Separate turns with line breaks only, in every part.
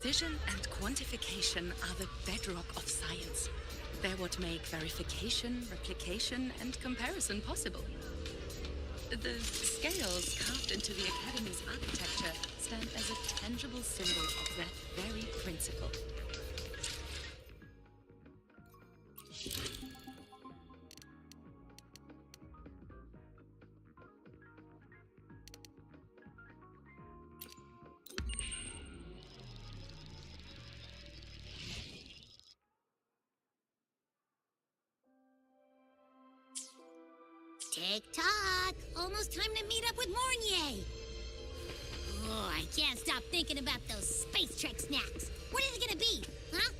Vision and quantification are the bedrock of science. They're what make verification, replication, and comparison possible. The scales carved into the Academy's architecture stand as a tangible symbol of that very principle.
Tick-tock! Almost time to meet up with Mornye! Oh, I can't stop thinking about those space trek snacks. What is it gonna be, huh?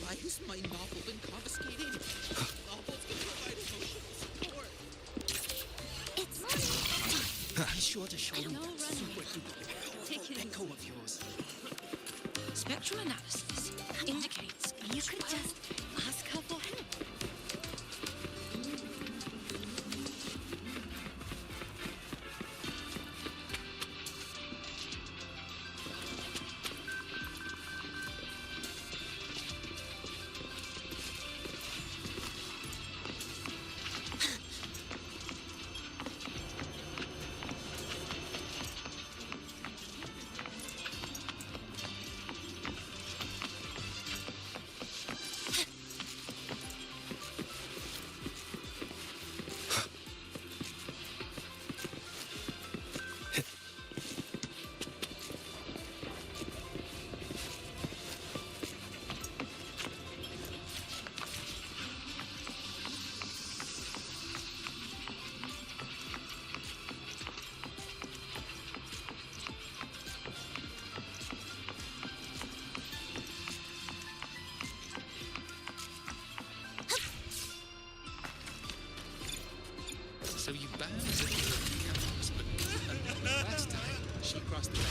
Why has my novel been confiscated? Novels can provide emotional support.
It's Mornye!
Be sure to show them that super duper
chickens.
echo of yours.
Spectral analysis indicates you could just ask her for help.
So you banned Zippy from the campus, but last time she crossed the line.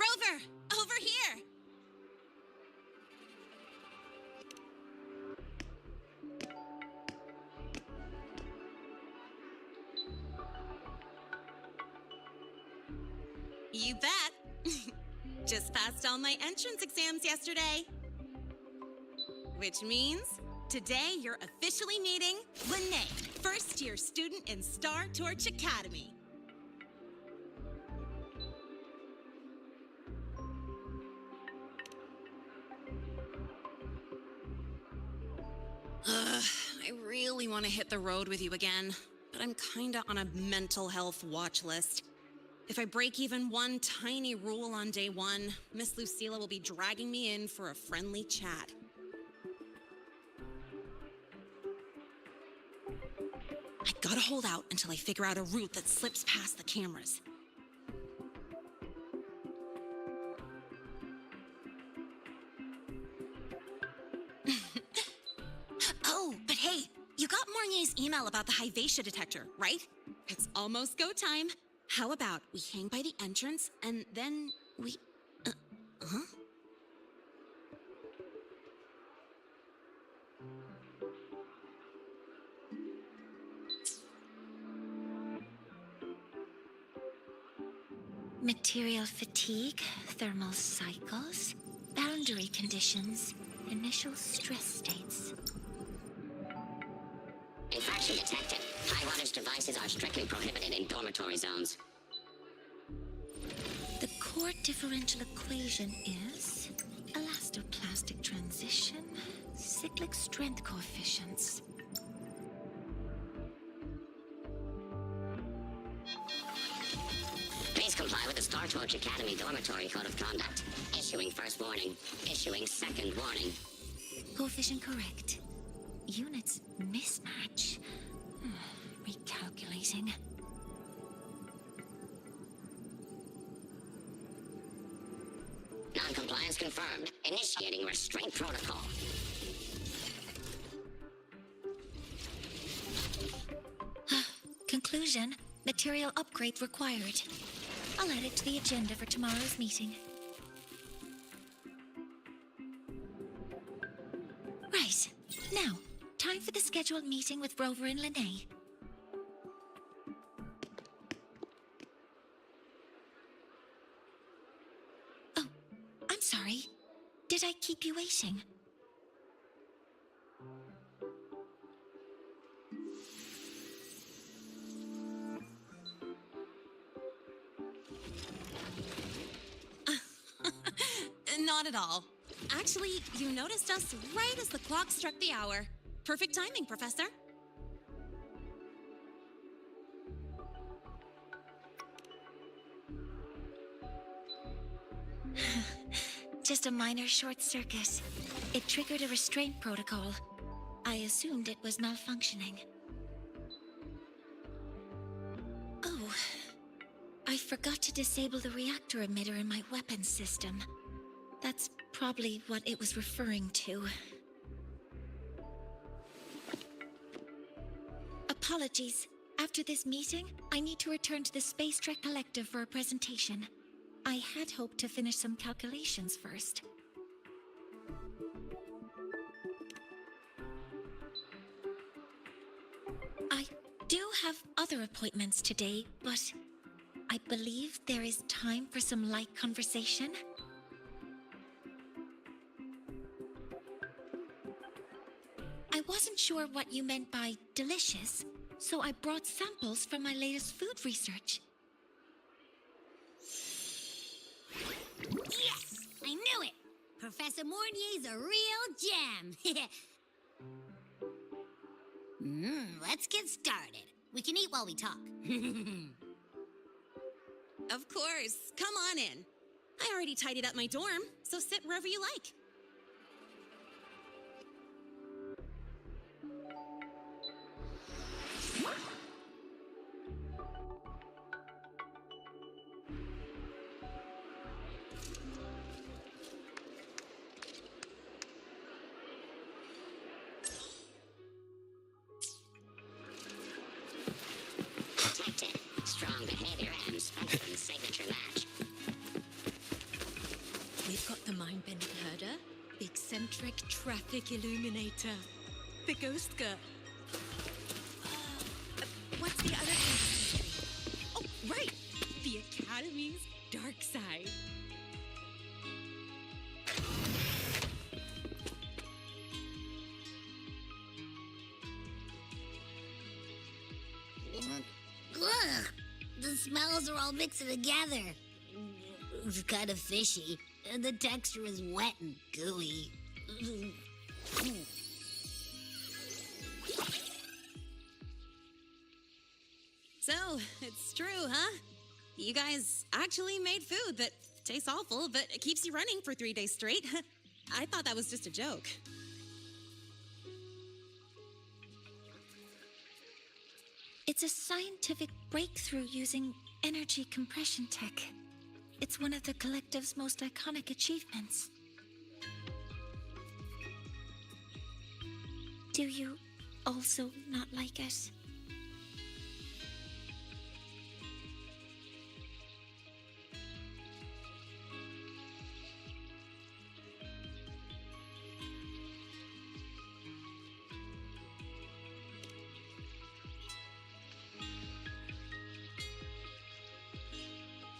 Rover, over here!
You bet. Just passed all my entrance exams yesterday. Which means today you're officially meeting Lahai, first-year student in Star Torch Academy. I really want to hit the road with you again, but I'm kinda on a mental health watch list. If I break even one tiny rule on day one, Miss Lucilla will be dragging me in for a friendly chat. I gotta hold out until I figure out a route that slips past the cameras. Oh, but hey, you got Mornye's email about the Hivatia detector, right? It's almost go time. How about we hang by the entrance and then we... huh?
Material fatigue, thermal cycles, boundary conditions, initial stress states.
Infraction detected. High wattage devices are strictly prohibited in dormitory zones.
The core differential equation is elastoplastic transition, cyclic strength coefficients.
Please comply with the Star Torch Academy Dormitory Code of Conduct. Issuing first warning. Issuing second warning.
Coefficient correct. Units mismatch. Recalculating.
Non-compliance confirmed. Initiating restraint protocol.
Conclusion, material upgrade required. I'll add it to the agenda for tomorrow's meeting. Right. Now, time for the scheduled meeting with Rover and Lahai. Oh, I'm sorry. Did I keep you waiting?
Not at all. Actually, you noticed us right as the clock struck the hour. Perfect timing, Professor.
Just a minor short circuit. It triggered a restraint protocol. I assumed it was malfunctioning. Oh, I forgot to disable the reactor emitter in my weapons system. That's probably what it was referring to. Apologies. After this meeting, I need to return to the Space Trek Collective for a presentation. I had hoped to finish some calculations first. I do have other appointments today, but I believe there is time for some light conversation. I wasn't sure what you meant by delicious, so I brought samples from my latest food research.
Yes! I knew it! Professor Mornye's a real gem! Let's get started. We can eat while we talk.
Of course. Come on in. I already tidied up my dorm, so sit wherever you like.
Detected. Strong behavior and sponsoring signature match.
We've got the mind-bending herder, the eccentric traffic illuminator, the ghost girl. What's the other thing? Oh, right! The Academy's dark side.
Ugh, the smells are all mixed together. It's kind of fishy, and the texture is wet and gooey.
So, it's true, huh? You guys actually made food that tastes awful, but it keeps you running for 3 days straight. I thought that was just a joke.
It's a scientific breakthrough using energy compression tech. It's one of the Collective's most iconic achievements. Do you also not like it?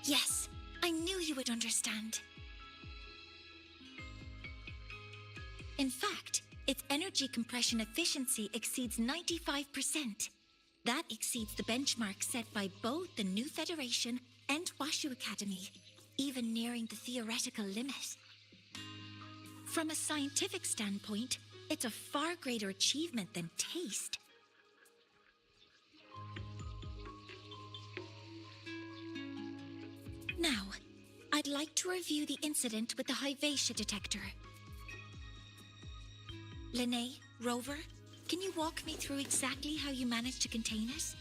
Yes, I knew you would understand. In fact, its energy compression efficiency exceeds 95%. That exceeds the benchmark set by both the New Federation and Washu Academy, even nearing the theoretical limit. From a scientific standpoint, it's a far greater achievement than taste. Now, I'd like to review the incident with the Lahai-Roi detector. Lahai, Rover, can you walk me through exactly how you managed to contain it?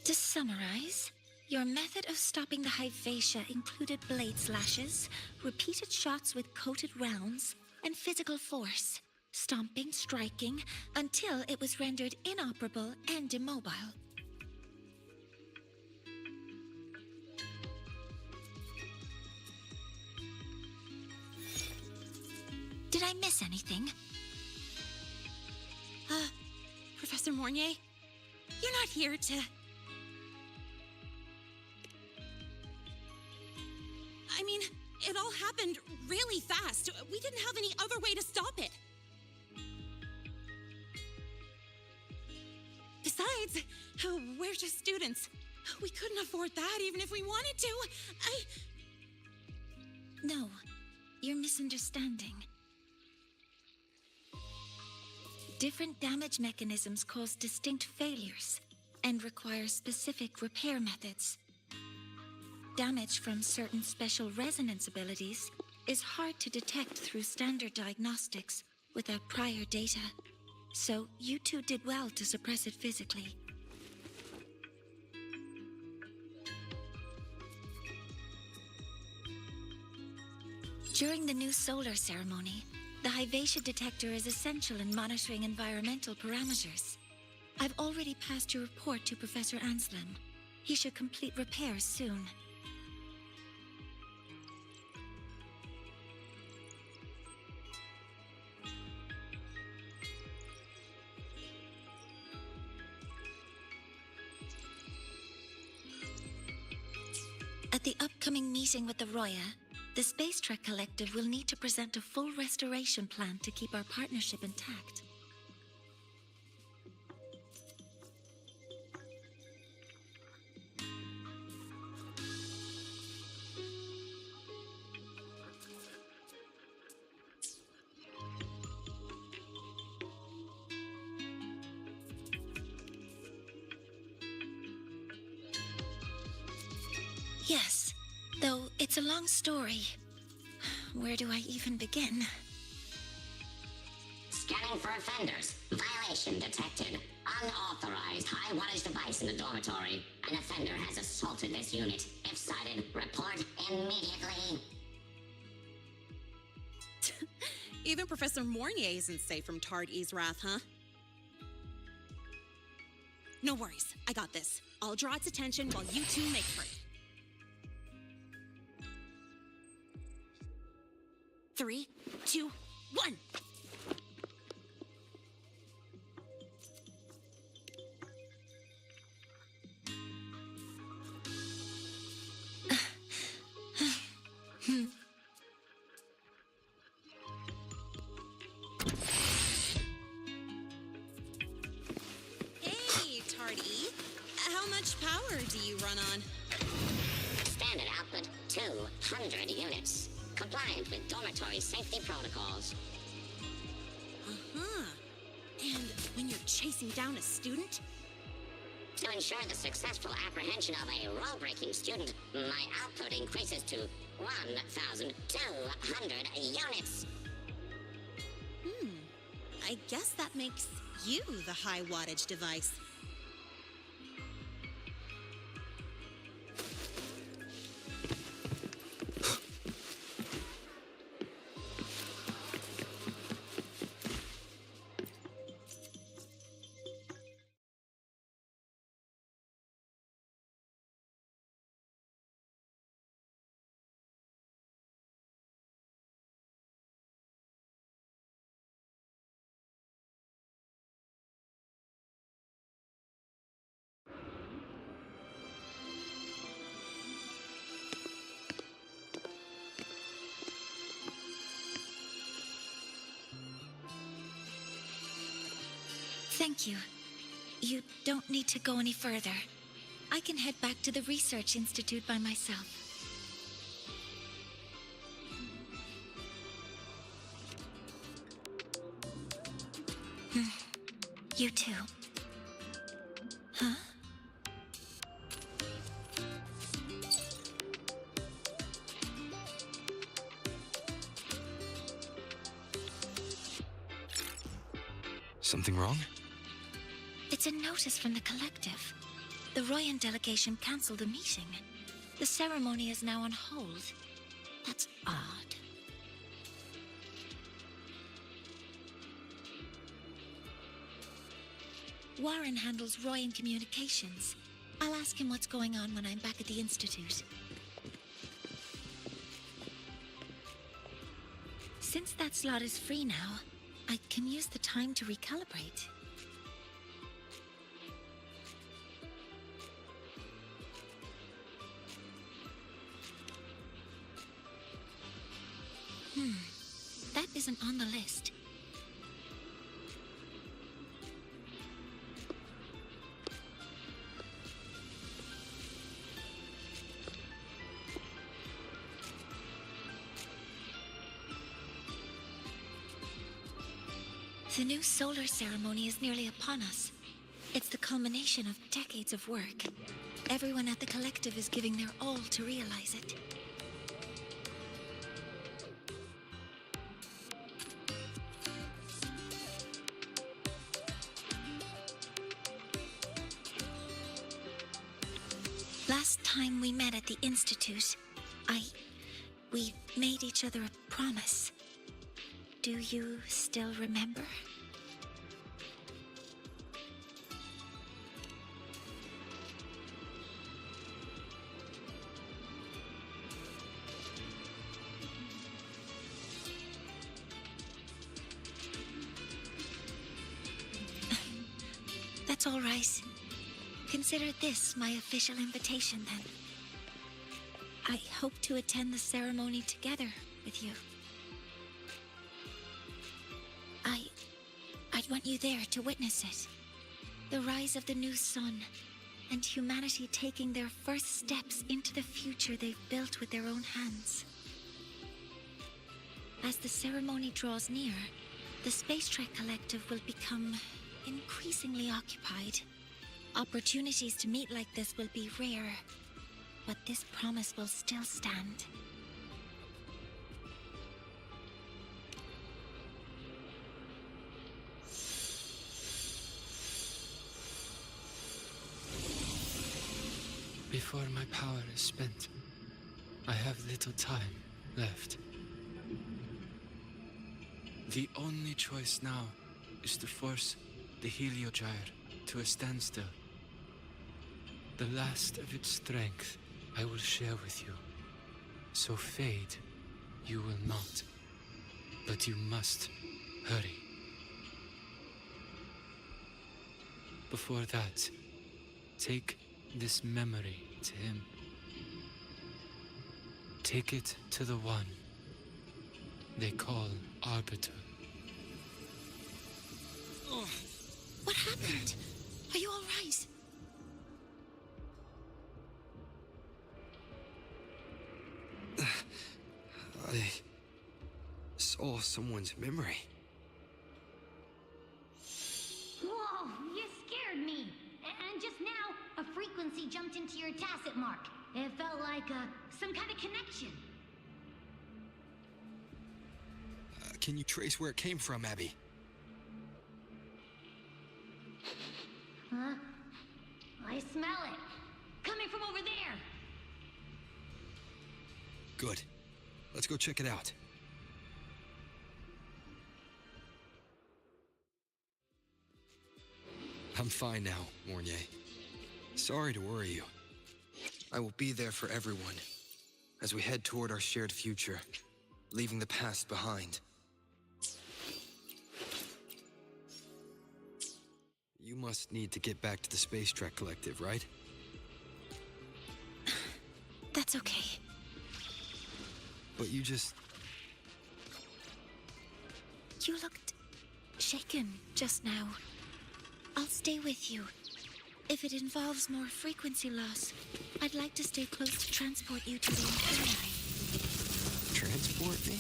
To summarize, your method of stopping the Lahai-Roi included blade slashes, repeated shots with coated rounds, and physical force, stomping, striking, until it was rendered inoperable and immobile. Did I miss anything?
Professor Mornye, you're not here to... I mean, it all happened really fast. We didn't have any other way to stop it. Besides, we're just students. We couldn't afford that even if we wanted to.
No, you're misunderstanding. Different damage mechanisms cause distinct failures and require specific repair methods. Damage from certain special resonance abilities is hard to detect through standard diagnostics without prior data, so you two did well to suppress it physically. During the new solar ceremony, the Hyvatia detector is essential in monitoring environmental parameters. I've already passed your report to Professor Anselm. He should complete repairs soon. At the upcoming meeting with the Roya, the Space Trek Collective will need to present a full restoration plan to keep our partnership intact. Yes, though it's a long story. Where do I even begin?
Scanning for offenders. Violation detected. Unauthorized high wattage device in the dormitory. An offender has assaulted this unit. If sighted, report immediately.
Even Professor Mornye isn't safe from Tard-E's wrath, huh? No worries, I got this. I'll draw its attention while you two make for it. 3, 2, 1! Hey, Tard-E. How much power do you run on?
Standard output 200 units. Compliant with dormitory safety protocols.
Uh-huh. And when you're chasing down a student?
To ensure the successful apprehension of a rule-breaking student, my output increases to 1,200 units.
I guess that makes you the high wattage device.
Thank you. You don't need to go any further. I can head back to the Research Institute by myself. You too. Huh?
Something wrong?
It's a notice from the collective. The Royan delegation cancelled a meeting. The ceremony is now on hold. That's odd. Warren handles Royan communications. I'll ask him what's going on when I'm back at the Institute. Since that slot is free now, I can use the time to recalibrate. That isn't on the list. The new solar ceremony is nearly upon us. It's the culmination of decades of work. Everyone at the collective is giving their all to realize it. Last time we met at the Institute, we made each other a promise. Do you still remember? That's all right. Consider this my official invitation, then. I hope to attend the ceremony together with you. I'd want you there to witness it. The rise of the new sun, and humanity taking their first steps into the future they've built with their own hands. As the ceremony draws near, the Space Trek Collective will become increasingly occupied. Opportunities to meet like this will be rare, but this promise will still stand.
Before my power is spent, I have little time left. The only choice now is to force the Heliogyre to a standstill. The last of its strength I will share with you. So fade you will not. But you must hurry. Before that, take this memory to him. Take it to the one they call Arbiter.
What happened? Are you all right?
I saw someone's memory.
Whoa, you scared me. And just now, a frequency jumped into your tacit mark. It felt like some kind of connection.
Can you trace where it came from, Abby?
Huh? I smell it. Coming from over there.
Good. Let's go check it out. I'm fine now, Mornye. Sorry to worry you. I will be there for everyone as we head toward our shared future, leaving the past behind. You must need to get back to the Space Trek Collective, right?
That's okay.
But you just...
You looked shaken just now. I'll stay with you. If it involves more frequency loss, I'd like to stay close to transport you to the infirmary.
transport me?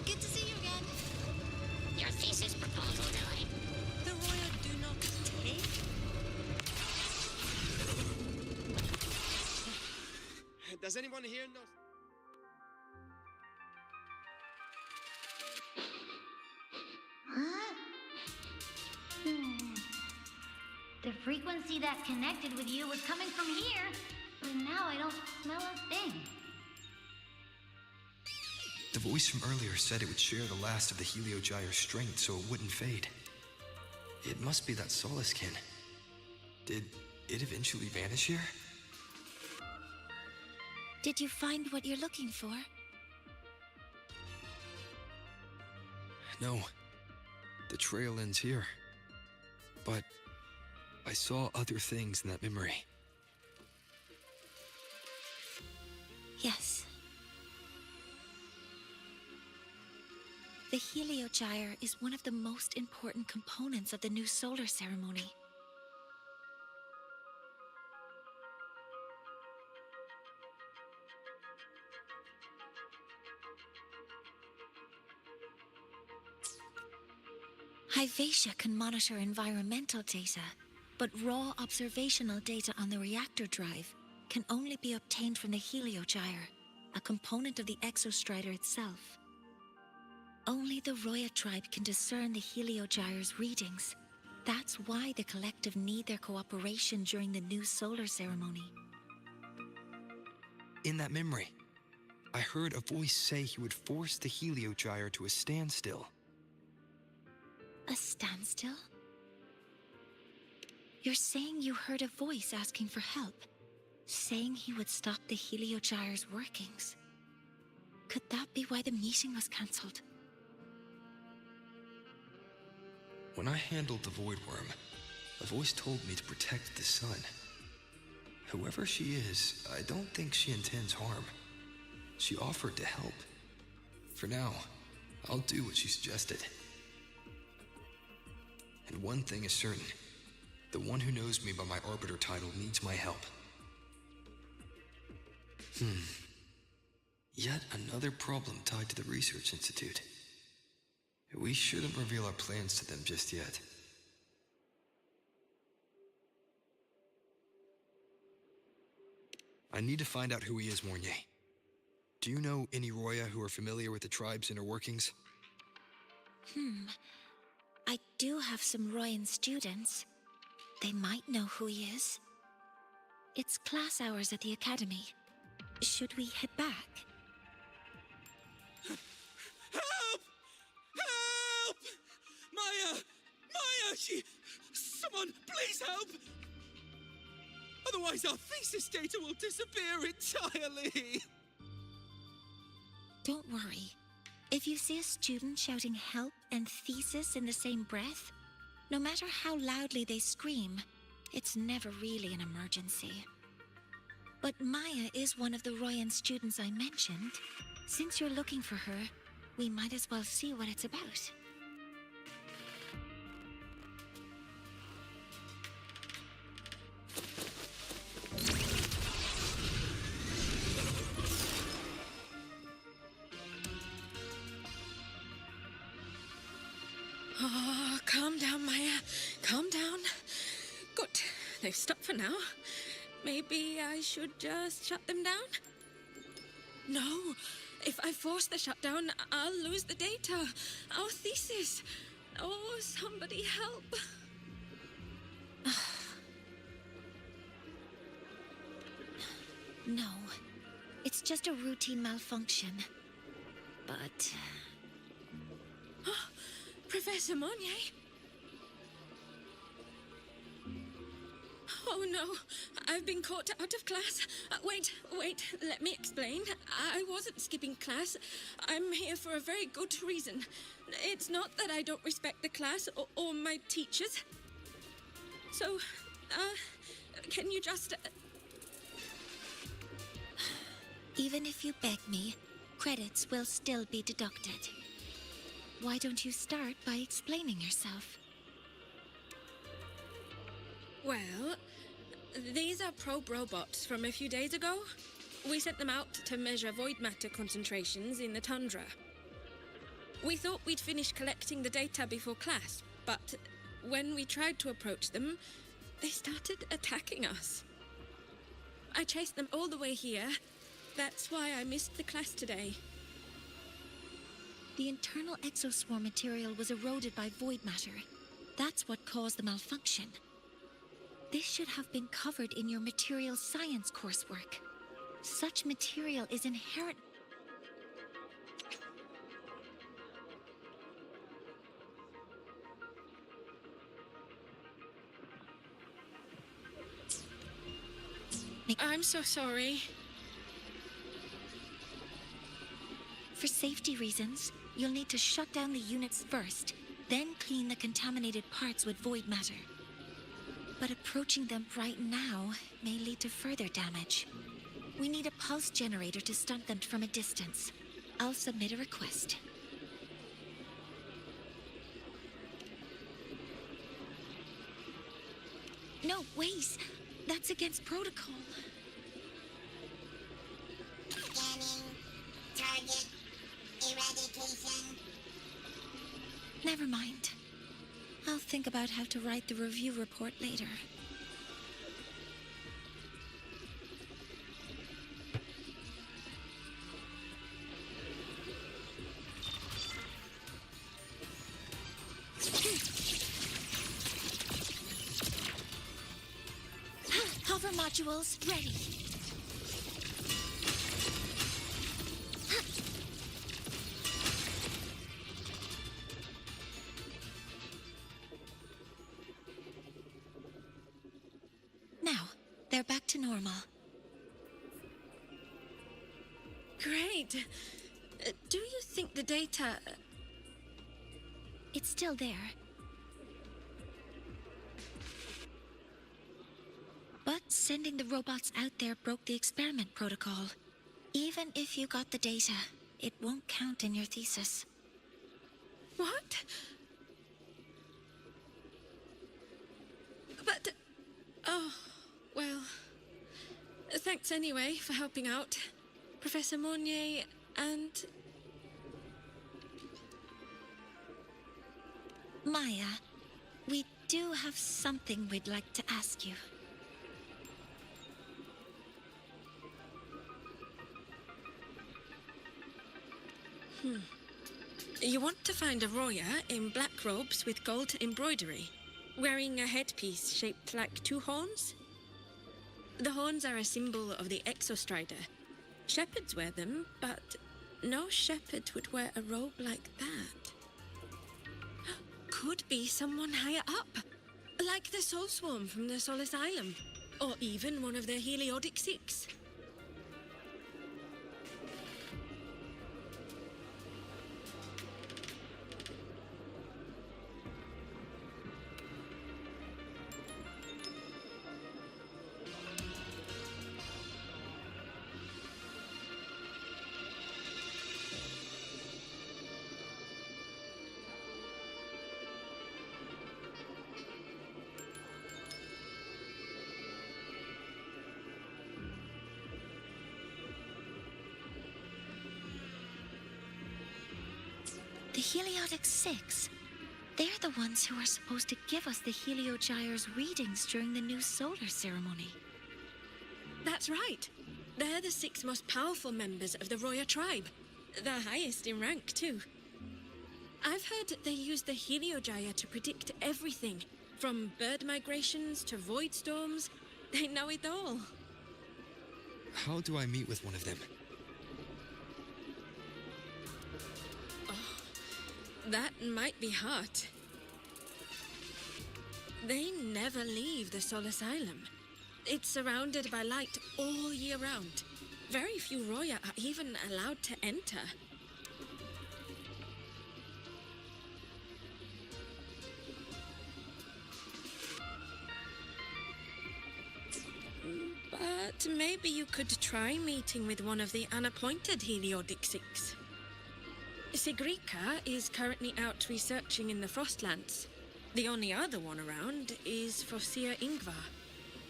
Good to see you again.
Your thesis proposal, Dilly.
The Royal do not take?
Does anyone here know?
Huh? The frequency that connected with you was coming from here, but now I don't smell a thing.
The voice from earlier said it would share the last of the Heliogyre's strength so it wouldn't fade. It must be that Solaskin. Did it eventually vanish here?
Did you find what you're looking for?
No. The trail ends here. But I saw other things in that memory.
Yes. The Heliogyre is one of the most important components of the new solar ceremony. Hyvatia can monitor environmental data, but raw observational data on the reactor drive can only be obtained from the Heliogyre, a component of the exostrider itself. Only the Roya tribe can discern the Heliogyre's readings. That's why the collective need their cooperation during the new solar ceremony.
In that memory, I heard a voice say he would force the Heliogyre to a standstill.
A standstill? You're saying you heard a voice asking for help, saying he would stop the Heliogyre's workings. Could that be why the meeting was cancelled?
When I handled the Void Worm, a voice told me to protect the sun. Whoever she is, I don't think she intends harm. She offered to help. For now, I'll do what she suggested. And one thing is certain. The one who knows me by my Arbiter title needs my help. Yet another problem tied to the Research Institute. We shouldn't reveal our plans to them just yet. I need to find out who he is, Mornye. Do you know any Roya who are familiar with the tribe's inner workings?
I do have some Royan students. They might know who he is. It's class hours at the academy. Should we head back?
Help! Help! Maya! Maya! Someone, please help! Otherwise our thesis data will disappear entirely!
Don't worry. If you see a student shouting help and thesis in the same breath, no matter how loudly they scream, it's never really an emergency. But Maya is one of the Royan students I mentioned. Since you're looking for her, we might as well see what it's about.
Oh, calm down, Maya. Calm down. Good. They've stopped for now. Maybe I should just shut them down? No. If I force the shutdown, I'll lose the data. Our thesis. Oh, somebody help.
No. It's just a routine malfunction. But...
Professor Mornye? Oh no, I've been caught out of class. Wait, let me explain. I wasn't skipping class. I'm here for a very good reason. It's not that I don't respect the class or my teachers. So, can you just...
Even if you beg me, credits will still be deducted. Why don't you start by explaining yourself?
Well, these are probe robots from a few days ago. We sent them out to measure void matter concentrations in the tundra. We thought we'd finish collecting the data before class, but when we tried to approach them, they started attacking us. I chased them all the way here. That's why I missed the class today.
The internal exoswarm material was eroded by void matter. That's what caused the malfunction. This should have been covered in your material science coursework. Such material is inherent.
I'm so sorry.
For safety reasons, you'll need to shut down the units first, then clean the contaminated parts with void matter. But approaching them right now may lead to further damage. We need a pulse generator to stunt them from a distance. I'll submit a request. No, wait! That's against protocol.
Scanning. Target. Eradication.
Never mind. I'll think about how to write the review report later. Hover modules ready. Now, they're back to normal.
Great. Do you think the data...
It's still there. But sending the robots out there broke the experiment protocol. Even if you got the data, it won't count in your thesis.
What? But... Oh, well... Thanks anyway for helping out, Professor Mornye and...
Maya, we do have something we'd like to ask you.
You want to find a Roya in black robes with gold embroidery, wearing a headpiece shaped like two horns? The horns are a symbol of the Exostrider. Shepherds wear them, but no shepherd would wear a robe like that. Could be someone higher up, like the Soul Swarm from the Sol Asylum, or even one of the Heliodic Six.
The Heliodic Six. They're the ones who are supposed to give us the Heliogyre's readings during the new solar ceremony.
That's right. They're the 6 most powerful members of the Roya tribe. The highest in rank, too. I've heard they use the Heliogyre to predict everything, from bird migrations to void storms. They know it all.
How do I meet with one of them?
That might be hard. They never leave the Sol Asylum. It's surrounded by light all year round. Very few Roya are even allowed to enter. But maybe you could try meeting with one of the unappointed Heliodic Six. Sigrika is currently out researching in the Frostlands. The only other one around is Fosir Ingvar,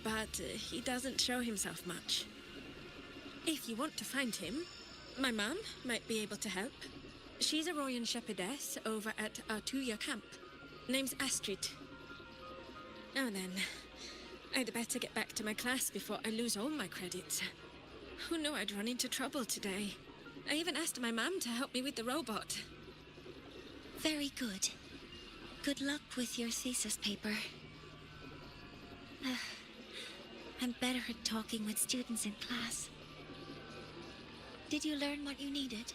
but he doesn't show himself much. If you want to find him, my mum might be able to help. She's a Royan shepherdess over at Artuya camp. Name's Astrid. Now then, I'd better get back to my class before I lose all my credits. Who knew I'd run into trouble today? I even asked my mum to help me with the robot.
Very good. Good luck with your thesis paper. I'm better at talking with students in class. Did you learn what you needed?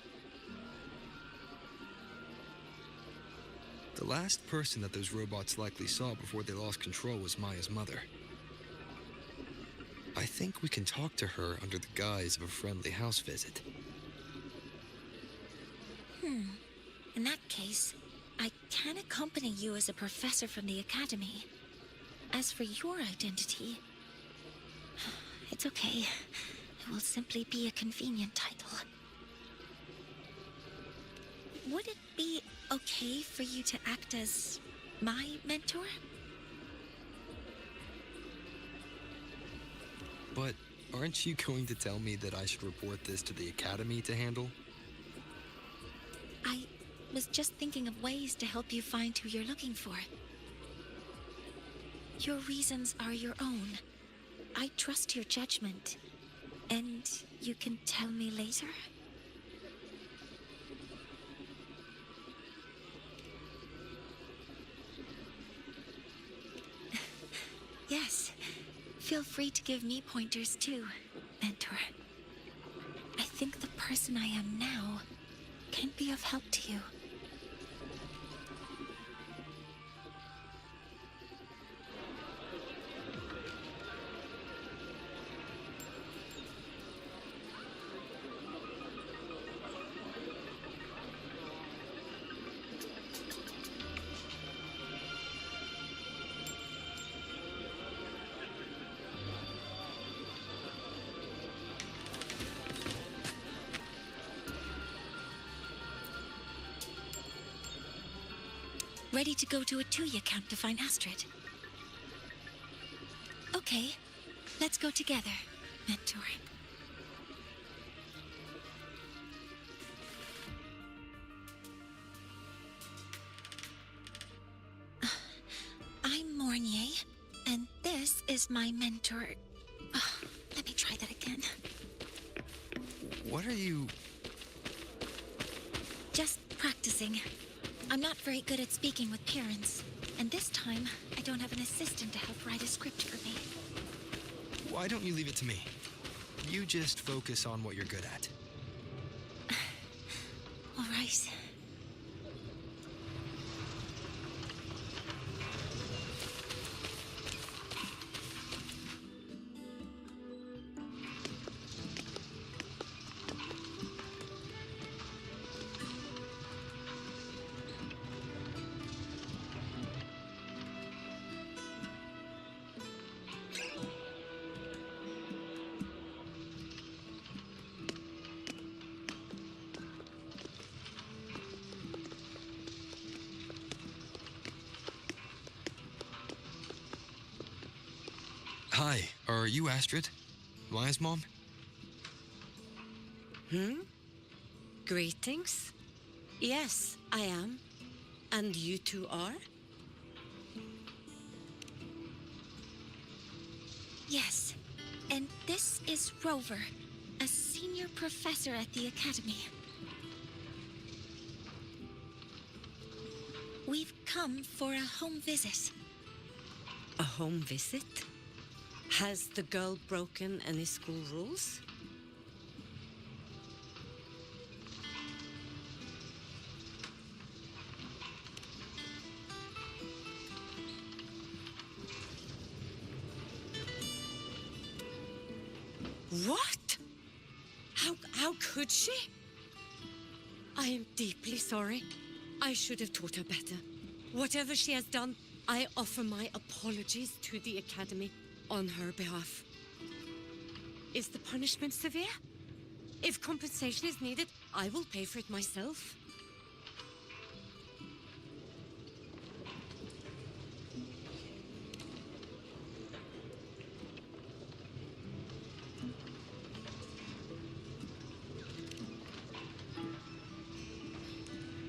The last person that those robots likely saw before they lost control was Maya's mother. I think we can talk to her under the guise of a friendly house visit.
In that case, I can accompany you as a professor from the academy. As for your identity, it's okay. It will simply be a convenient title. Would it be okay for you to act as my mentor?
But aren't you going to tell me that I should report this to the academy to handle?
I was just thinking of ways to help you find who you're looking for. Your reasons are your own. I trust your judgment. And you can tell me later? Yes. Feel free to give me pointers too, mentor. I think the person I am now can be of help to you. Ready to go to a Tuya camp to find Astrid? Okay, let's go together, mentor. I'm Mornye, and this is my mentor. Let me try that again.
What are you...
Just practicing. I'm not very good at speaking with parents, and this time I don't have an assistant to help write a script for me.
Why don't you leave it to me? You just focus on what you're good at.
All right.
Hi, are you Astrid? Maya's mom?
Greetings. Yes, I am. And you two are?
Yes, and this is Rover, a senior professor at the academy. We've come for a home visit.
A home visit? Has the girl broken any school rules? What? How could she? I am deeply sorry. I should have taught her better. Whatever she has done, I offer my apologies to the Academy on her behalf. Is the punishment severe? If compensation is needed, I will pay for it myself.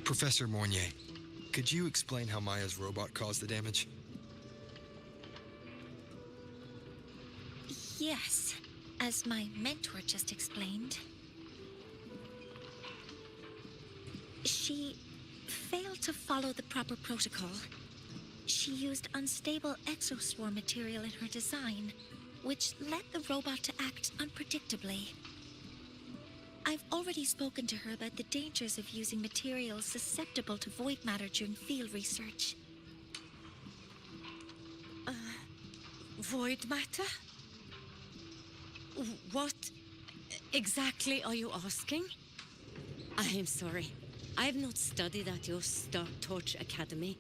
Professor Mornye, could you explain how Maya's robot caused the damage?
Yes, as my mentor just explained. She failed to follow the proper protocol. She used unstable exoswarm material in her design, which led the robot to act unpredictably. I've already spoken to her about the dangers of using materials susceptible to void matter during field research.
Void matter? What exactly are you asking? I am sorry. I have not studied at your Star Torch Academy.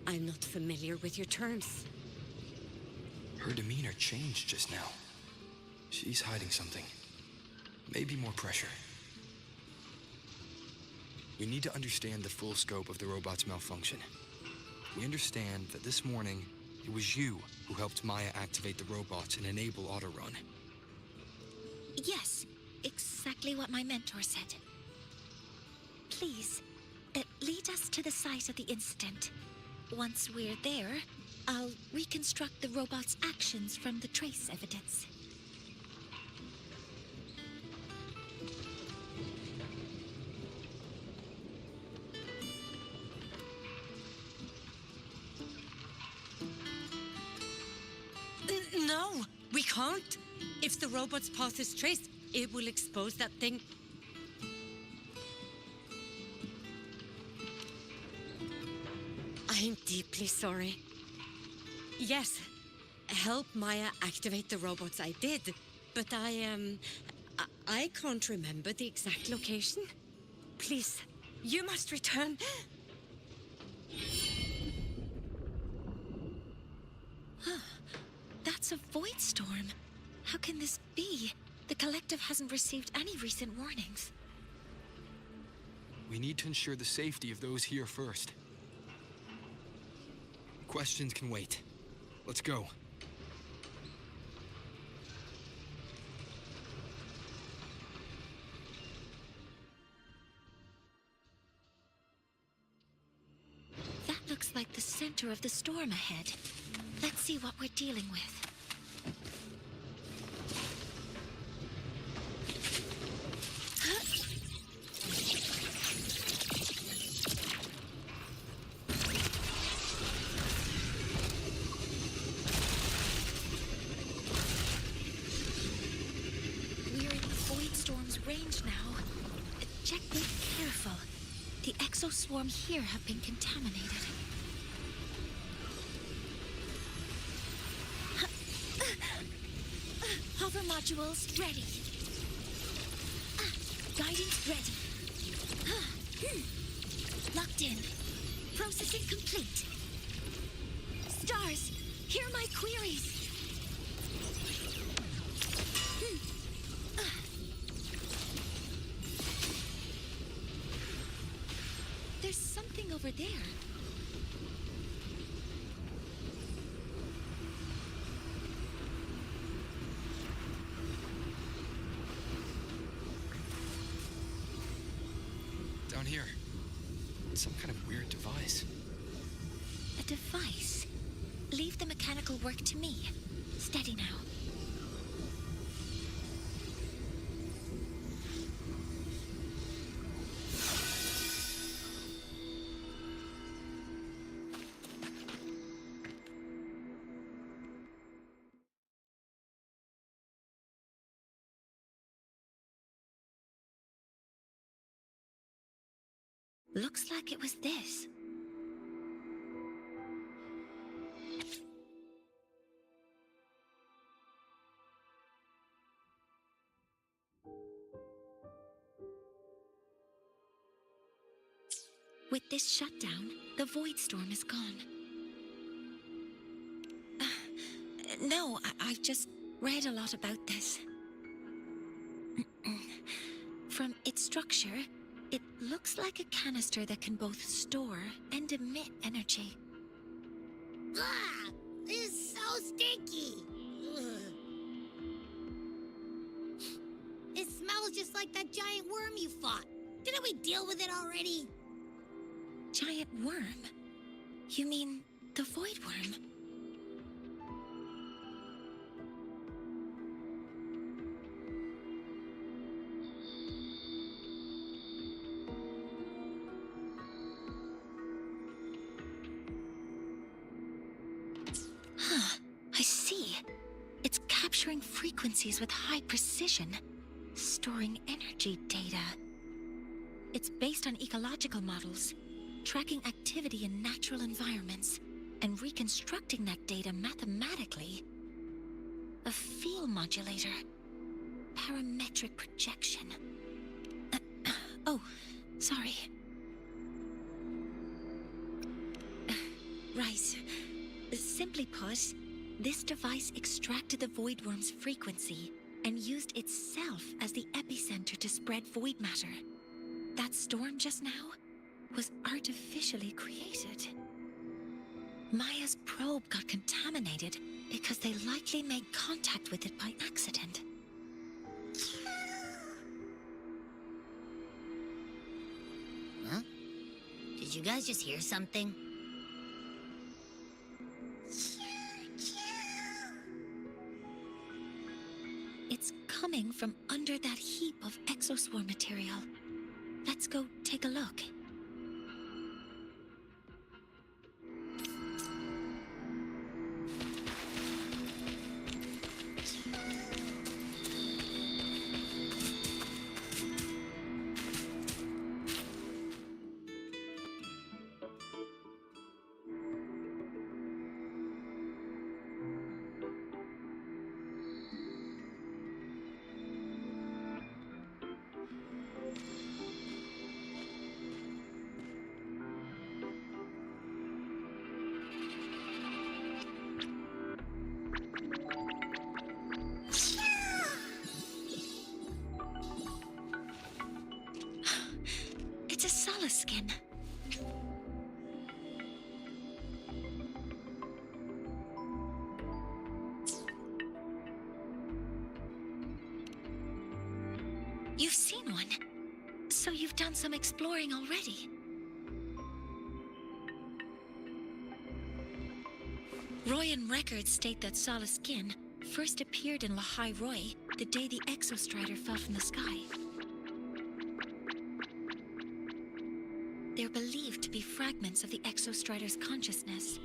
I'm not familiar with your terms.
Her demeanor changed just now. She's hiding something. Maybe more pressure. We need to understand the full scope of the robot's malfunction. We understand that this morning, it was you who helped Maya activate the robots and enable autorun.
Yes, exactly what my mentor said. Please, lead us to the site of the incident. Once we're there, I'll reconstruct the robot's actions from the trace evidence.
No, we can't. If the robot's path is traced, it will expose that thing. I'm deeply sorry. Yes, help Maya activate the robots I did, but I can't remember the exact location. Please, you must return.
That's a void storm. How can this be? The collective hasn't received any recent warnings.
We need to ensure the safety of those here first. Questions can wait. Let's go.
That looks like the center of the storm ahead. Let's see what we're dealing with. We're in the void storm's range now. Check with careful. The exoswarm here have been contaminated. Hover modules ready. Guidance ready. Locked in. Processing complete. Stars, hear my queries. There's something over there.
Down here. It's some kind of weird device.
A device? Leave the mechanical work to me. Steady now. Looks like it was this. With this shutdown, the void storm is gone. No, I've just read a lot about this. From its structure, it looks like a canister that can both store and emit energy.
Ah! This is so stinky! Ugh. It smells just like that giant worm you fought. Didn't we deal with it already?
Giant worm? You mean the void worm? I see. It's capturing frequencies with high precision, storing energy data. It's based on ecological models, tracking activity in natural environments, and reconstructing that data mathematically. A field modulator. Parametric projection. Oh, sorry. Right. Simply put, this device extracted the voidworm's frequency and used itself as the epicenter to spread void matter. That storm just now was artificially created. Maya's probe got contaminated because they likely made contact with it by accident.
Huh? Did you guys just hear something?
It's coming from under that heap of exoswarm material. Let's go take a look. It's a Skin. You've seen one, so you've done some exploring already. Royan records state that Skin first appeared in Lahai-Roi the day the Exostrider fell from the sky. They're believed to be fragments of the Exostrider's consciousness.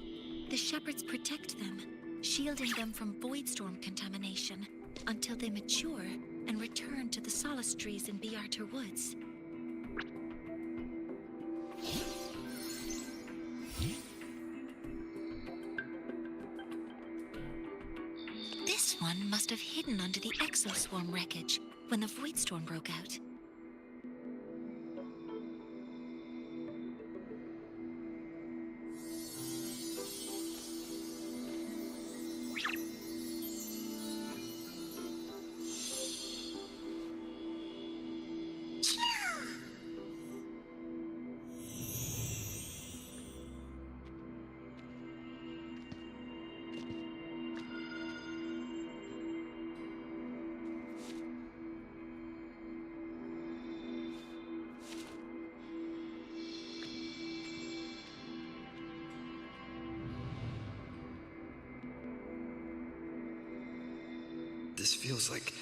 The shepherds protect them, shielding them from voidstorm contamination until they mature and return to the solace trees in Biarter Woods. This one must have hidden under the exoswarm wreckage when the voidstorm broke out.
This feels like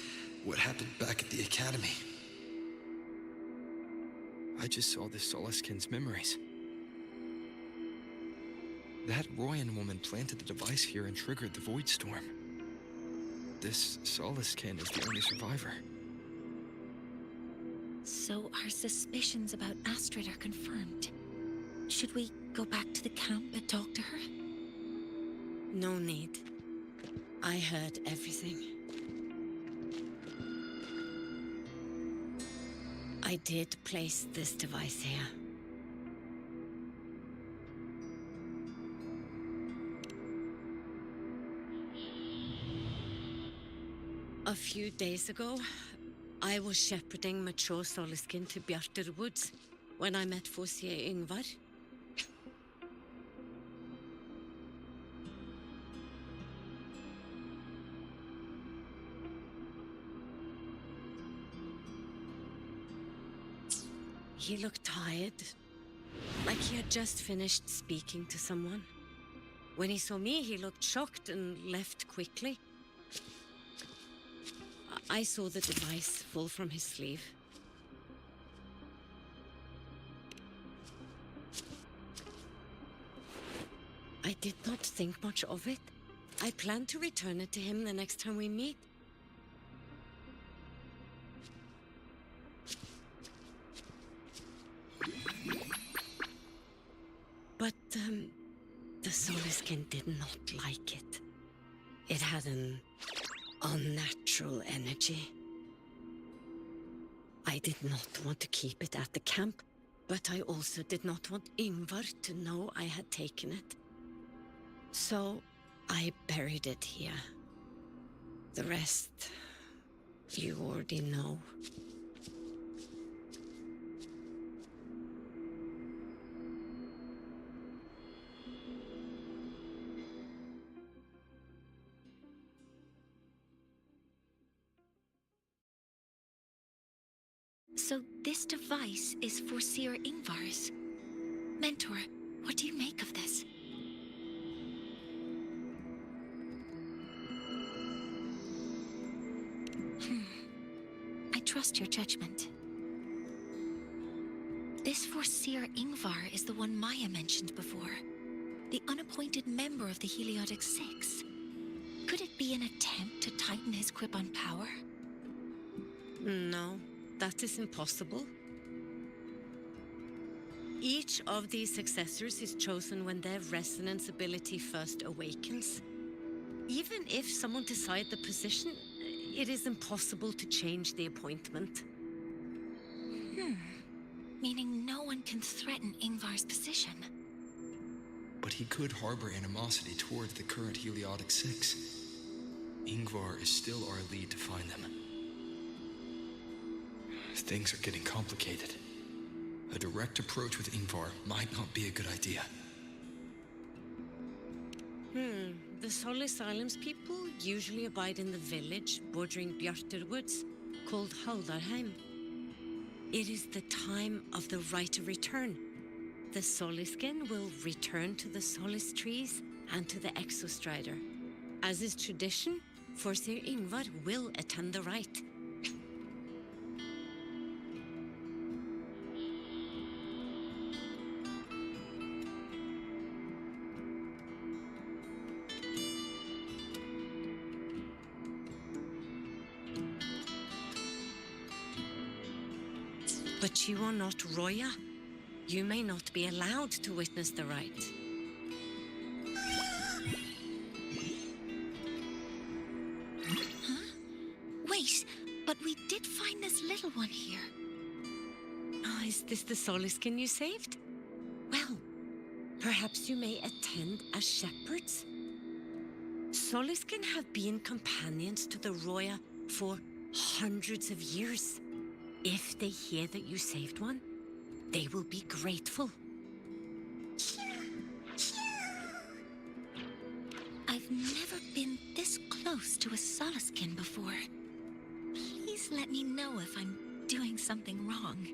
what happened back at the academy.
I just saw the Solaskin's memories. That Royan woman planted the device here and triggered the void storm. This Solaskin is the only survivor.
So our suspicions about Astrid are confirmed. Should we go back to the camp and talk to her?
No need. I heard everything. I did place this device here. A few days ago, I was shepherding mature Solaskin to Biarter Woods when I met Fosier Ingvar. He looked tired, like he had just finished speaking to someone. When he saw me, he looked shocked and left quickly. I saw the device fall from his sleeve. I did not think much of it. I plan to return it to him the next time we meet. But, the Solaskin did not like it. It had an unnatural energy. I did not want to keep it at the camp, but I also did not want Ingvar to know I had taken it. So I buried it here. The rest, you already know.
So this device is for Seer Ingvar's. Mentor, what do you make of this? I trust your judgment. This Forseer Ingvar is the one Maya mentioned before. The unappointed member of the Heliotic Six. Could it be an attempt to tighten his grip on power?
No, that is impossible. Each of these successors is chosen when their resonance ability first awakens. Even if someone decides the position, it is impossible to change the appointment.
Meaning no one can threaten Ingvar's position.
But he could harbor animosity towards the current Heliotic Six. Ingvar is still our lead to find them. Things are getting complicated. A direct approach with Ingvar might not be a good idea.
The Solace Islands people usually abide in the village bordering Bjartur Woods, called Haldarheim. It is the time of the right of return. The Soliskin will return to the Solace trees and to the Exostrider. As is tradition, Forseer Ingvar will attend the rite. But you are not Roya. You may not be allowed to witness the rite.
Huh? Wait, but we did find this little one here.
Oh, is this the Soliskin you saved? Well, perhaps you may attend as shepherds. Soliskin have been companions to the Roya for hundreds of years. If they hear that you saved one, they will be grateful.
I've never been this close to a Soliskin before. Please let me know if I'm doing something wrong.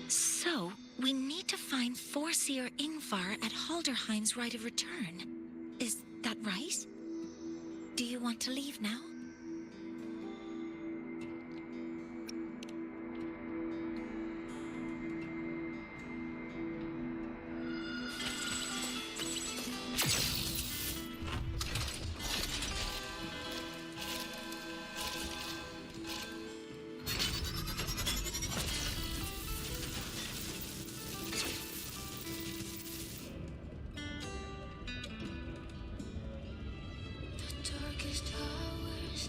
So, we need to find Forseer Ingvar at Halderheim's Rite of Return. Is that right? Do you want to leave now?
Darkest hours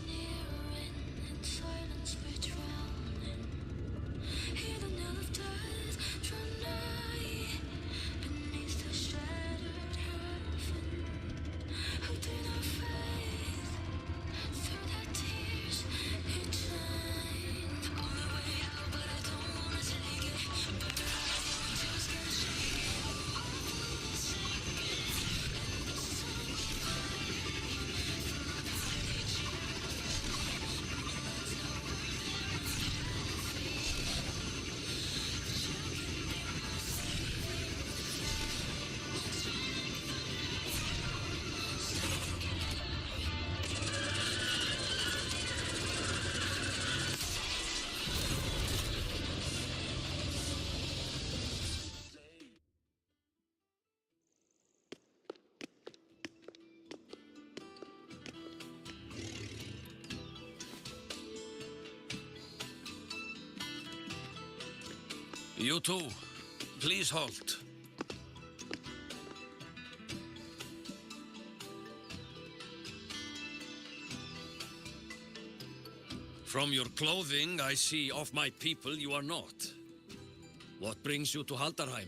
You too. Please halt. From your clothing, I see of my people you are not. What brings you to Haldarheim?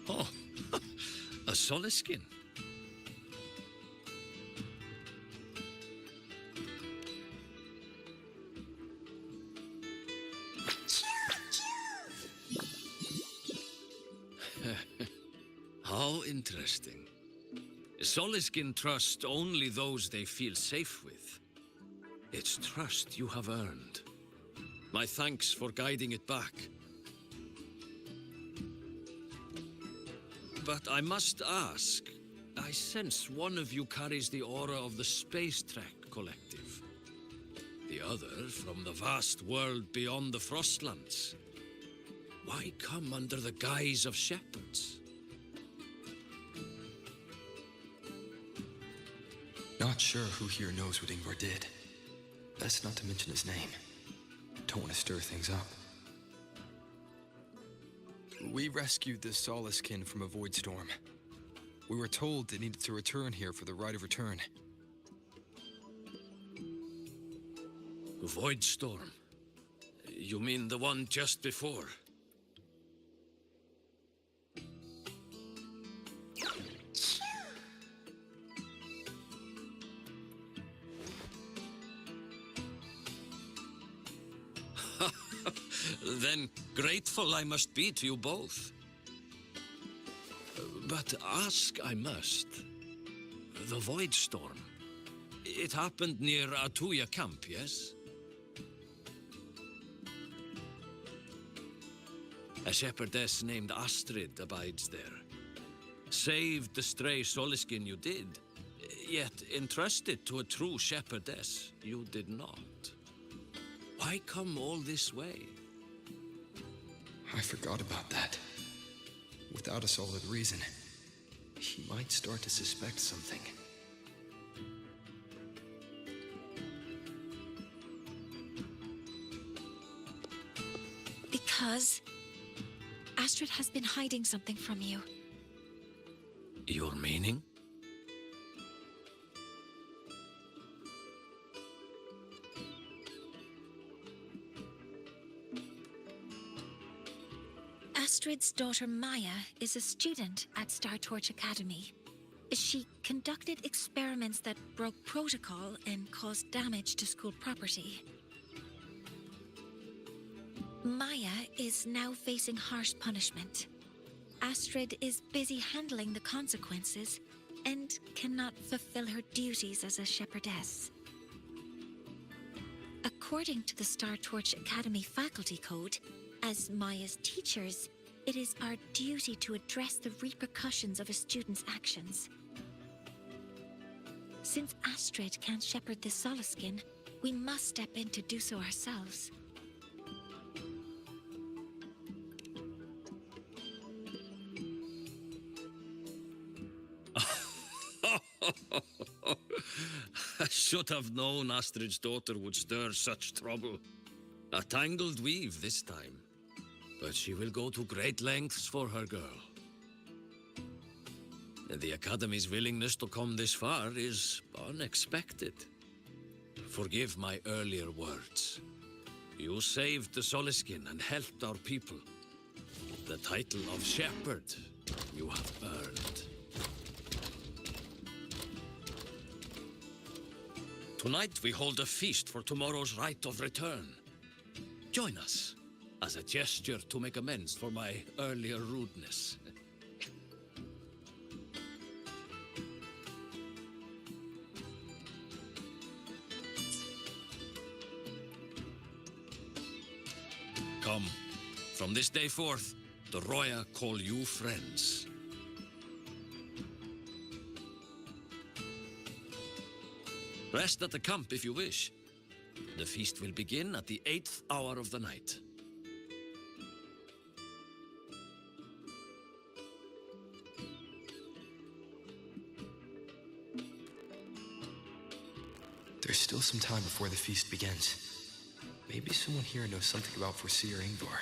Oh, a Soliskin. How interesting. Soliskin trust only those they feel safe with. It's trust you have earned. My thanks for guiding it back. But I must ask, I sense one of you carries the aura of the Space Trek Collective. The other from the vast world beyond the Frostlands. Why come under the guise of shepherds?
Not sure who here knows what Ingvar did. Best not to mention his name. Don't want to stir things up. We rescued the Soliskin from a void storm. We were told they needed to return here for the rite of return.
Void storm? You mean the one just before? Then grateful I must be to you both. But ask I must. The Void Storm. It happened near Atuya camp, yes? A shepherdess named Astrid abides there. Saved the stray Soliskin you did, yet entrusted to a true shepherdess you did not. Why come all this way?
I forgot about that. Without a solid reason, he might start to suspect something.
Because Astrid has been hiding something from you.
Your meaning?
Astrid's daughter Maya is a student at Startorch Academy. She conducted experiments that broke protocol and caused damage to school property. Maya is now facing harsh punishment. Astrid is busy handling the consequences and cannot fulfill her duties as a shepherdess. According to the Startorch Academy faculty code, as Maya's teachers, it is our duty to address the repercussions of a student's actions. Since Astrid can't shepherd the Soliskin, we must step in to do so ourselves.
I should have known Astrid's daughter would stir such trouble. A tangled weave this time. But she will go to great lengths for her girl. And the Academy's willingness to come this far is unexpected. Forgive my earlier words. You saved the Soliskin and helped our people. The title of shepherd you have earned. Tonight we hold a feast for tomorrow's rite of return. Join us, as a gesture to make amends for my earlier rudeness. Come, from this day forth, the Roya call you friends. Rest at the camp if you wish. The feast will begin at the 8th hour of the night.
There's still some time before the feast begins. Maybe someone here knows something about Foreseer Ingvar.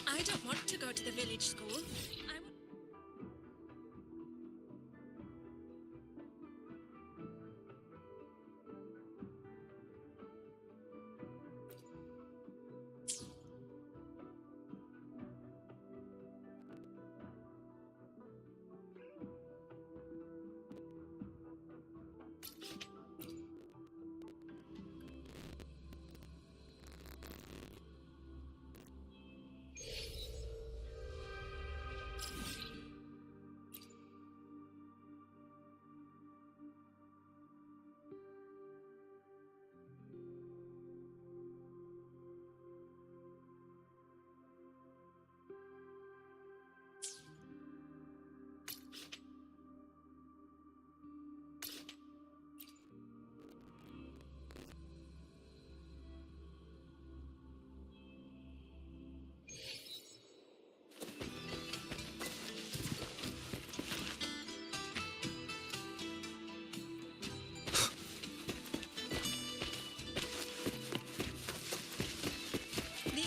I don't want to go to the village school.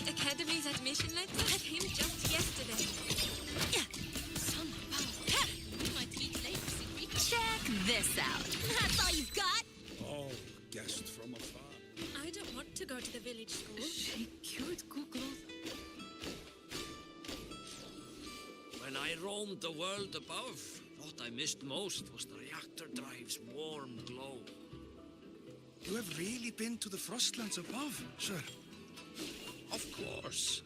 Academy's admission letter had him just yesterday.
Yeah. Son of a... You might be late for Sigrid. Check this out.
That's all you've got?
Oh, guest from afar.
I don't want to go to the village school.
She cute Google.
When I roamed the world above, what I missed most was the reactor drive's warm glow.
You have really been to the Frostlands above, sir?
Of course.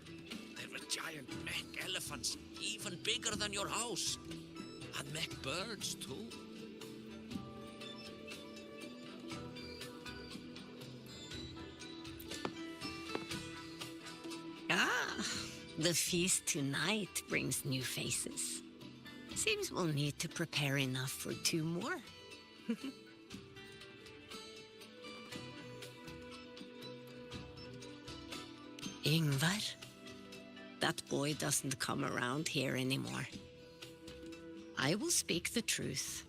There were giant mech elephants, even bigger than your house. And mech birds, too.
Ah, the feast tonight brings new faces. Seems we'll need to prepare enough for 2 more. Ingvar? That boy doesn't come around here anymore. I will speak the truth.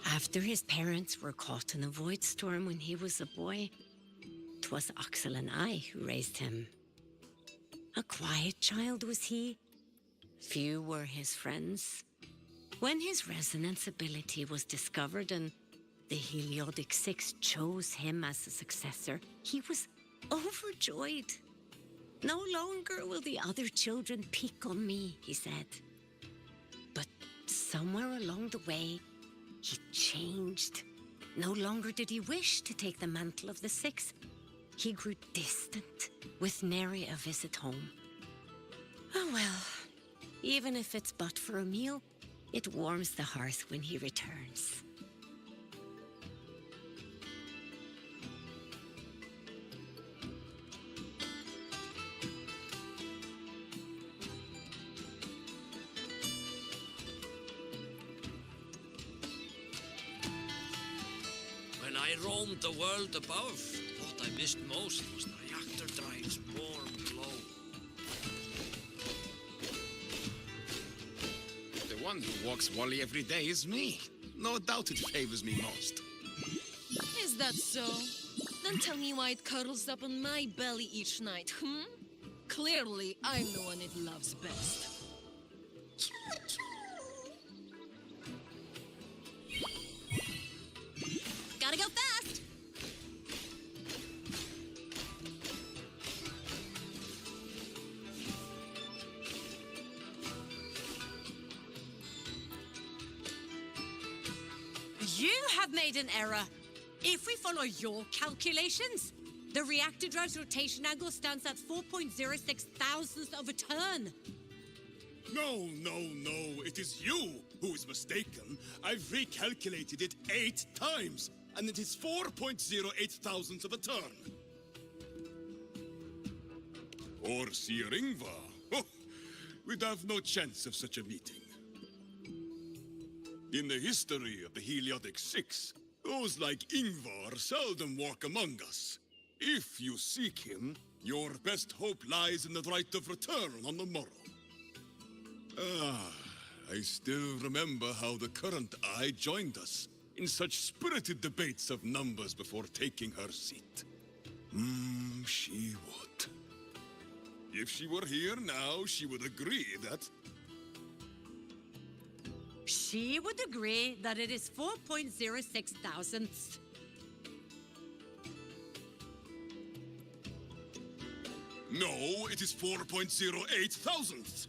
After his parents were caught in a void storm when he was a boy, 'twas Axel and I who raised him. A quiet child was he. Few were his friends. When his resonance ability was discovered and the Heliodic Six chose him as a successor, he was overjoyed. No longer will the other children pick on me, he said. But somewhere along the way, he changed. No longer did he wish to take the mantle of the Six. He grew distant, with nary a visit home. Oh well, even if it's but for a meal, it warms the hearth when he returns.
When I roamed the world above, what I missed most was the reactor drive's warm glow.
The one who walks Wally every day is me. No doubt it favors me most.
Is that so? Then tell me why it cuddles up on my belly each night, Clearly, I'm the one it loves best.
Gotta go fast!
You have made an error. If we follow your calculations, the reactor drive's rotation angle stands at 4.06 thousandths of a turn.
No, it is you who is mistaken. I've recalculated it 8 times, and it is 4.08 thousandths of a turn. Or Sir Ingvar. Oh, we'd have no chance of such a meeting. In the history of the Heliodic Six, those like Ingvar seldom walk among us. If you seek him, your best hope lies in the right of return on the morrow. I still remember how the current eye joined us in such spirited debates of numbers before taking her seat. She would. If she were here now, she would agree that...
She would agree that it is 4.06 thousandths.
No, it is 4.08 thousandths.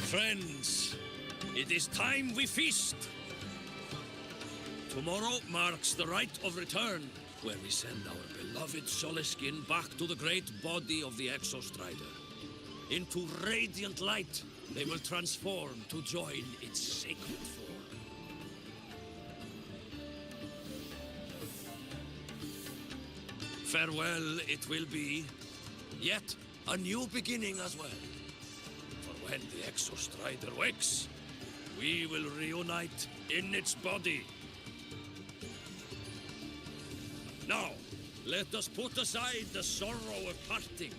Friends, it is time we feast. Tomorrow marks the rite of return, where we send our beloved Soleskin back to the great body of the Exostrider. Into radiant light, they will transform to join its sacred form. Farewell it will be, yet a new beginning as well. For when the Exostrider wakes, we will reunite in its body. Now, let us put aside the sorrow of parting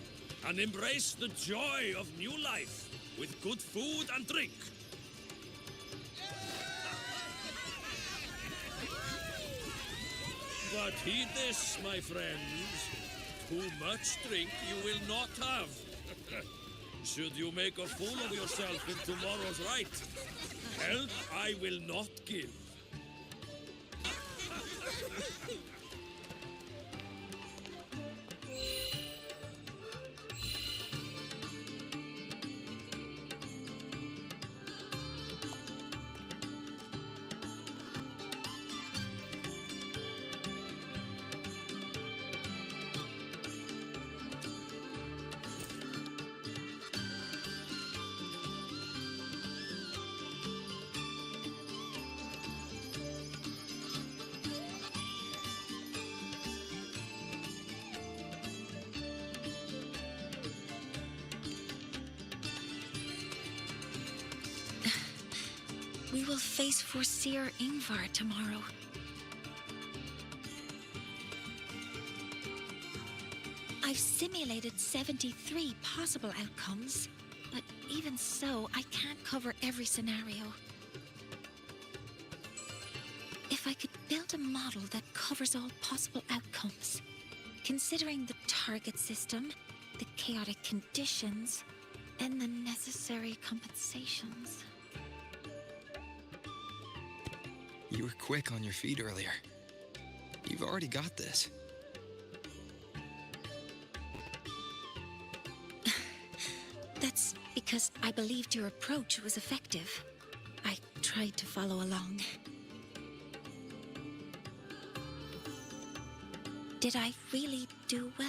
and embrace the joy of new life with good food and drink. But heed this, my friends. Too much drink you will not have. Should you make a fool of yourself in tomorrow's rite, help I will not give.
We will face Forseer Ingvar tomorrow. I've simulated 73 possible outcomes, but even so, I can't cover every scenario. If I could build a model that covers all possible outcomes, considering the target system, the chaotic conditions, and the necessary compensations.
You were quick on your feet earlier. You've already got this.
That's because I believed your approach was effective. I tried to follow along. Did I really do well?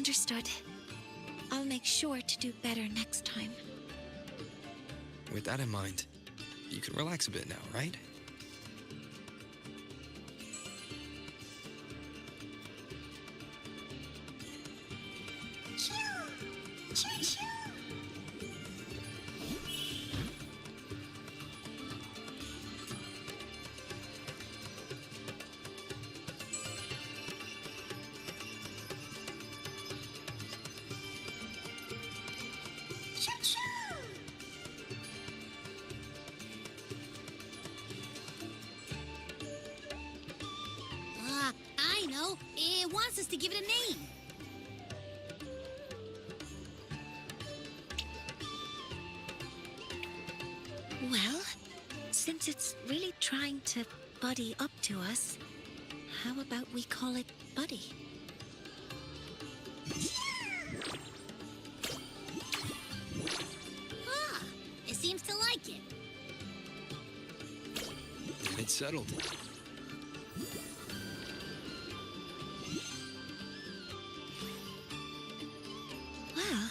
Understood. I'll make sure to do better next time.
With that in mind, you can relax a bit now, right?
I know. It wants us to give it a name.
Well, since it's really trying to buddy up to us, how about we call it Buddy?
It seems to like it.
And it's settled.
Well,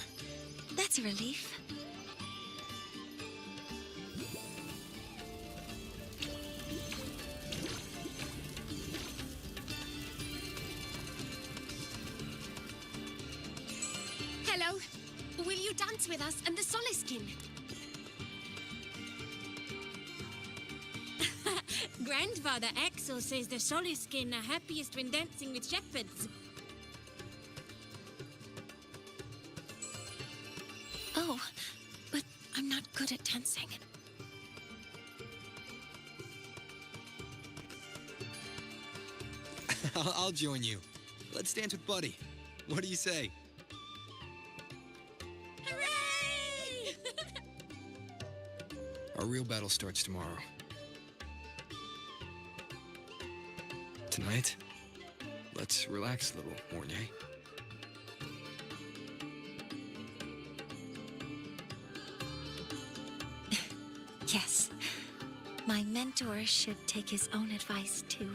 that's a relief.
Hello. Will you dance with us and the Soliskin? Grandfather Axel says the Soliskin are happiest when dancing with shepherds.
Oh, but I'm not good at dancing.
I'll join you. Let's dance with Buddy. What do you say?
Hooray!
Our real battle starts tomorrow. Tonight, let's relax a little, Mornye.
Yes. My mentor should take his own advice, too.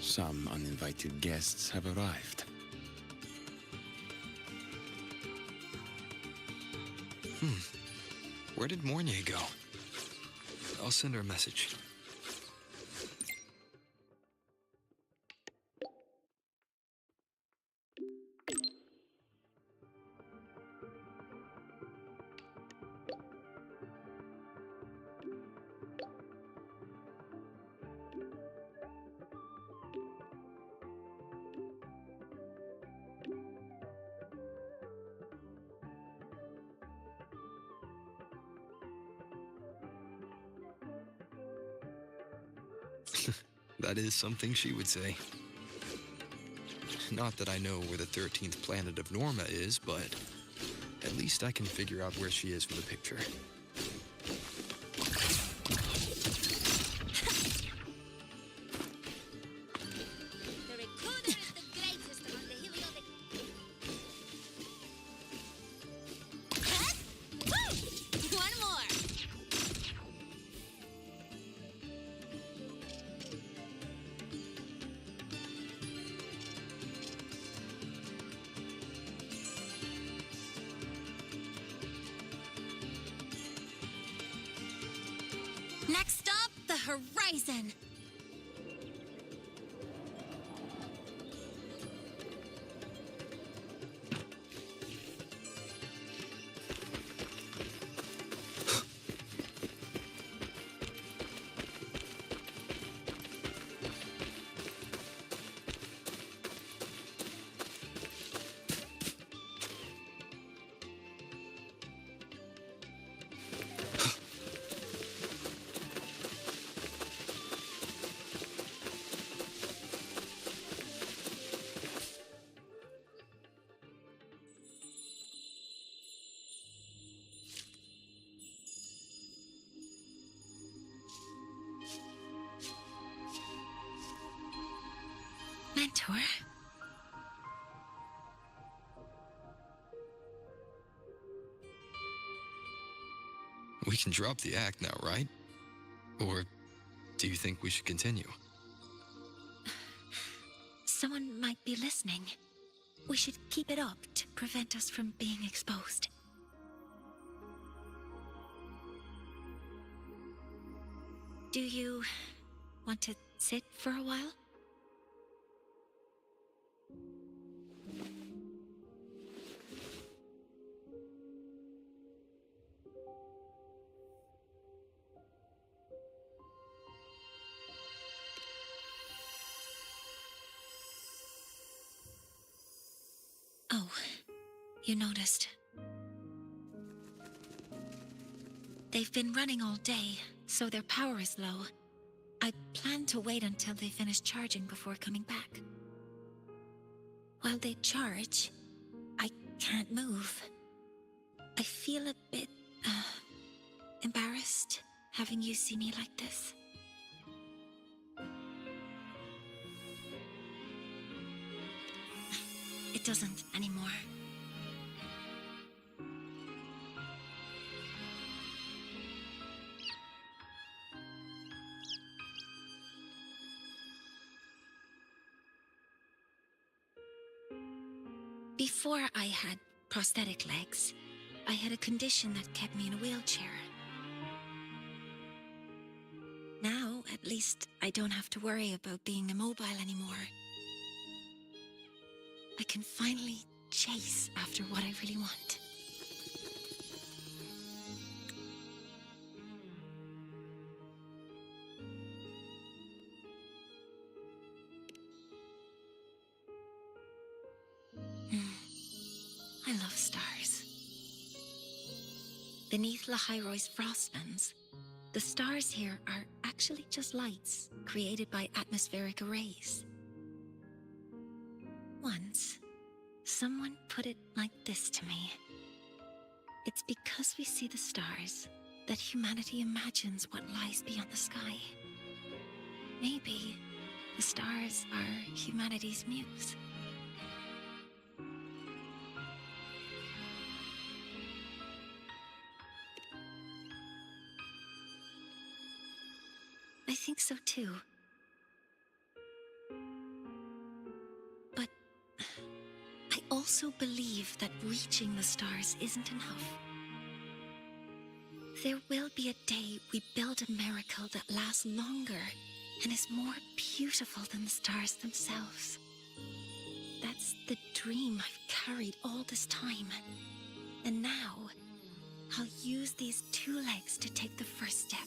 Some uninvited guests have arrived.
Where did Mornye go? I'll send her a message. That is something she would say. Not that I know where the 13th planet of Norma is, but at least I can figure out where she is from the picture.
The recorder is the greatest among the Heliotic. Cut! Woo! One more.
Next stop, the horizon. Sure.
We can drop the act now, right? Or do you think we should continue?
Someone might be listening. We should keep it up to prevent us from being exposed. Do you want to sit for a while? Oh, you noticed. They've been running all day, so their power is low. I plan to wait until they finish charging before coming back. While they charge, I can't move. I feel a bit, embarrassed having you see me like this. It doesn't anymore. Before I had prosthetic legs, I had a condition that kept me in a wheelchair. Now, at least, I don't have to worry about being immobile anymore. I can finally chase after what I really want. I love stars. Beneath Lahai-Roi's frostlands, the stars here are actually just lights created by atmospheric arrays. Once, someone put it like this to me. It's because we see the stars that humanity imagines what lies beyond the sky. Maybe the stars are humanity's muse. I think so too. But I also believe that reaching the stars isn't enough. There will be a day we build a miracle that lasts longer and is more beautiful than the stars themselves. That's the dream I've carried all this time. And now, I'll use these 2 legs to take the first step.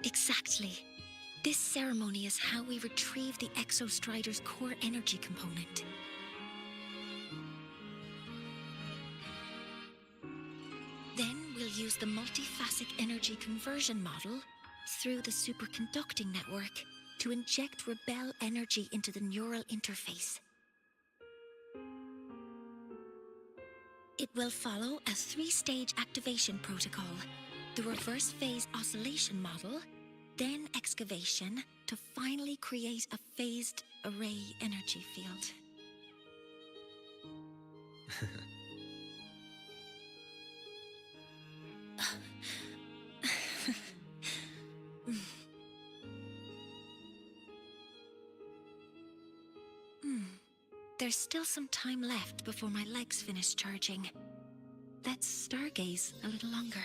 Exactly. This ceremony is how we retrieve the Exostrider's core energy component. Then we'll use the multiphasic energy conversion model through the superconducting network to inject rebel energy into the neural interface. It will follow a 3-stage activation protocol: the reverse phase oscillation model, then excavation to finally create a phased array energy field. There's still some time left before my legs finish charging. Let's stargaze a little longer.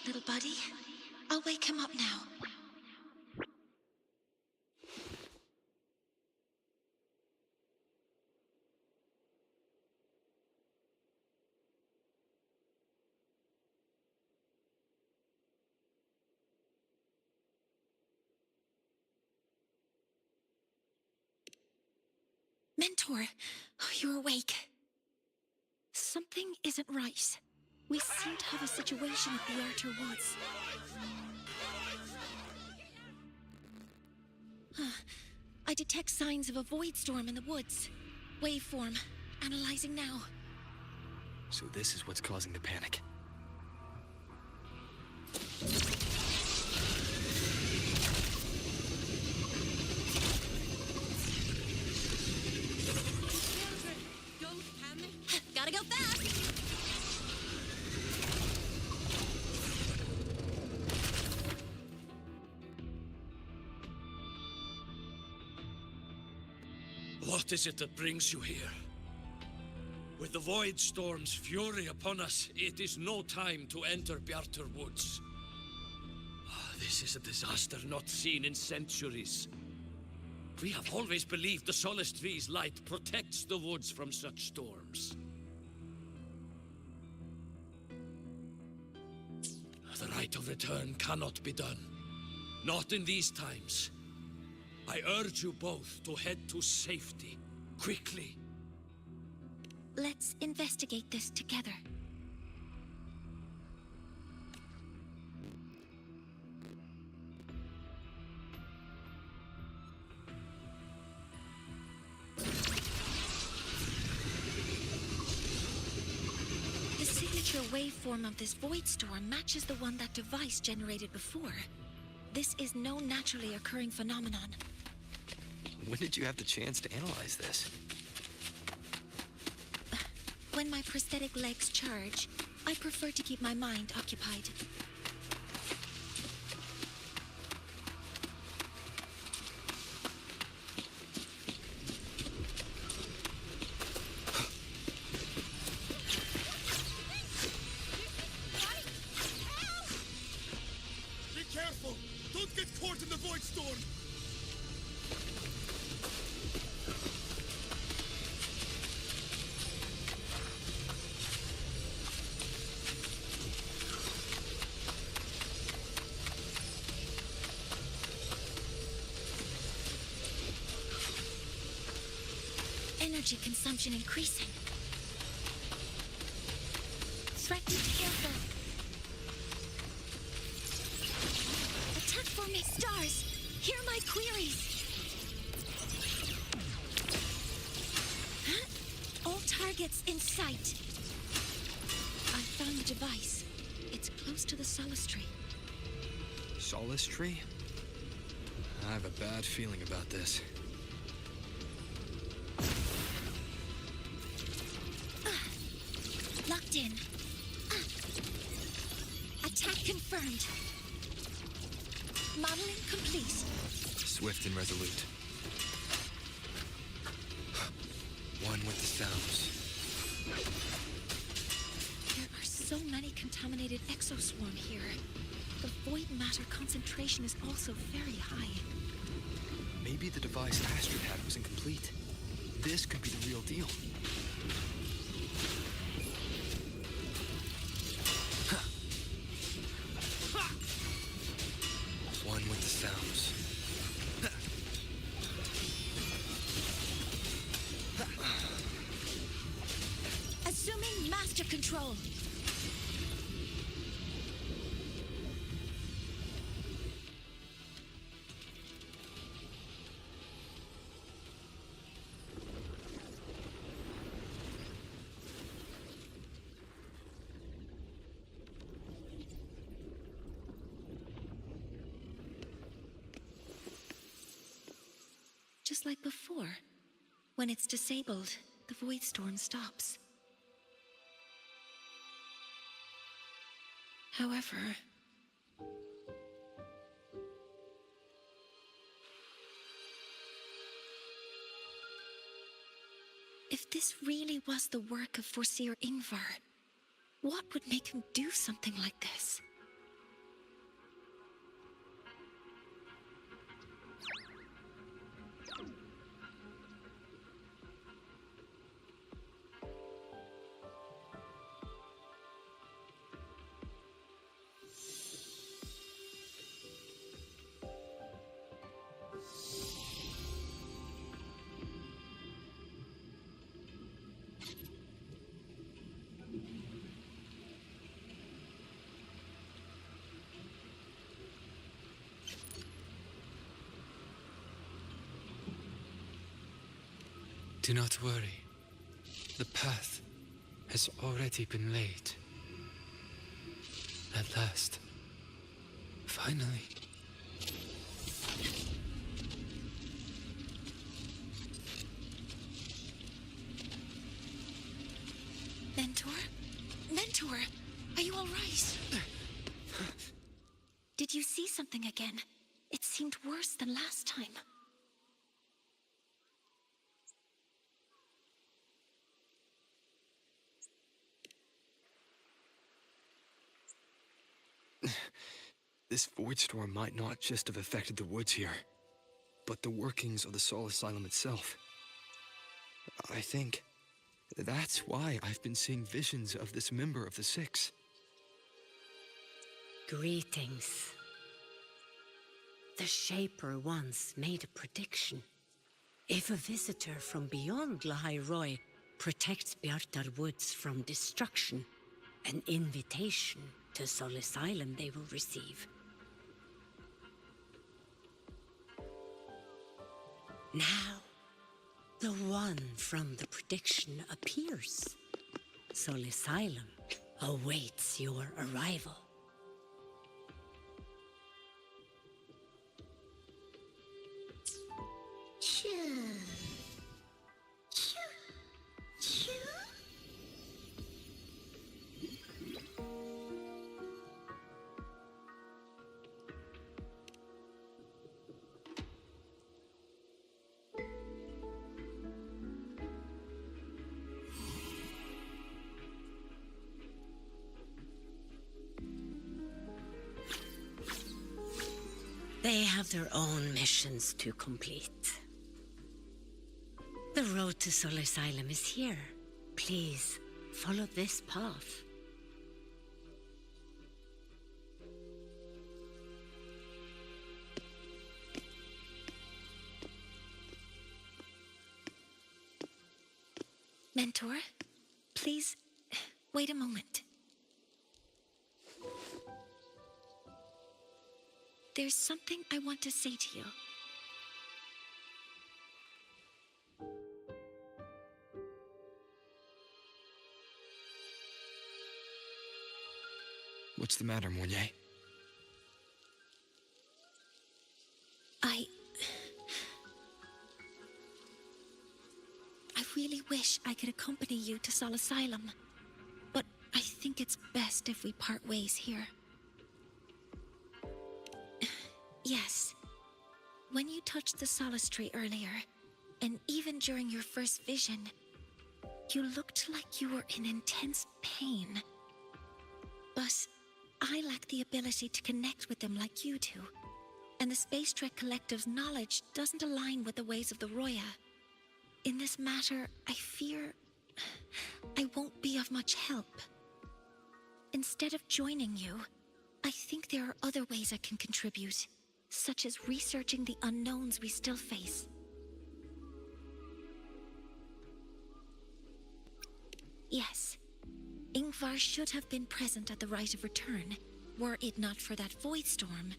little buddy. I'll wake him up now. Mentor, you're awake. Something isn't right. We seem to have a situation at the Outer Woods. I detect signs of a void storm in the woods. Waveform. Analyzing now.
So this is what's causing the panic.
Don't panic.
Gotta go fast!
What is it that brings you here? With the Void Storm's fury upon us, it is no time to enter Bjartur Woods. This is a disaster not seen in centuries. We have always believed the Solace Tree's light protects the woods from such storms. The right of return cannot be done. Not in these times. I urge you both to head to safety, quickly.
Let's investigate this together. The signature waveform of this void storm matches the one that device generated before. This is no naturally occurring phenomenon.
When did you have the chance to analyze this?
When my prosthetic legs charge, I prefer to keep my mind occupied.
Be careful! Don't get caught in the void storm!
Energy consumption increasing. Threat needs careful. Attack for me, stars. Hear my queries. Huh? All targets in sight. I found the device. It's close to the Solace Tree.
Solace Tree? I have a bad feeling about this.
Locked in. Attack confirmed. Modeling complete.
Swift and resolute. One with the sounds.
There are so many contaminated exoswarm here. The void matter concentration is also very high.
Maybe the device Astrid had was incomplete. This could be the real deal. One with the sounds.
Assuming master control. Just like before. When it's disabled, the void storm stops. However, if this really was the work of Forseer Ingvar, what would make him do something like this?
Do not worry. The path has already been laid. At last. Finally.
Mentor? Mentor, are you all right? Did you see something again? It seemed worse than last time.
This void storm might not just have affected the woods here, but the workings of the Soul Asylum itself. I think that's why I've been seeing visions of this member of the Six.
Greetings. The Shaper once made a prediction. If a visitor from beyond Lahai-Roi protects Bjartar Woods from destruction, an invitation to Soul Asylum they will receive. Now, the one from the prediction appears. Soul Asylum awaits your arrival. They have their own missions to complete. The road to Soul Asylum is here. Please, follow this path.
Mentor, please, wait a moment. There's something I want to say to you.
What's the matter, Mornye?
I really wish I could accompany you to Soul Asylum, but I think it's best if we part ways here. Yes, when you touched the solace tree earlier, and even during your first vision, you looked like you were in intense pain. But I lack the ability to connect with them like you do, and the Space Trek Collective's knowledge doesn't align with the ways of the Roya. In this matter, I fear I won't be of much help. Instead of joining you, I think there are other ways I can contribute, such as researching the unknowns we still face. Yes, Ingvar should have been present at the rite of return, were it not for that void storm.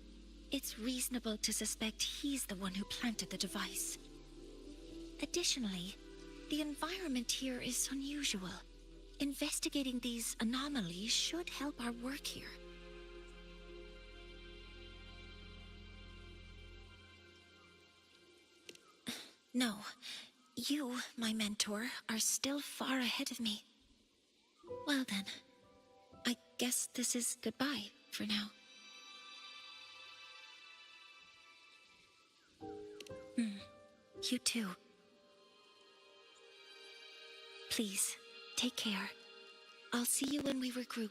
It's reasonable to suspect he's the one who planted the device. Additionally, the environment here is unusual. Investigating these anomalies should help our work here. No, you, my mentor, are still far ahead of me. Well then, I guess this is goodbye for now. You too. Please, take care. I'll see you when we regroup.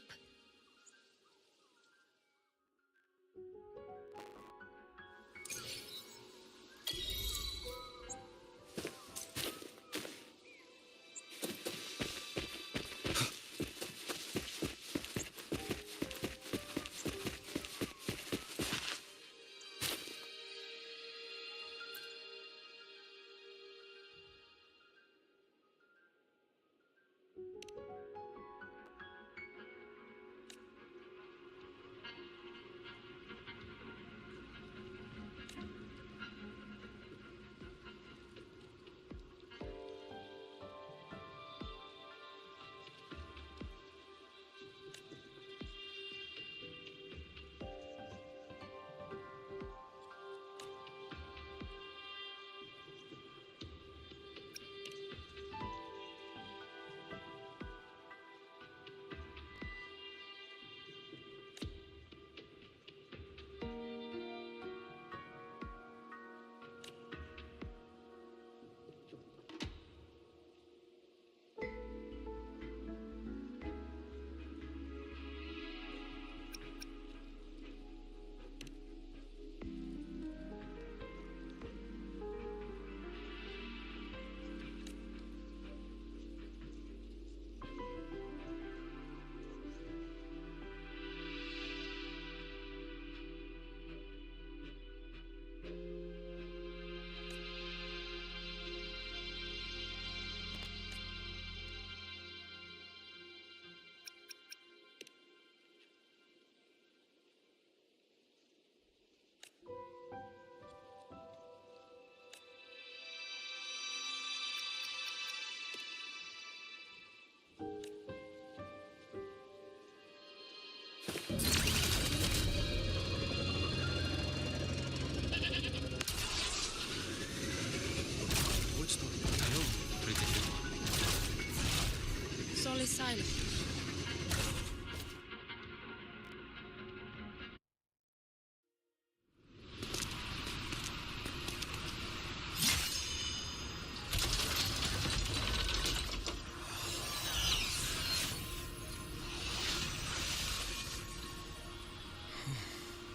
silent.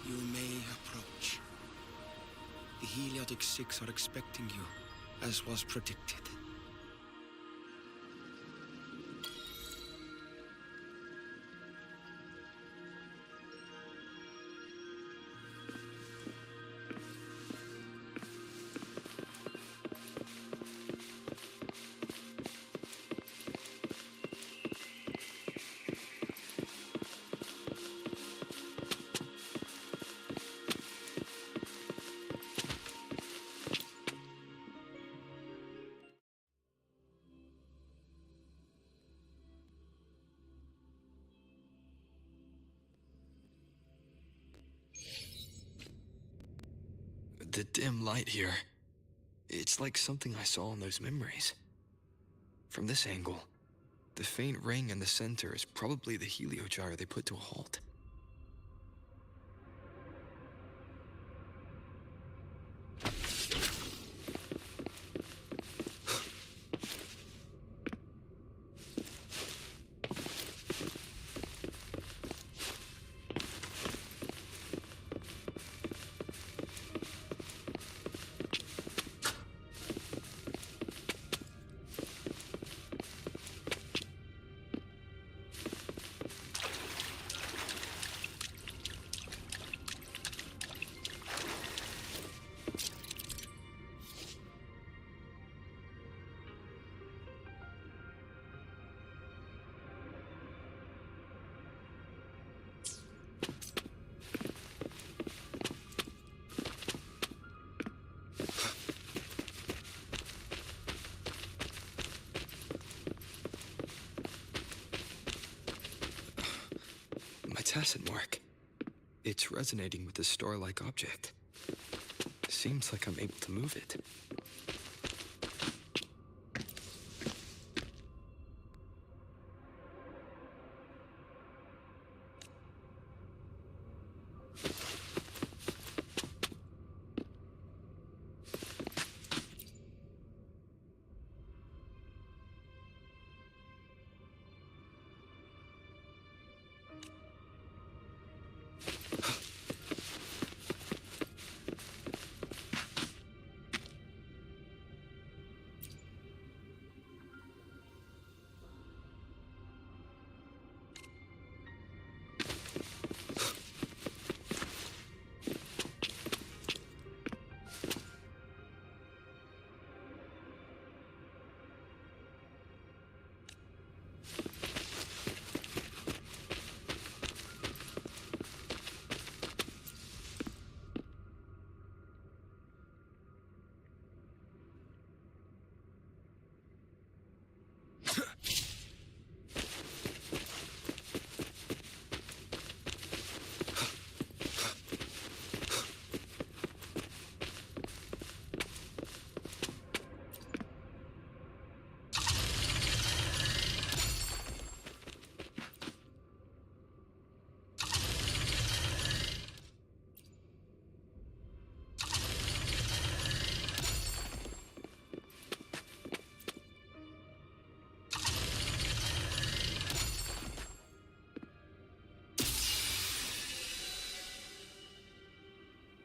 You may approach. The Heliotic Six are expecting you, as was predicted. The dim light here. It's like something I saw in those memories. From this angle, the faint ring in the center is probably the heliogyre they put to a halt. Tacit mark. It's resonating with the star-like object. Seems like I'm able to move it.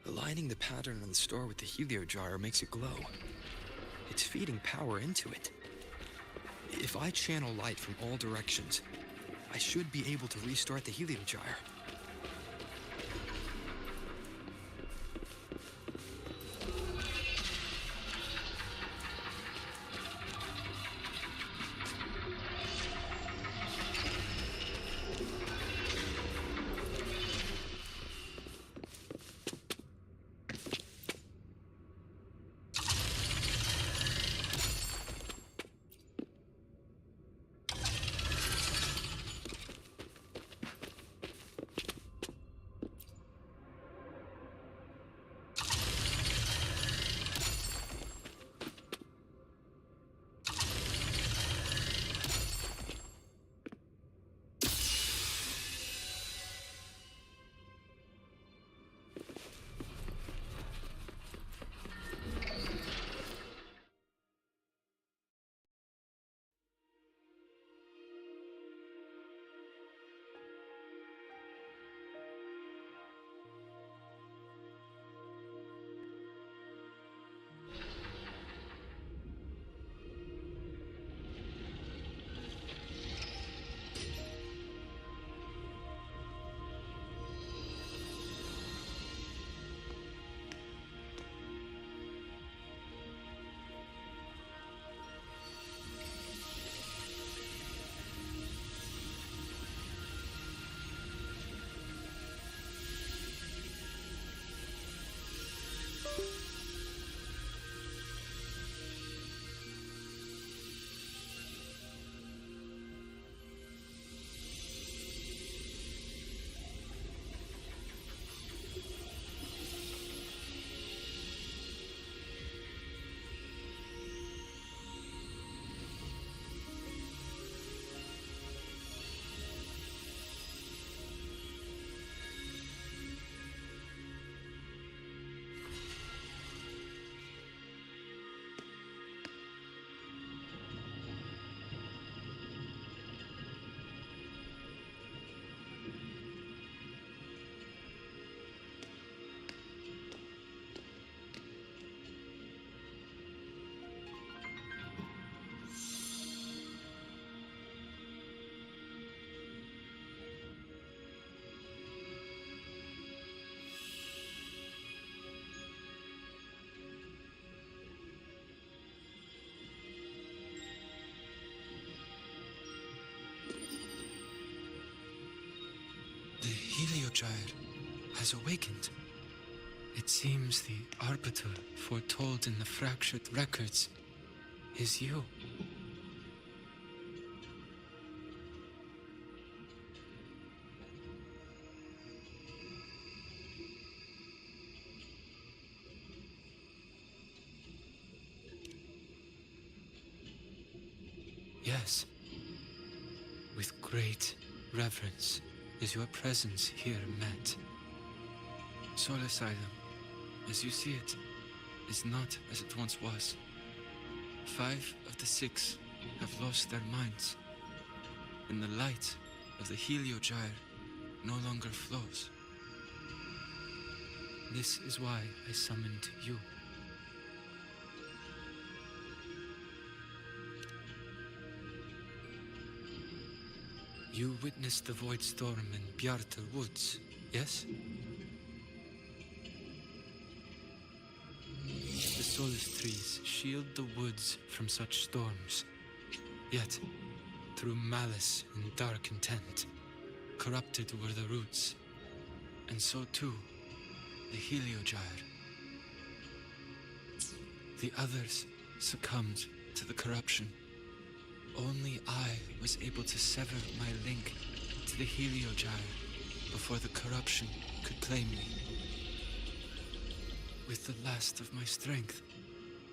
Aligning the pattern on the star with the heliogyre makes it glow. It's feeding power into it. If I channel light from all directions, I should be able to restart the heliogyre.
Heliogyre has awakened. It seems the Arbiter foretold in the fractured records is you. Yes. With great reverence is your presence here met. Soul Asylum, as you see it, is not as it once was. 5 of the 6 have lost their minds, and the light of the Heliogyre no longer flows. This is why I summoned you. You witnessed the Void Storm in Bjartar Woods, yes? The Solace trees shield the woods from such storms. Yet, through malice and dark intent, corrupted were the roots, and so too the Heliogyre. The others succumbed to the corruption. Only I was able to sever my link to the Heliogyre before the corruption could claim me. With the last of my strength,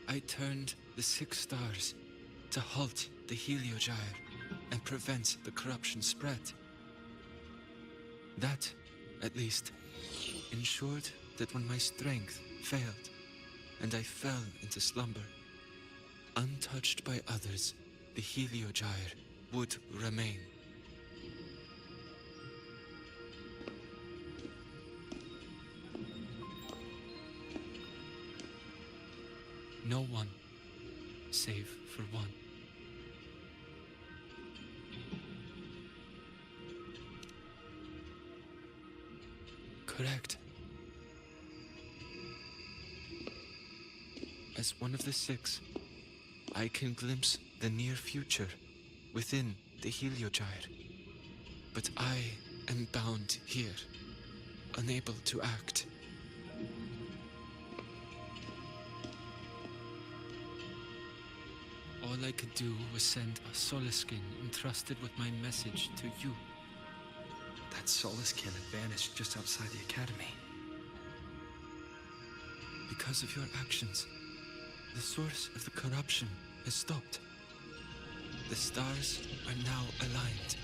I turned the 6 stars to halt the Heliogyre and prevent the corruption spread. That, at least, ensured that when my strength failed and I fell into slumber, untouched by others, the Heliogyre would remain. No one, save for one. Correct. As one of the 6, I can glimpse the near future within the Heliogyre. But I am bound here, unable to act. All I could do was send a Solaskin entrusted with my message to you.
That Solaskin had vanished just outside the academy.
Because of your actions, the source of the corruption has stopped. The stars are now aligned,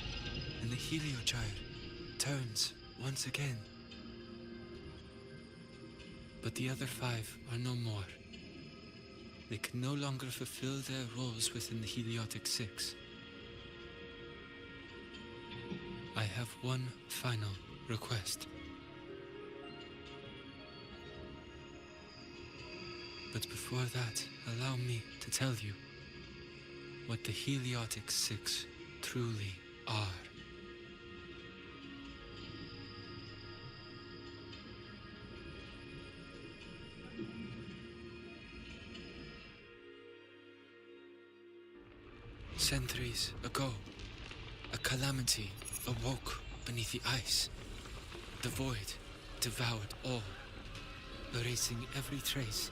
and the Heliogyre turns once again. But the other 5 are no more. They can no longer fulfill their roles within the Heliotic 6. I have one final request. But before that, allow me to tell you what the Heliotic 6 truly are. Centuries ago, a calamity awoke beneath the ice. The void devoured all, erasing every trace,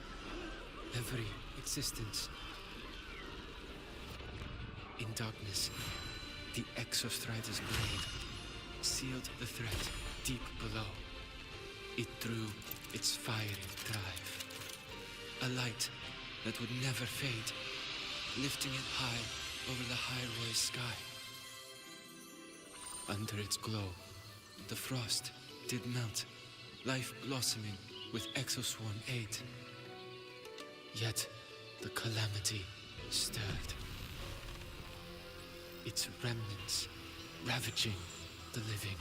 every existence. In darkness, the Exostrider's blade sealed the threat deep below. It drew its fiery drive, a light that would never fade, lifting it high over the Lahai-Roi sky. Under its glow, the frost did melt, life blossoming with Exoswarm aid. Yet the calamity stirred, its remnants ravaging the living.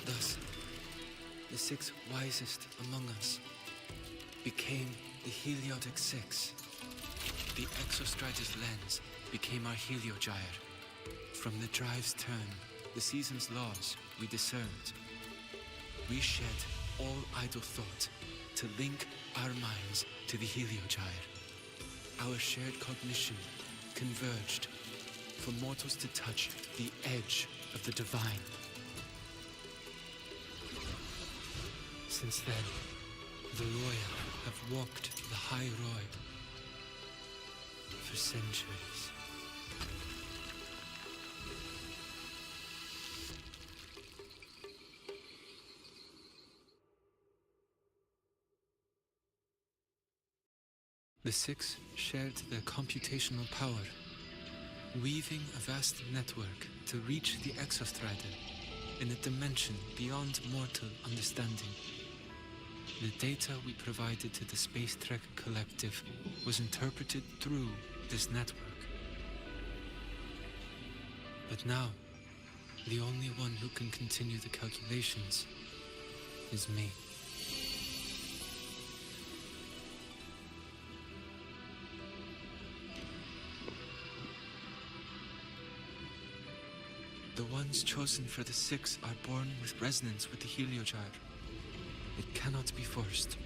Thus, the 6 wisest among us became the Heliotic 6. The Exostrider's lens became our Heliogyre. From the drive's turn, the season's laws we discerned. We shed all idle thought to link our minds to the Heliogyre. Our shared cognition converged for mortals to touch the edge of the divine. Since then, the Royal have walked the Lahai-Roi for centuries. The Six shared their computational power, weaving a vast network to reach the Exostrider in a dimension beyond mortal understanding. The data we provided to the Space Trek Collective was interpreted through this network. But now, the only one who can continue the calculations is me. The ones chosen for the Six are born with resonance with the Heliogyre. It cannot be forced.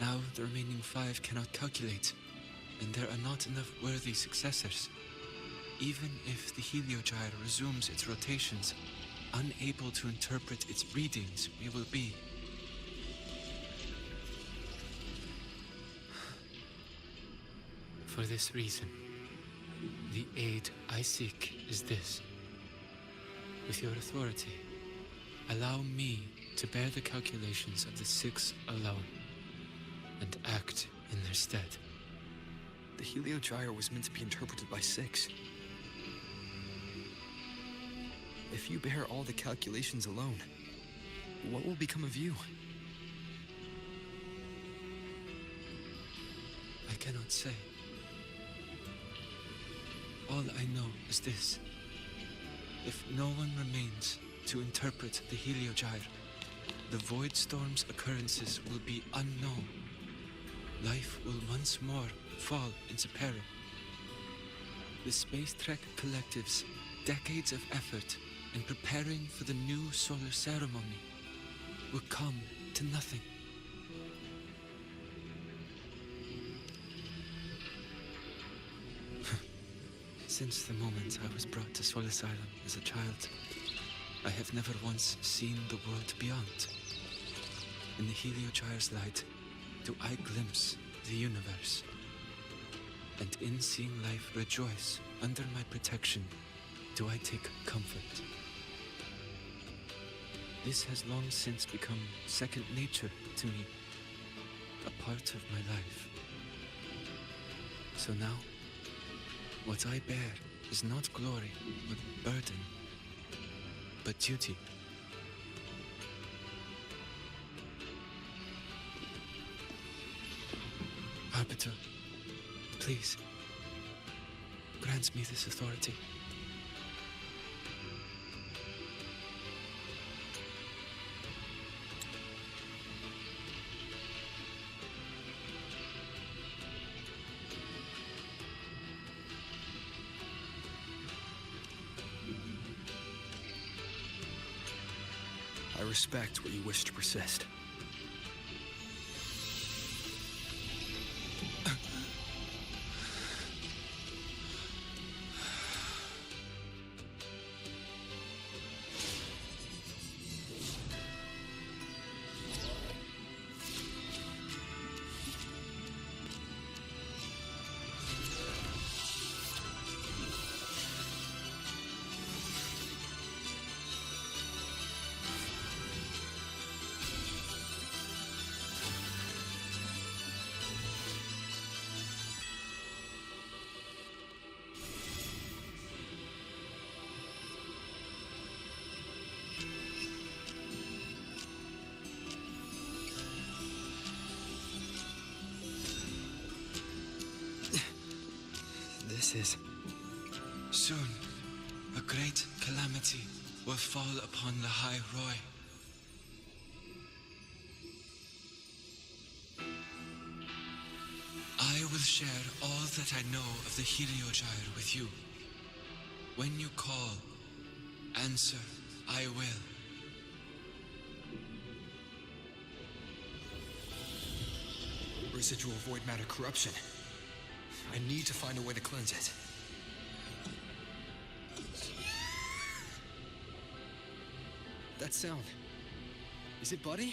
Now the remaining 5 cannot calculate, and there are not enough worthy successors. Even if the Heliogyre resumes its rotations, unable to interpret its readings, we will be. For this reason, the aid I seek is this. With your authority, allow me to bear the calculations of the Six alone, and act in their stead.
The Heliogyre was meant to be interpreted by Six. If you bear all the calculations alone, what will become of you?
I cannot say. All I know is this. If no one remains to interpret the Heliogyre, the Void Storm's occurrences will be unknown. Life will once more fall into peril. The Space Trek Collective's decades of effort in preparing for the new solar ceremony will come to nothing. Since the moment I was brought to Solace Island as a child, I have never once seen the world beyond. In the Heliogyre's light, do I glimpse the universe. And in seeing life rejoice under my protection, do I take comfort. This has long since become second nature to me, a part of my life. So now, what I bear is not glory or burden, but duty. Arbiter, please, grant me this authority.
I respect what you wish to persist. This is...
Soon, a great calamity will fall upon Lahai-Roi. I will share all that I know of the Heliogyre with you. When you call, answer, I will.
Residual void matter corruption. I need to find a way to cleanse it.
That sound. Is it Buddy?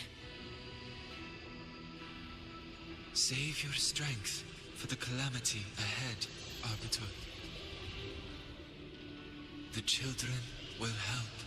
Save your strength for the calamity ahead, Arbiter. The children will help.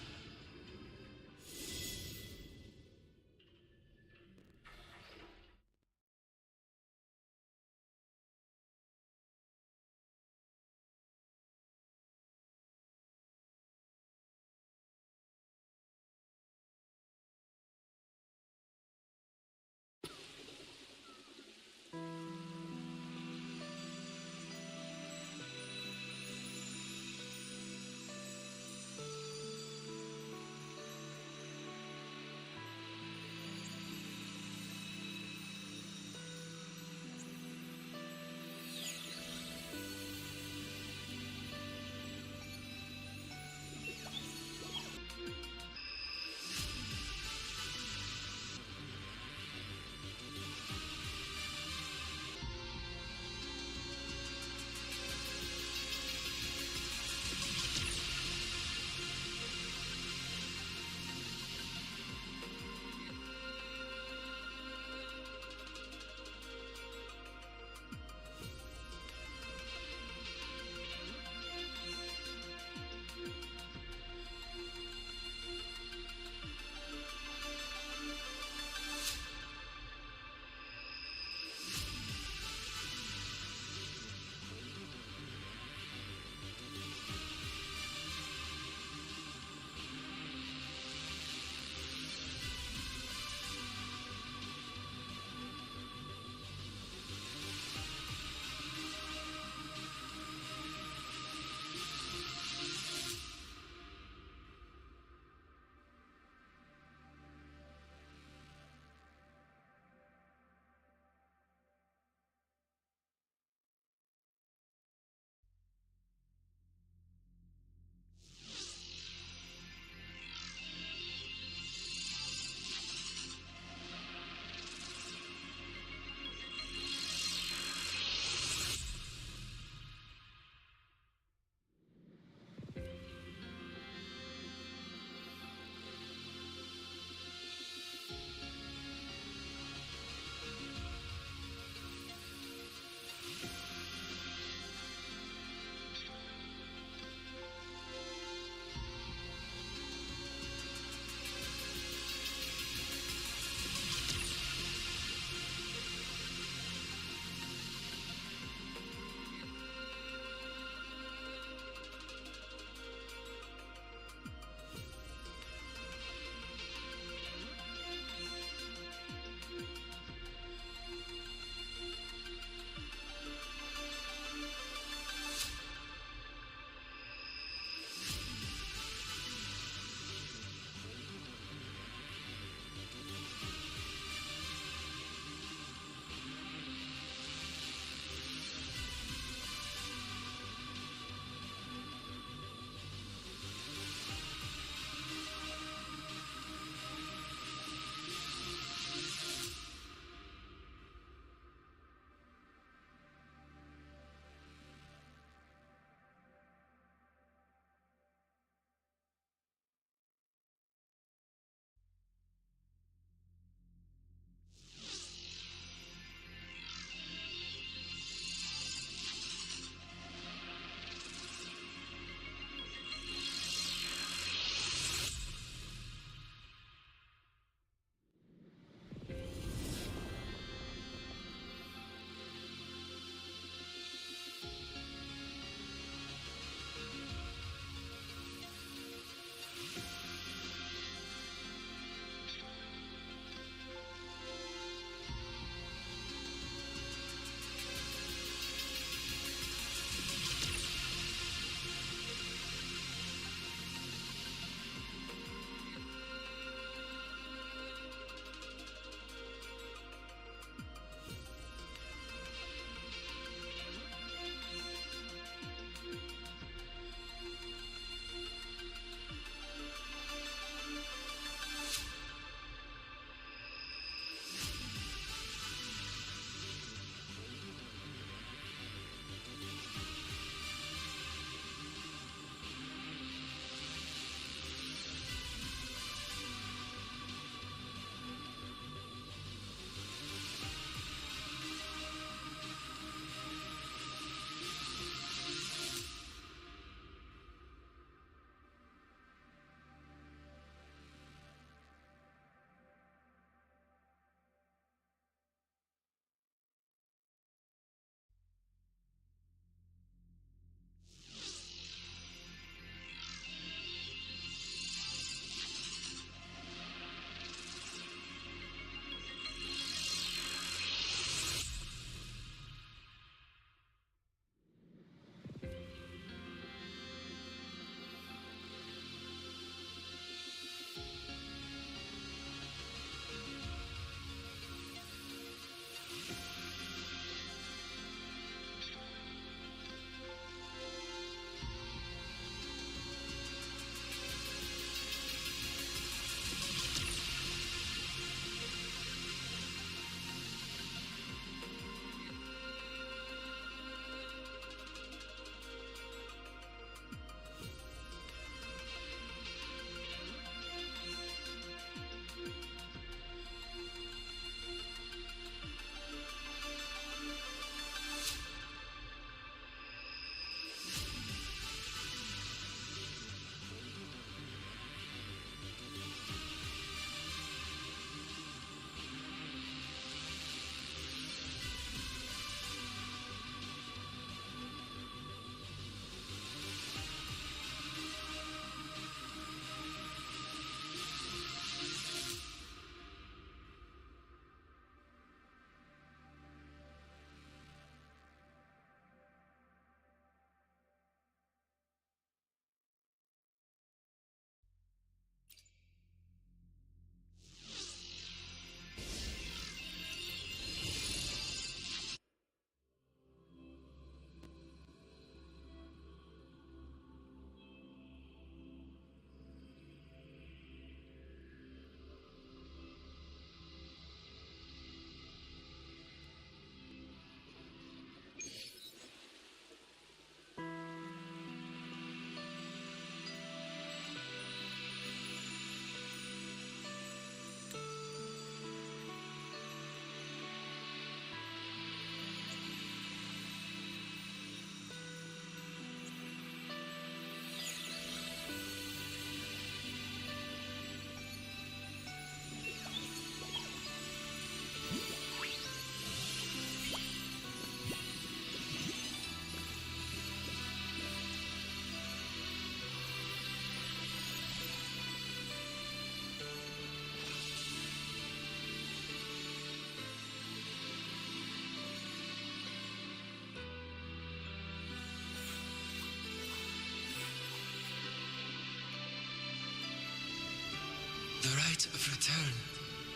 The rite of return.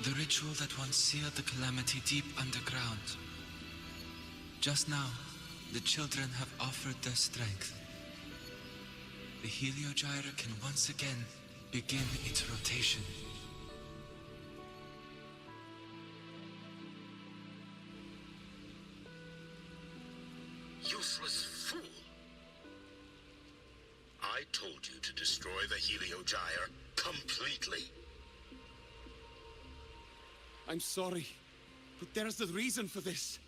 The ritual that once sealed the calamity deep underground. Just now, the children have offered their strength. The Heliogyre can once again begin its rotation.
Useless fool! I told you to destroy the Heliogyre completely.
I'm sorry, but there's a reason for this.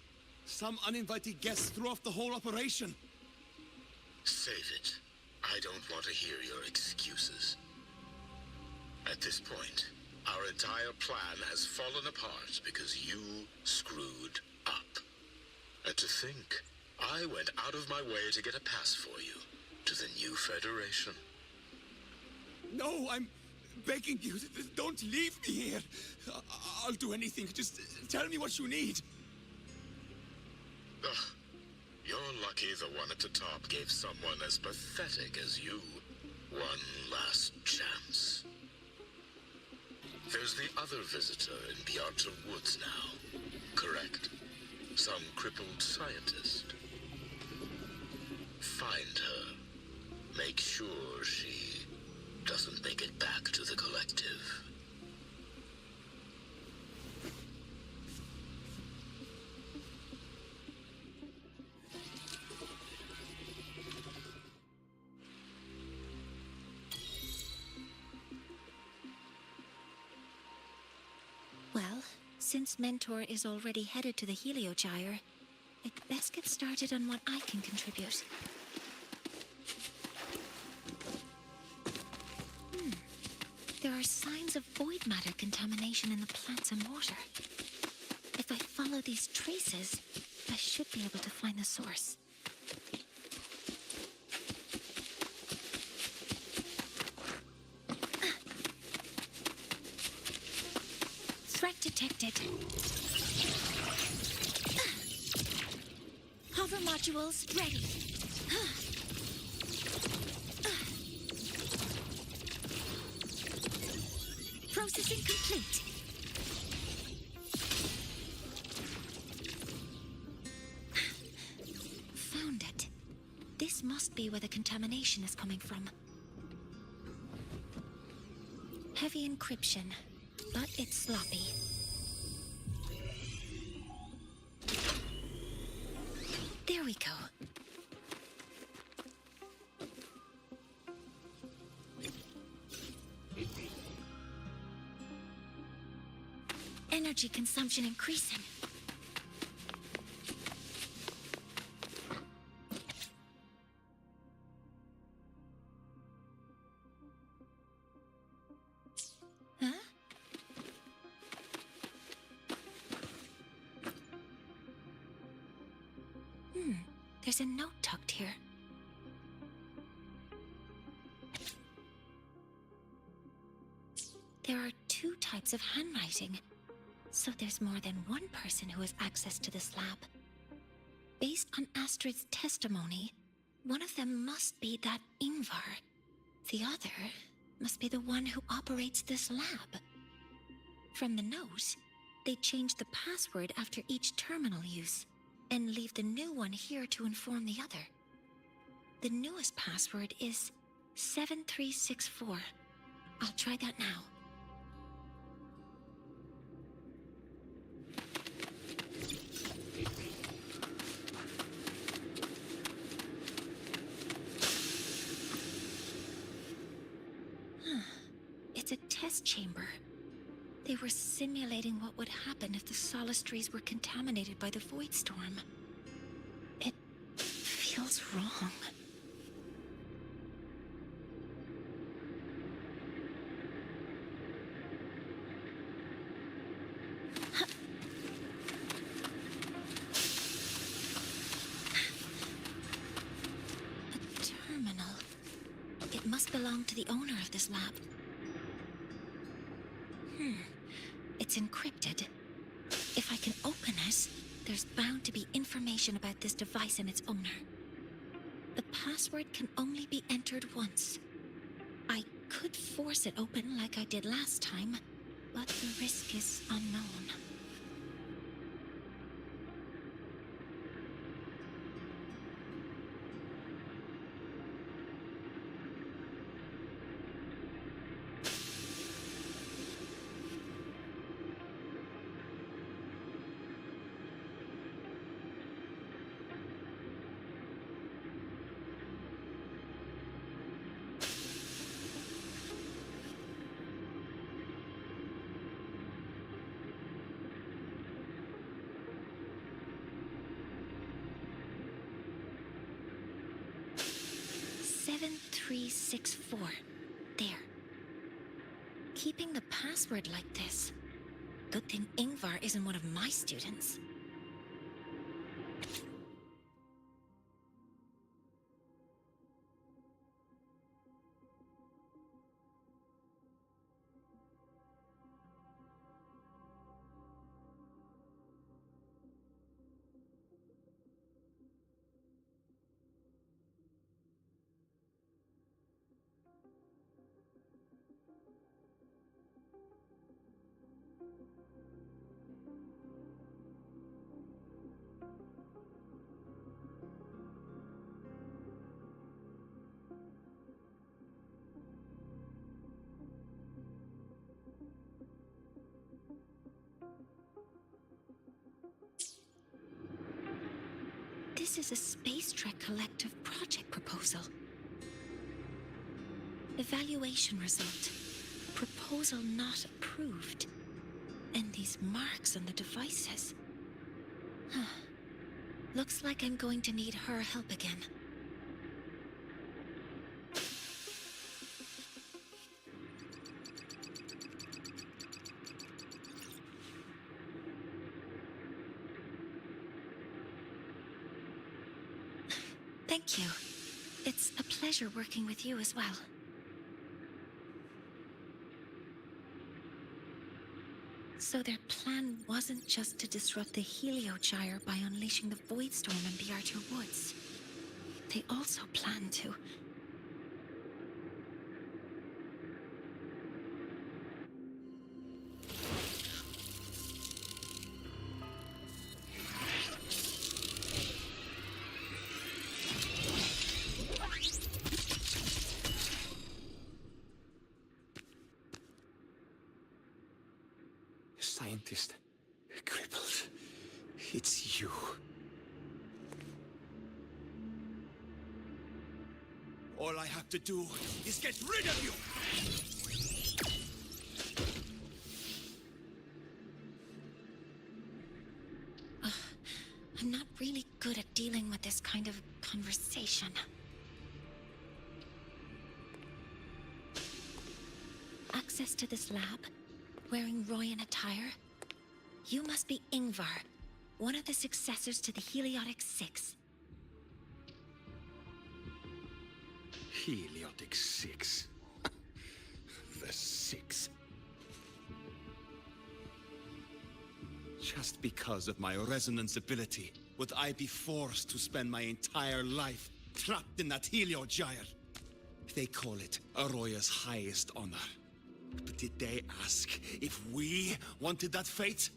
Some uninvited guests threw off the whole operation.
Save it. I don't want to hear your excuses. At this point, our entire plan has fallen apart because you screwed up. And to think, I went out of my way to get a pass for you to the new Federation.
No, I'm begging you, don't leave me here. I'll do anything, just tell me what you need.
Ugh. You're lucky the one at the top gave someone as pathetic as you one last chance. There's the other visitor in Bjarta Woods now, correct? Some crippled scientist. Find her. Make sure she doesn't make it back to the collective.
Well, since Mentor is already headed to the Heliogyre, I'd best get started on what I can contribute. There are signs of void matter contamination in the plants and water. If I follow these traces, I should be able to find the source. Threat detected. Hover modules ready. Processing complete. Found it. This must be where the contamination is coming from. Heavy encryption, but it's sloppy. There we go. Energy consumption increasing. Huh? There's a note tucked here. There are two types of handwriting. So there's more than one person who has access to this lab. Based on Astrid's testimony, one of them must be that Ingvar. The other must be the one who operates this lab. From the note, they change the password after each terminal use and leave the new one here to inform the other. The newest password is 7364. I'll try that now. It's a test chamber. They were simulating what would happen if the solistries were contaminated by the void storm. It feels wrong. A terminal. It must belong to the owner of this lab. It's encrypted. If I can open it, there's bound to be information about this device and its owner. The password can only be entered once. I could force it open like I did last time, but the risk is unknown. There. Keeping the password like this. Good thing Ingvar isn't one of my students. This is a Space Trek Collective project proposal. Evaluation result. Proposal not approved. And these marks on the devices. Looks like I'm going to need her help again. Thank you. It's a pleasure working with you as well. So their plan wasn't just to disrupt the Heliogyre by unleashing the Void Storm in the Archer Woods. They also planned to...
Scientist. Crippled. It's you. All I have to do is get rid of you!
I'm not really good at dealing with this kind of conversation. Access to this lab? Wearing Royan attire? You must be Ingvar, one of the successors to the Heliotic Six.
Heliotic Six. The Six. Just because of my resonance ability, would I be forced to spend my entire life trapped in that Heliogyre? They call it Aroya's highest honor. But did they ask if we wanted that fate?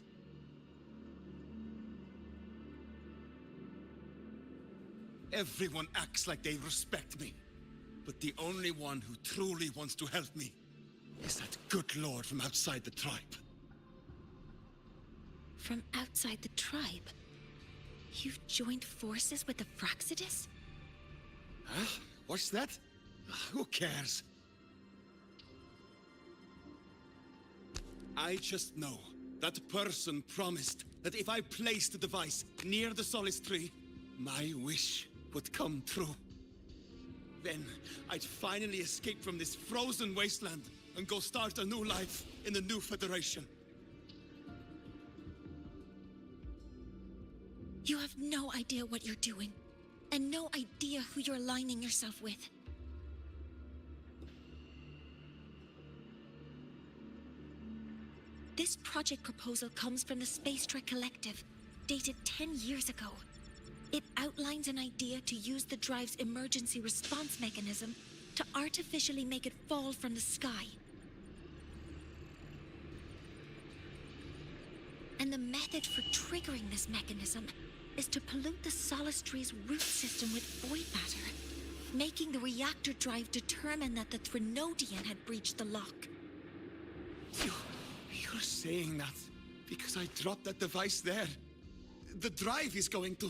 Everyone acts like they respect me. But the only one who truly wants to help me is that good lord from outside the tribe.
From outside the tribe? You've joined forces with the Fraxidus?
Huh? What's that? Who cares? I just know that person promised that if I placed the device near the Solace Tree, my wish would come true. Then I'd finally escape from this frozen wasteland and go start a new life in the new Federation.
You have no idea what you're doing, and no idea who you're aligning yourself with. This project proposal comes from the Space Trek Collective, dated 10 years ago. It outlines an idea to use the drive's emergency response mechanism to artificially make it fall from the sky. And the method for triggering this mechanism is to pollute the Solace Tree's root system with void matter, making the reactor drive determine that the Threnodian had breached the lock.
You're saying that because I dropped that device there. The drive is going to...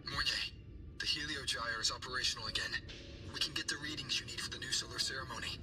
Mornye, the Heliogyre is operational again. We can get the readings you need for the new solar ceremony.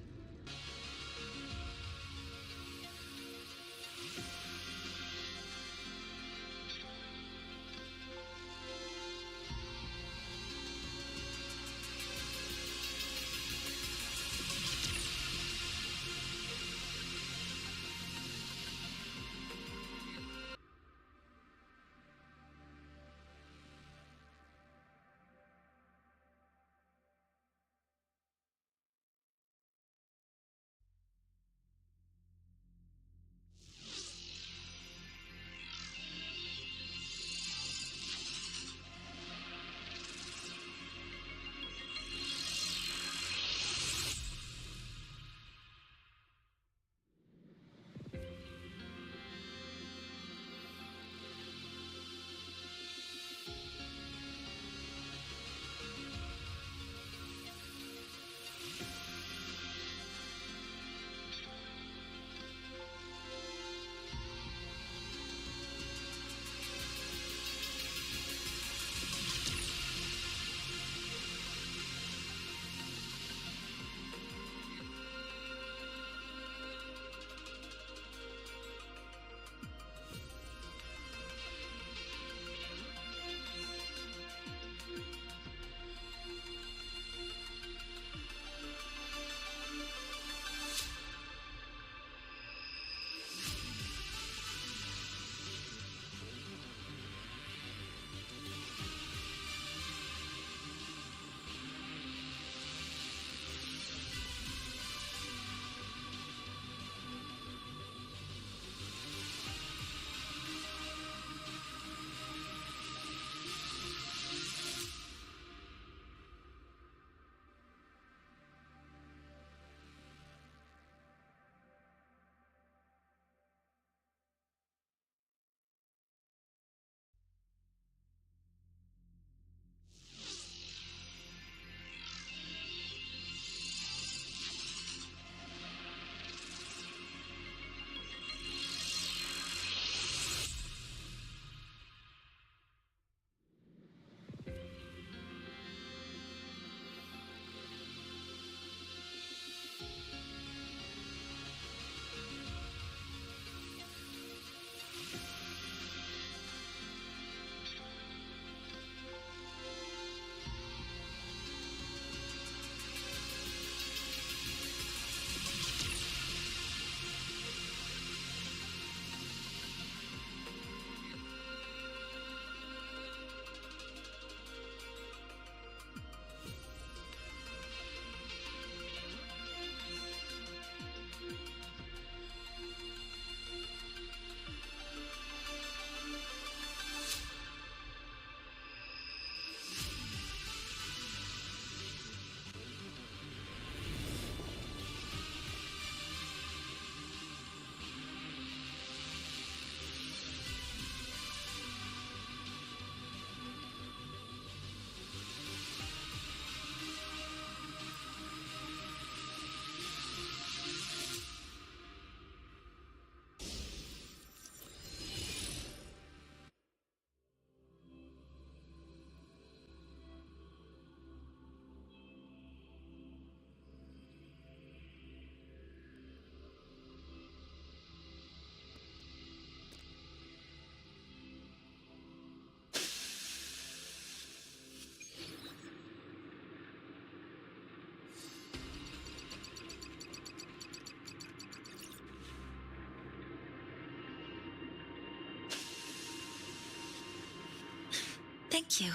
Thank you.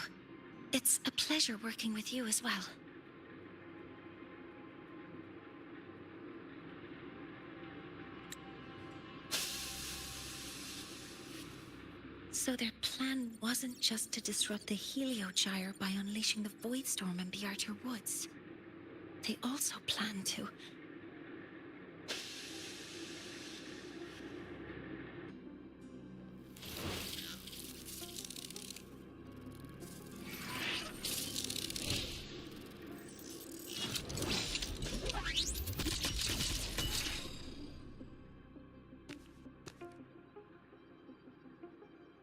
It's a pleasure working with you as well. So their plan wasn't just to disrupt the Helio-Gyre by unleashing the Void Storm in the Outer Woods. They also planned to...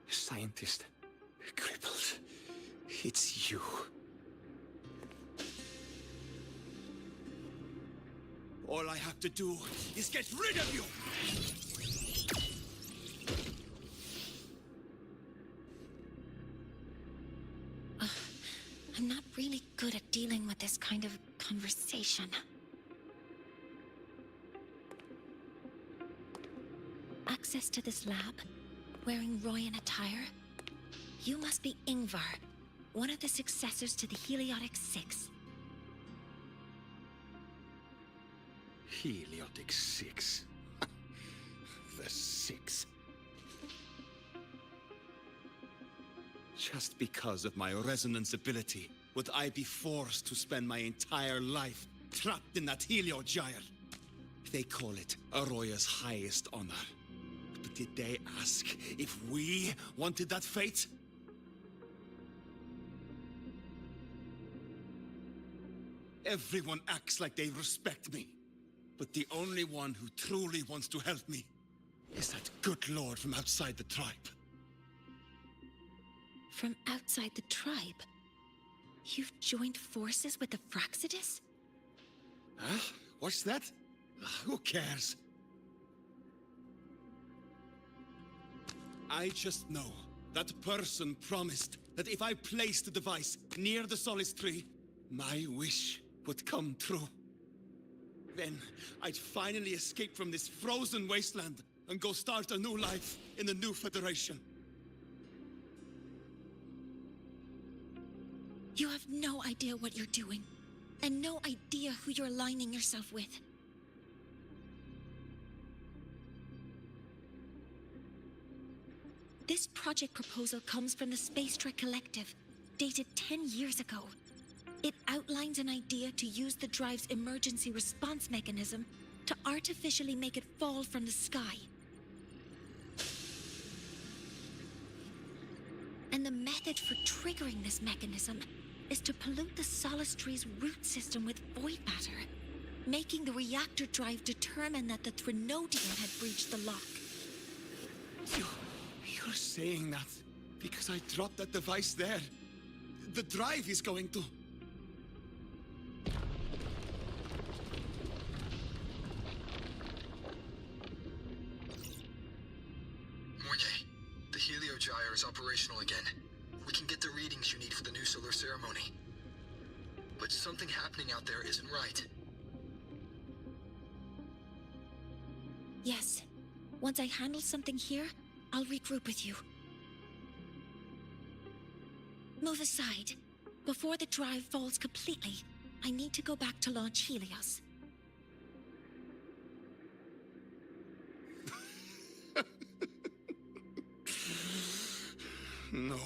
Scientist. Crippled. It's you. All I have to do is get rid of you!
I'm not really good at dealing with this kind of conversation. Access to this lab? Wearing Royan attire? You must be Ingvar, one of the successors to the Heliotic Six.
Heliotic Six. The Six. Just because of my resonance ability, would I be forced to spend my entire life trapped in that Helio-Gyre? They call it Aroya's highest honor. But did they ask if we wanted that fate? Everyone acts like they respect me. But the only one who truly wants to help me is that good lord from outside the tribe.
From outside the tribe? You've joined forces with the Fraxidus?
Huh? What's that? Who cares? I just know that person promised that if I placed the device near the Solace Tree, my wish would come true. Then I'd finally escape from this frozen wasteland and go start a new life in the new Federation.
You have no idea what you're doing, and no idea who you're aligning yourself with. This project proposal comes from the Space Trek Collective, dated 10 years ago. It outlines an idea to use the drive's emergency response mechanism to artificially make it fall from the sky. And the method for triggering this mechanism is to pollute the Solace Tree's root system with void matter, making the reactor drive determine that the Threnodian had breached the lock.
You're saying that because I dropped that device there. The drive is going to...
Mornye, the Helio-Gyre is operational again. We can get the readings you need for the new solar ceremony. But something happening out there isn't right.
Yes. Once I handle something here, I'll regroup with you. Move aside. Before the drive falls completely, I need to go back to launch Helios.
No.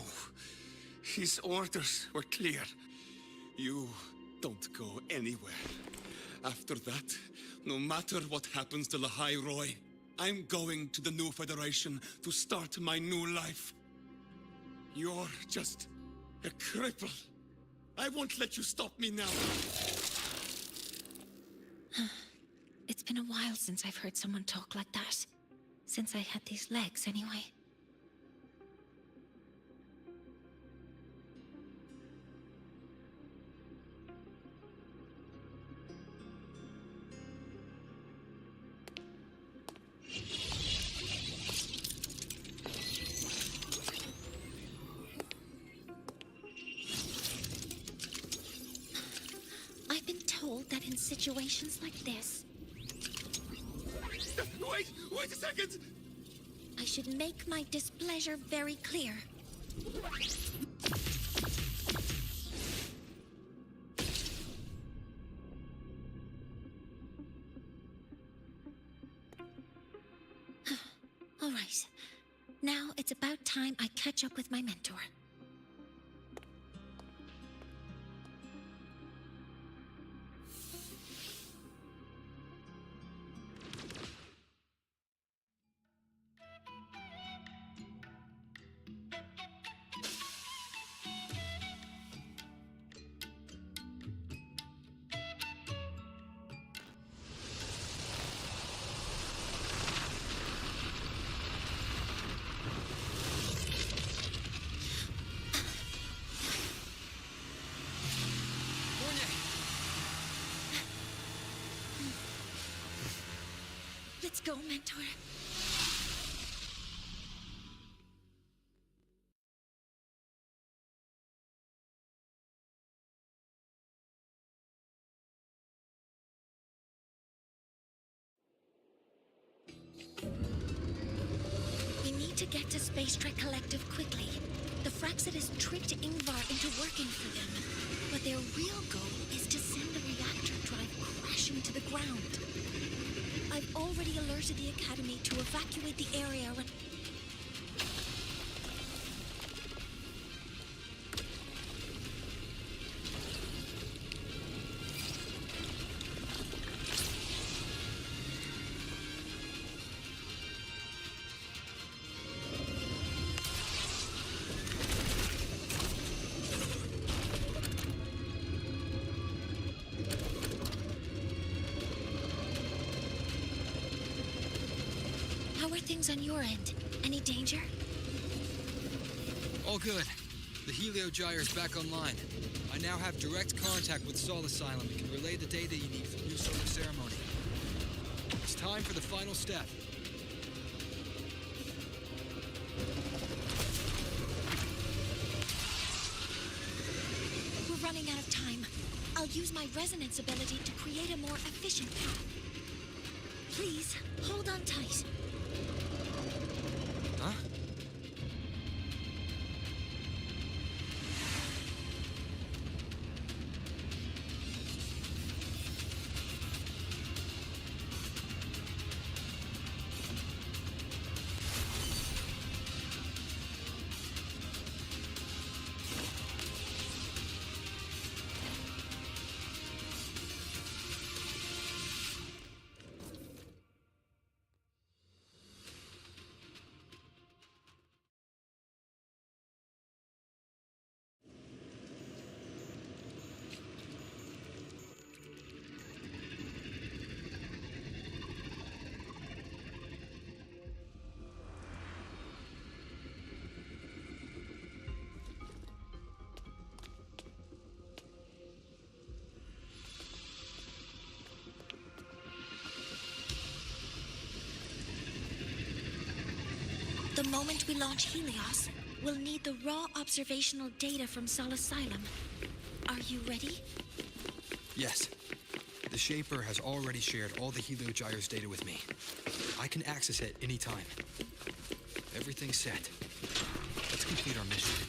His orders were clear. You don't go anywhere. After that, no matter what happens to Lahai-Roi, I'm going to the new Federation to start my new life. You're just a cripple. I won't let you stop me now.
It's been a while since I've heard someone talk like that. Since I had these legs, anyway. I've been told that in situations like this...
Wait a second!
I should make my displeasure very clear. All right. Now it's about time I catch up with my mentor. Let's go, mentor. We need to get to Space Trek Collective quickly. The Fraxit has tricked Ingvar into working for them, but their real goal is to send the reactor drive crashing to the ground. I've already alerted the Academy to evacuate the area when... How are things on your end? Any danger?
All good. The Helio-Gyre is back online. I now have direct contact with Sol Asylum and can relay the data you need for the new solar ceremony. It's time for the final step.
We're running out of time. I'll use my resonance ability to create a more efficient path. Please, hold on tight.
Huh?
The moment we launch Helios, we'll need the raw observational data from Sol Asylum. Are you ready?
Yes. The Shaper has already shared all the Helio-Gyre's data with me. I can access it anytime. Everything's set. Let's complete our mission.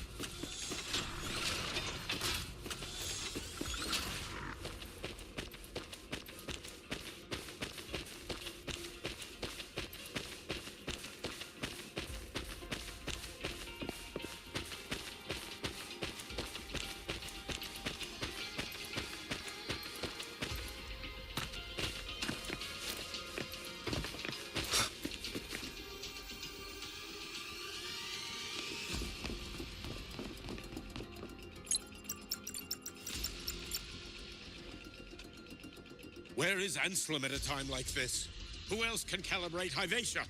Where is Anselm at a time like this? Who else can calibrate Hyvatia?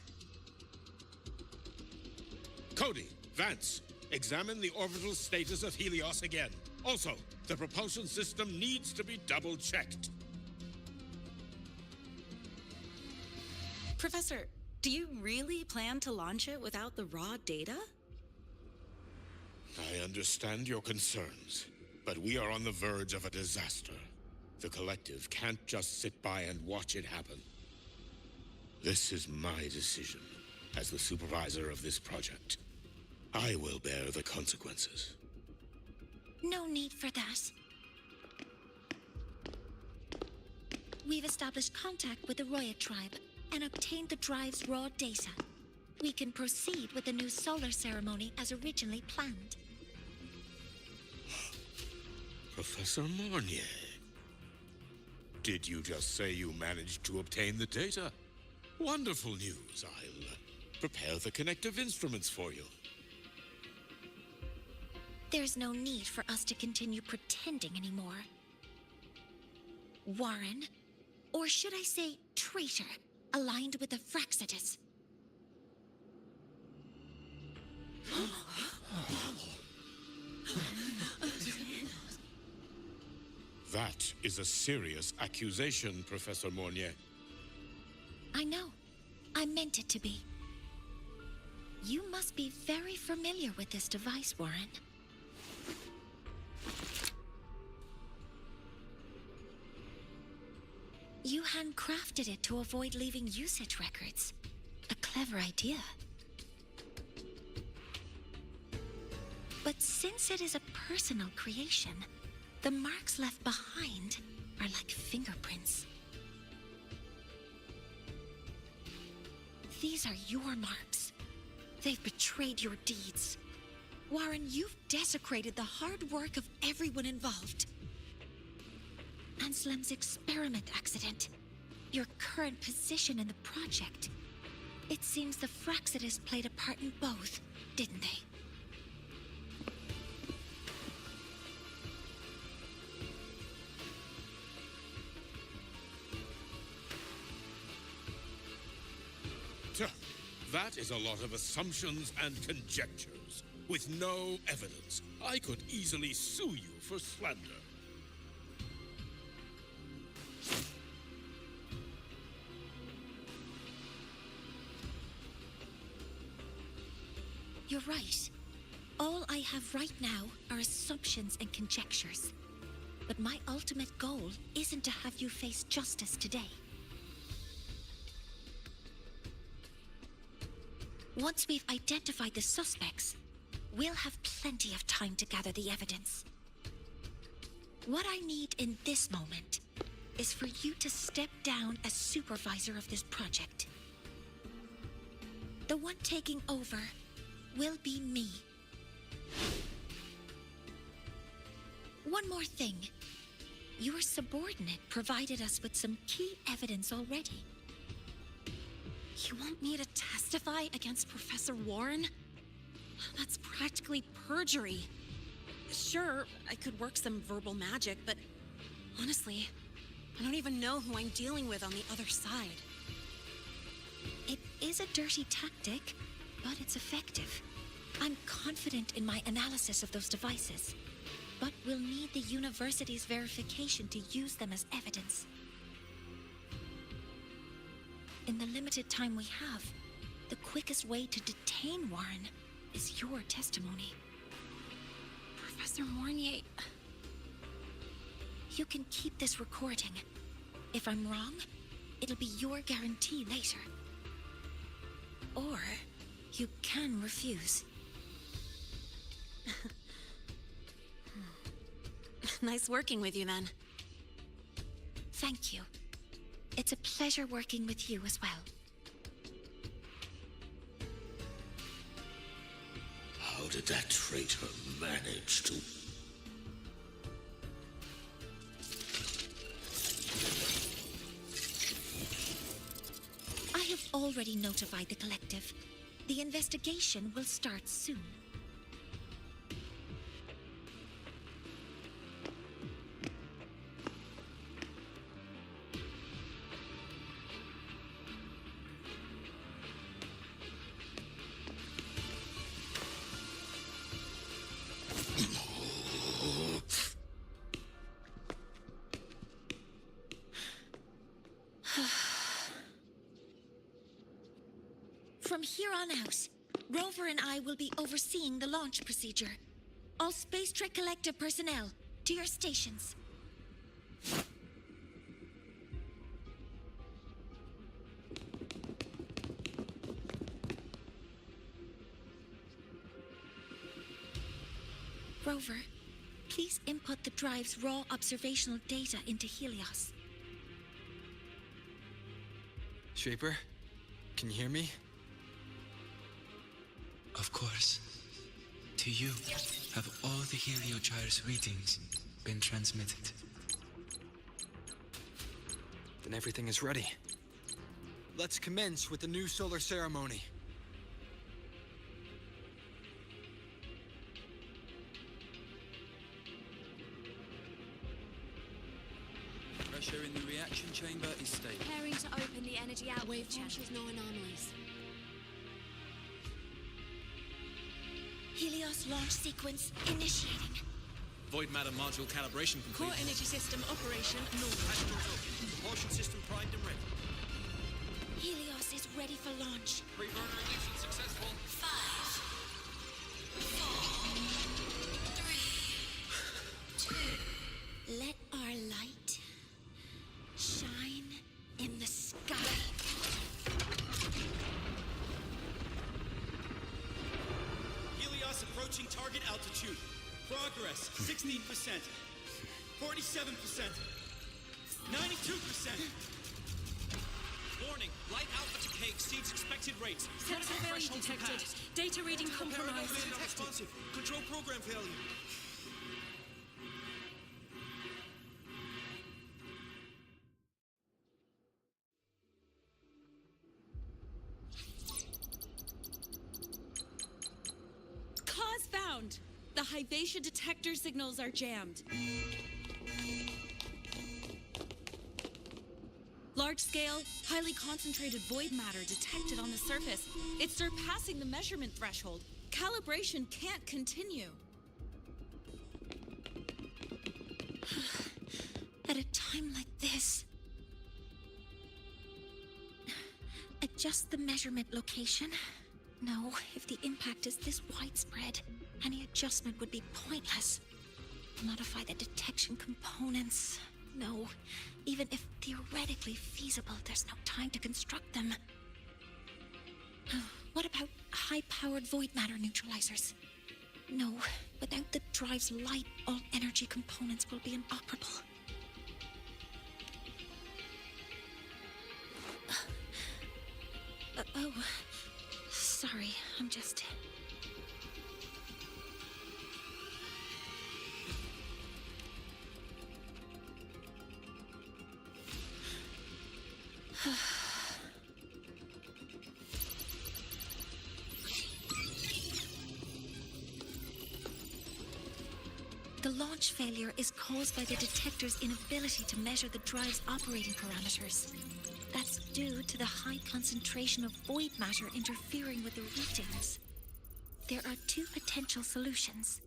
Cody, Vance, examine the orbital status of Helios again. Also, the propulsion system needs to be double-checked.
Professor, do you really plan to launch it without the raw data?
I understand your concerns, but we are on the verge of a disaster. The Collective can't just sit by and watch it happen. This is my decision as the supervisor of this project. I will bear the consequences.
No need for that. We've established contact with the Roya tribe and obtained the drive's raw data. we can proceed with the new solar ceremony as originally planned.
Professor Mornye, did you just say you managed to obtain the data? Wonderful news. I'll prepare the connective instruments for you.
There's no need for us to continue pretending anymore. Warren, or should I say traitor, aligned with the Fraxitus.
That is a serious accusation, Professor Mornye.
I know. I meant it to be. You must be very familiar with this device, Warren. You handcrafted it to avoid leaving usage records. A clever idea. But since it is a personal creation, the marks left behind are like fingerprints. These are your marks. They've betrayed your deeds. Warren, you've desecrated the hard work of everyone involved. Anselm's experiment accident, your current position in the project. It seems the Fraxitus played a part in both, didn't they?
That is a lot of assumptions and conjectures, with no evidence. I could easily sue you for slander.
You're right. All I have right now are assumptions and conjectures. But my ultimate goal isn't to have you face justice today. Once we've identified the suspects, we'll have plenty of time to gather the evidence. What I need in this moment is for you to step down as supervisor of this project. The one taking over will be me. One more thing. Your subordinate provided us with some key evidence already.
You want me to testify against Professor Warren? That's practically perjury. Sure, I could work some verbal magic, but honestly, I don't even know who I'm dealing with on the other side.
It is a dirty tactic, but it's effective. I'm confident in my analysis of those devices, but we'll need the university's verification to use them as evidence. In the limited time we have, the quickest way to detain Warren is your testimony.
Professor Mornye...
You can keep this recording. If I'm wrong, it'll be your guarantee later. Or you can refuse.
Nice working with you, then.
Thank you. It's a pleasure working with you as well.
How did that traitor manage to...
I have already notified the collective. The investigation will start soon. From here on out, Rover and I will be overseeing the launch procedure. All Space Trek Collective personnel, to your stations. Rover, please input the drive's raw observational data into Helios.
Shaper, can you hear me?
Of course. To you, have all the Heliogyre's readings been transmitted?
Then everything is ready. Let's commence with the new solar ceremony. Pressure in the reaction chamber is stable.
Preparing to open the energy outwave channel.
No anomalies.
Helios launch sequence initiating.
Void matter module calibration complete.
Core energy system operation normal.
Astros open. Propulsion system primed and ready.
Helios is ready for launch.
Pre-burner ignition successful.
5, 4, 3, 2. Let our light shine in the sky.
Helios approaching target altitude. Progress 16%. 47%. 92%. Warning, light alpha decay exceeds expected rates.
Sensor failure detected. Data reading compromised.
Not responsive. Control program failure.
Cause found! The Hyvatia detector signals are jammed. Large-scale, highly concentrated void matter detected on the surface. It's surpassing the measurement threshold. Calibration can't continue.
At a time like this, adjust the measurement location. No, if the impact is this widespread, any adjustment would be pointless. Modify the detection components. No, even if theoretically feasible, there's no time to construct them. What about high-powered void matter neutralizers? No, without the drive's light, all energy components will be inoperable. Oh, sorry, I'm just... The launch failure is caused by the detector's inability to measure the drive's operating parameters. That's due to the high concentration of void matter interfering with the readings. There are two potential solutions.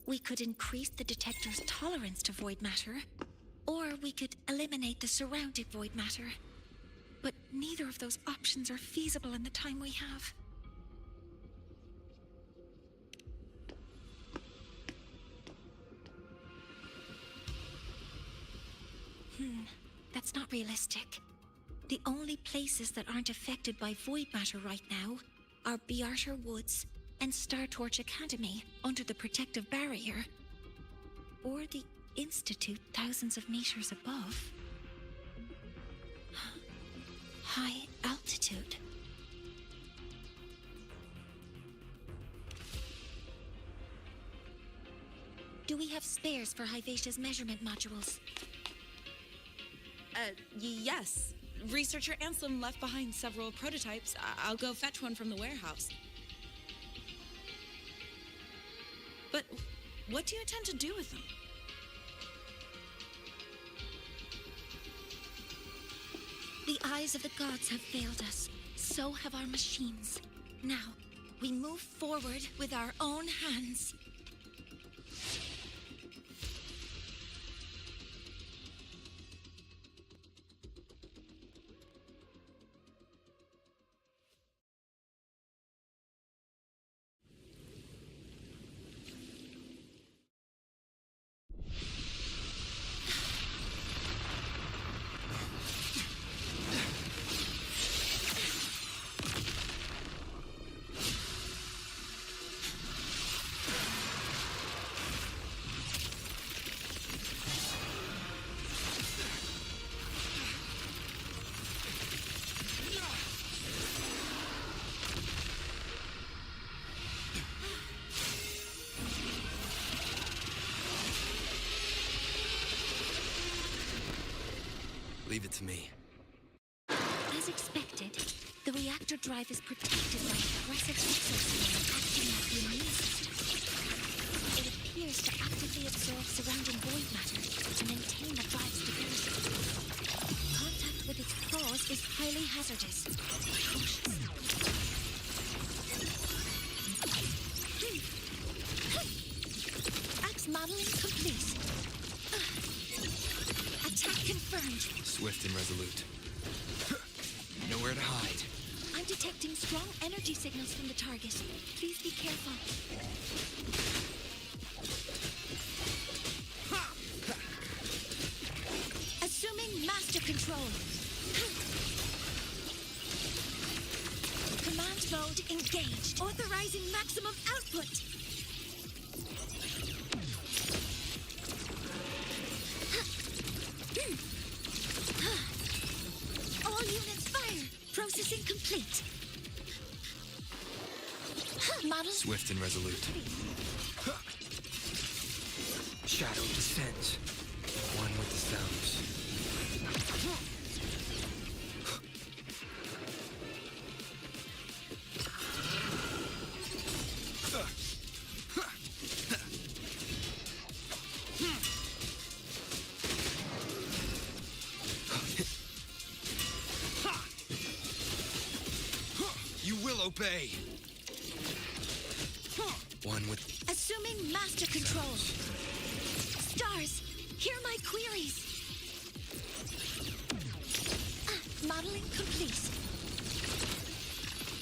We could increase the detector's tolerance to void matter, or we could eliminate the surrounding void matter. But neither of those options are feasible in the time we have. That's not realistic. The only places that aren't affected by void matter right now are Bearter Woods and Star Torch Academy under the protective barrier, or the Institute thousands of meters above. High altitude. Do we have spares for Hyvatia's measurement modules?
Yes. Researcher Anselm left behind several prototypes. I'll go fetch one from the warehouse. But what do you intend to do with them?
The eyes of the gods have failed us. So have our machines. Now, we move forward with our own hands.
Leave it to me.
As expected, the reactor drive is protected by aggressive exoskeleton acting like the immune system. It appears to actively absorb surrounding void matter to maintain the drive's stability. Contact with its claws is highly hazardous. Cautious. Axe modeling complete. Attack confirmed.
Swift and resolute. Nowhere to hide.
I'm detecting strong energy signals from the target. Please be careful. Assuming master control. Command mode engaged. Authorizing maximum output. All units fire. Processing complete. Model
Swift and resolute. Shadow descends. One with the sounds. You will obey. One with...
Assuming master control. Stars, hear my queries. Modeling complete.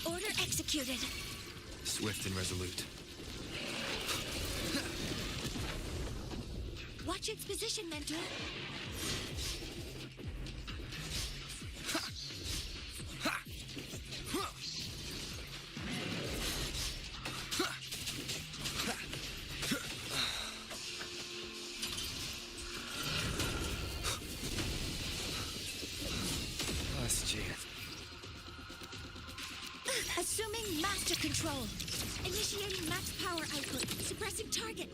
Order executed.
Swift and resolute.
Watch its position, Mentor. Assuming master control. Initiating max power output. Suppressing target.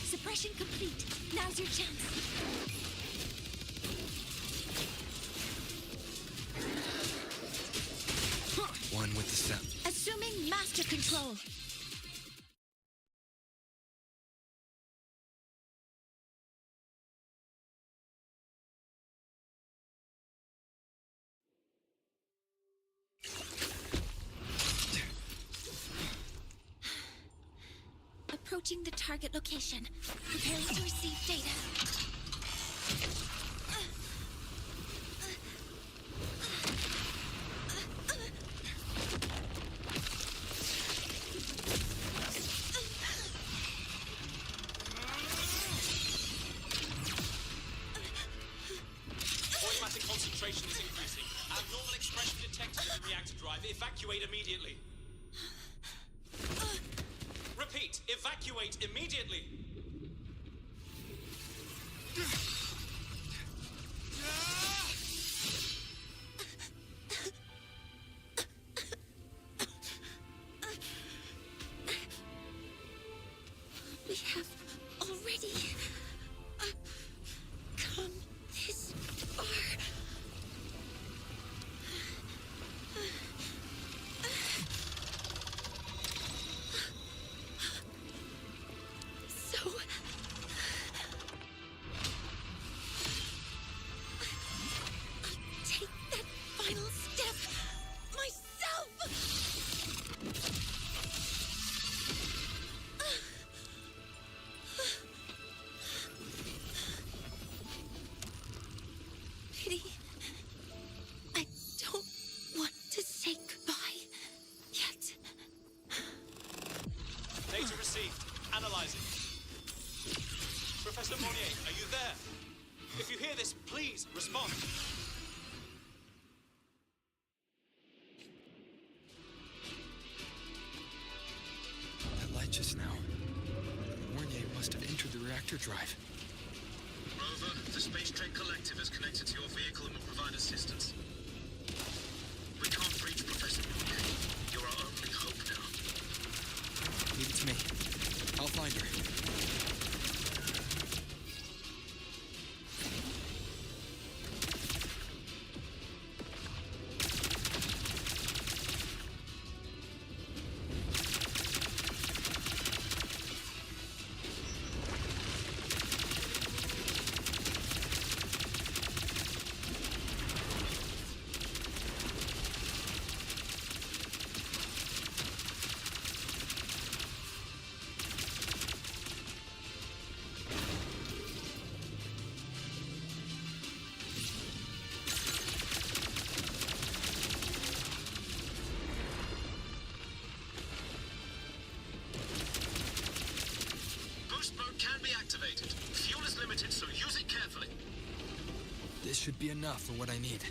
Suppression complete. Now's your chance.
One with the sound.
Assuming master control. Approaching the target location. Preparing to receive data.
Automatic concentration is increasing. Abnormal expression detected in the reactor drive. Evacuate immediately. Repeat, evacuate immediately.
We have already come this far. So I'll take that final step myself. Pity. I don't want to say goodbye yet.
Data received. Analyzing. Professor Mornye, are you there? If you hear this, please respond.
That light just now. Mornye must have entered the reactor drive.
Rover, the Space Trade Collective is connected to your vehicle and will provide assistance. We can't reach Professor Mornye. You're our only hope now.
Leave it to me. I'll find her.
Rover can be activated. Fuel is limited, so use it carefully.
This should be enough for what I need.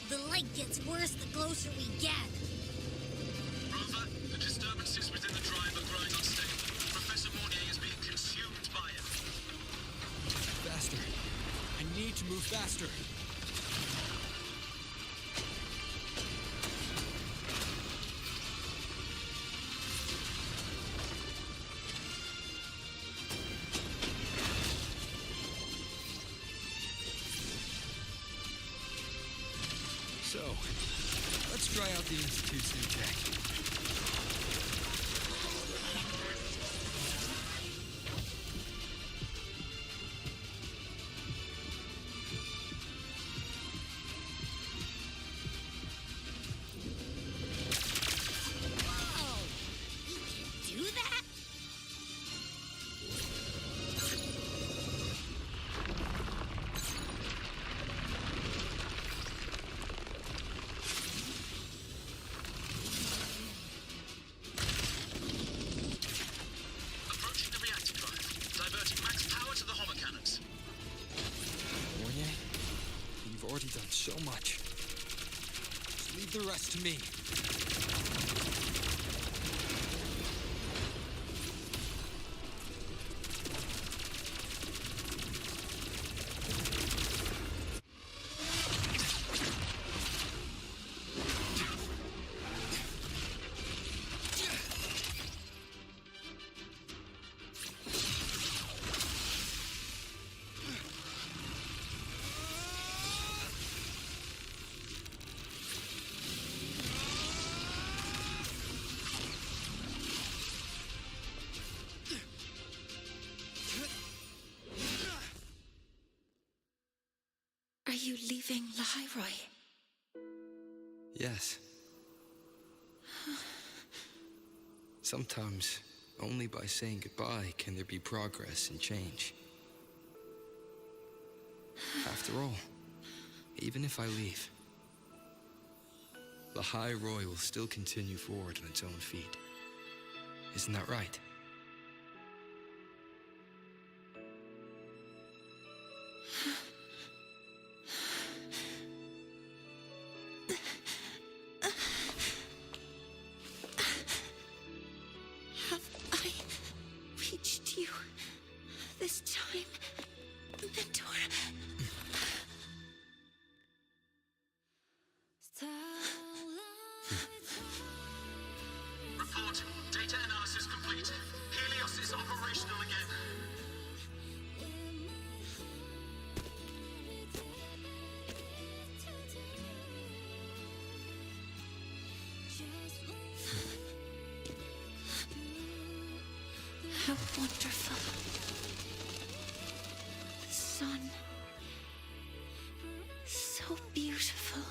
The light gets worse the closer we get.
Rover, the disturbances within the drive are growing unstable. Professor Mornye is being consumed by it.
Faster. I need to move faster. So, let's try out the Institute's new tech.
Whoa! He can do that?
Approaching the reactor drive. Diverting max power to the hover cannons.
Mornye, you've already done so much. Just leave the rest to me.
Are you leaving Lahai-Roi?
Yes. Sometimes, only by saying goodbye can there be progress and change. After all, even if I leave, Lahai-Roi will still continue forward on its own feet. Isn't that right?
Have I reached you this time, Mentor?
Report. Data analysis complete. Helios is operational again.
How wonderful. The sun. So beautiful.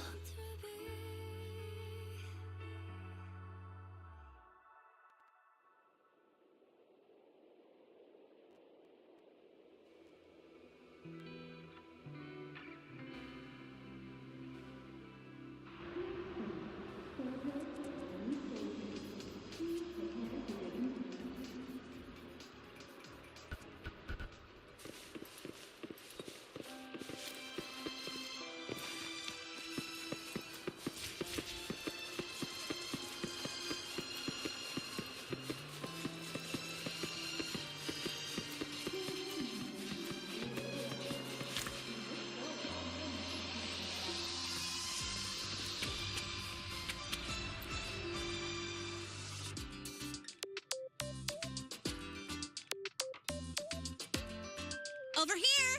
Over here!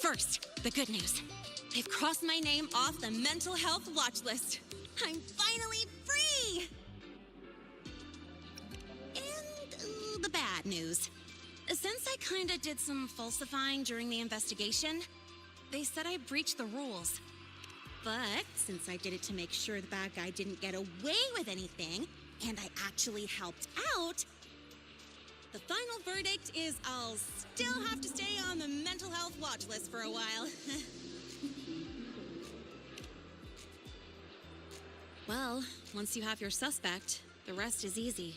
First, the good news. They've crossed my name off the mental health watch list. I'm finally free! And the bad news. Since I kinda did some falsifying during the investigation, they said I breached the rules. But since I did it to make sure the bad guy didn't get away with anything, and I actually helped out, The final verdict is I'll still have to stay on the mental health watch list for a while. Well, once you have your suspect, the rest is easy.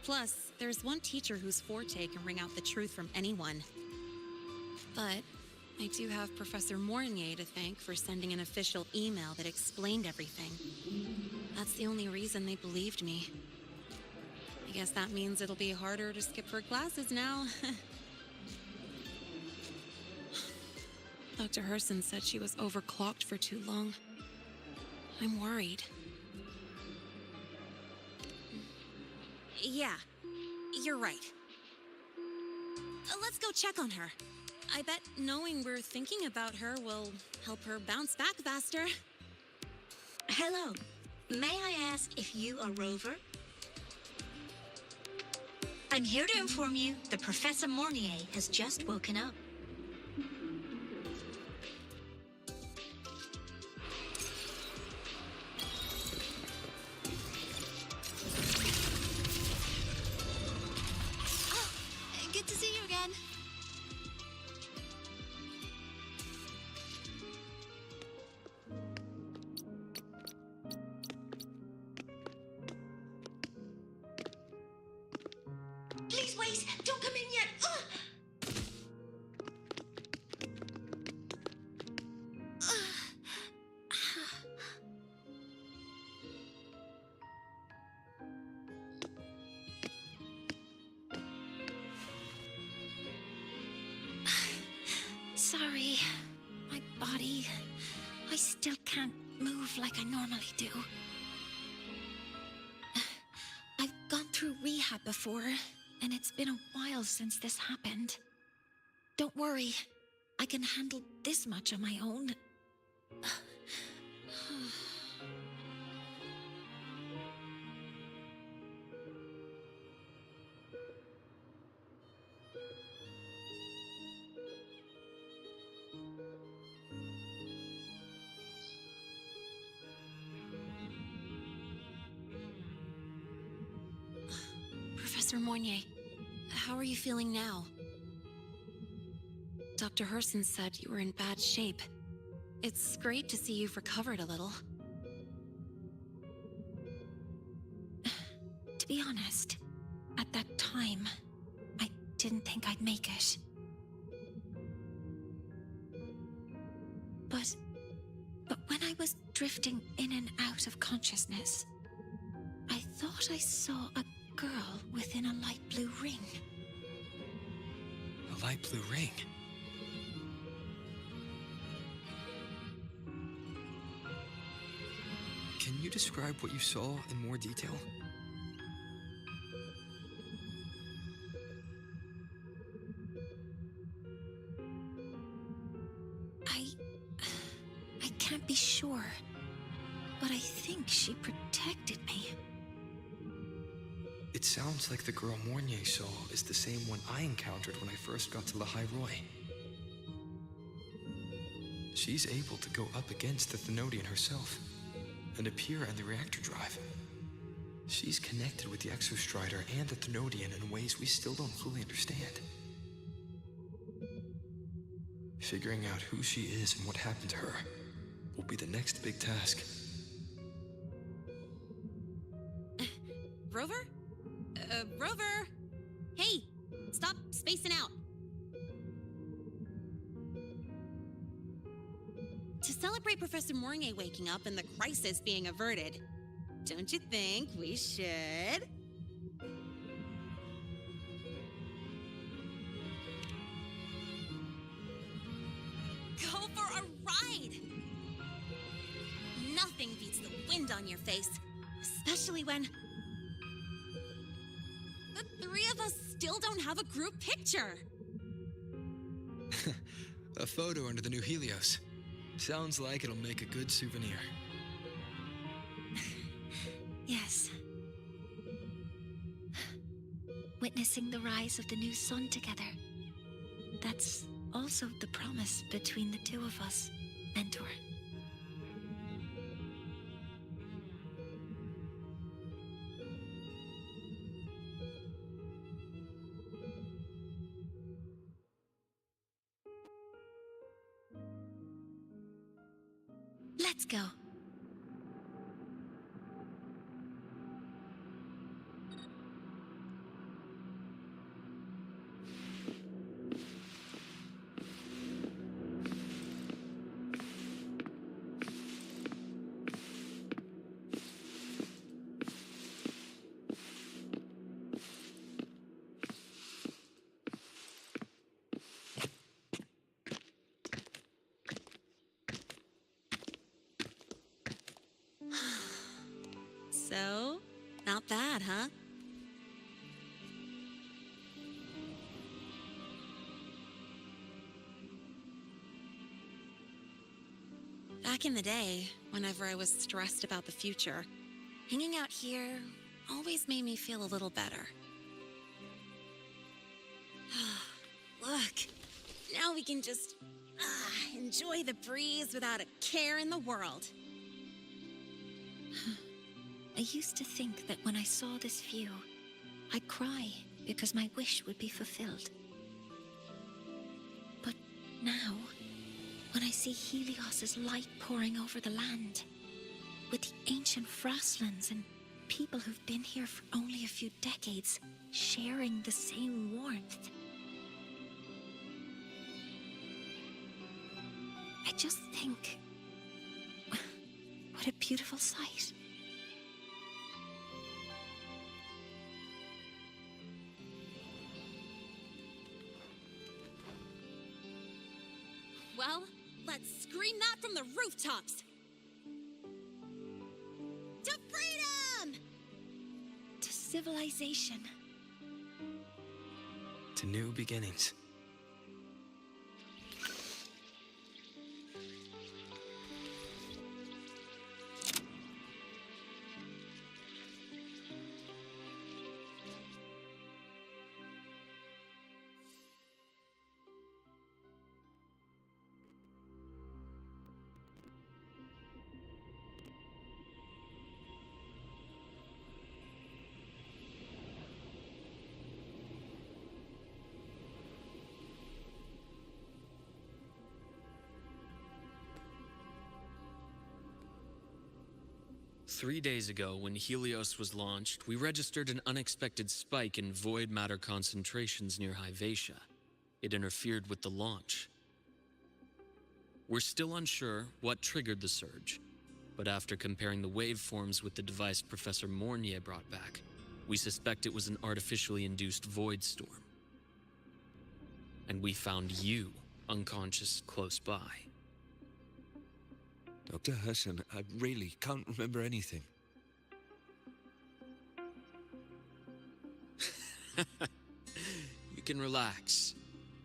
Plus, there's one teacher whose forte can wring out the truth from anyone. But I do have Professor Mornye to thank for sending an official email that explained everything. That's the only reason they believed me. I guess that means it'll be harder to skip her classes now. Dr. Herson said she was overclocked for too long. I'm worried. Yeah, you're right. Let's go check on her. I bet knowing we're thinking about her will help her bounce back faster.
Hello. May I ask if you are Rover? I'm here to inform you that Professor Mornye has just woken up.
Good to see you again.
Please wait! Don't come in yet! Sorry. My body... I still can't move like I normally do. I've gone through rehab before, and it's been a while since this happened. Don't worry. I can handle this much on my own.
Professor Mornye, how are you feeling now? Dr. Herson said you were in bad shape. It's great to see you've recovered a little.
To be honest, at that time, I didn't think I'd make it. But when I was drifting in and out of consciousness, I thought I saw a girl within a light blue ring.
A light blue ring? Can you describe what you saw in more detail?
I can't be sure, but I think she protected me.
It sounds like the girl Mornye saw is the same one I encountered when I first got to Lahai-Roi. She's able to go up against the Thenodian herself and appear in the reactor drive. She's connected with the Exostrider and the Thenodian in ways we still don't fully understand. Figuring out who she is and what happened to her will be the next big task.
Rover? Rover! Hey, stop spacing out. To celebrate Professor Mornye waking up and the crisis being averted, don't you think we should? Go for a ride! Nothing beats the wind on your face, especially when the three of us still don't have a group picture.
A photo under the new Helios. Sounds like it'll make a good souvenir.
Yes. Witnessing the rise of the new sun together. That's also the promise between the two of us, Mentor. Let's go.
So, not bad, huh? Back in the day, whenever I was stressed about the future, hanging out here always made me feel a little better. Look, now we can just enjoy the breeze without a care in the world.
I used to think that when I saw this view, I'd cry because my wish would be fulfilled. But now, when I see Helios's light pouring over the land, with the ancient frostlands and people who've been here for only a few decades sharing the same warmth, I just think, what a beautiful sight.
Well, let's scream that from the rooftops! To freedom!
To civilization.
To new beginnings.
Three days ago, when Helios was launched, we registered an unexpected spike in void matter concentrations near Lahai-Roi. It interfered with the launch. We're still unsure what triggered the surge, but after comparing the waveforms with the device Professor Mornye brought back, we suspect it was an artificially induced void storm. And we found you unconscious close by.
Dr. Herson, I really can't remember anything.
You can relax.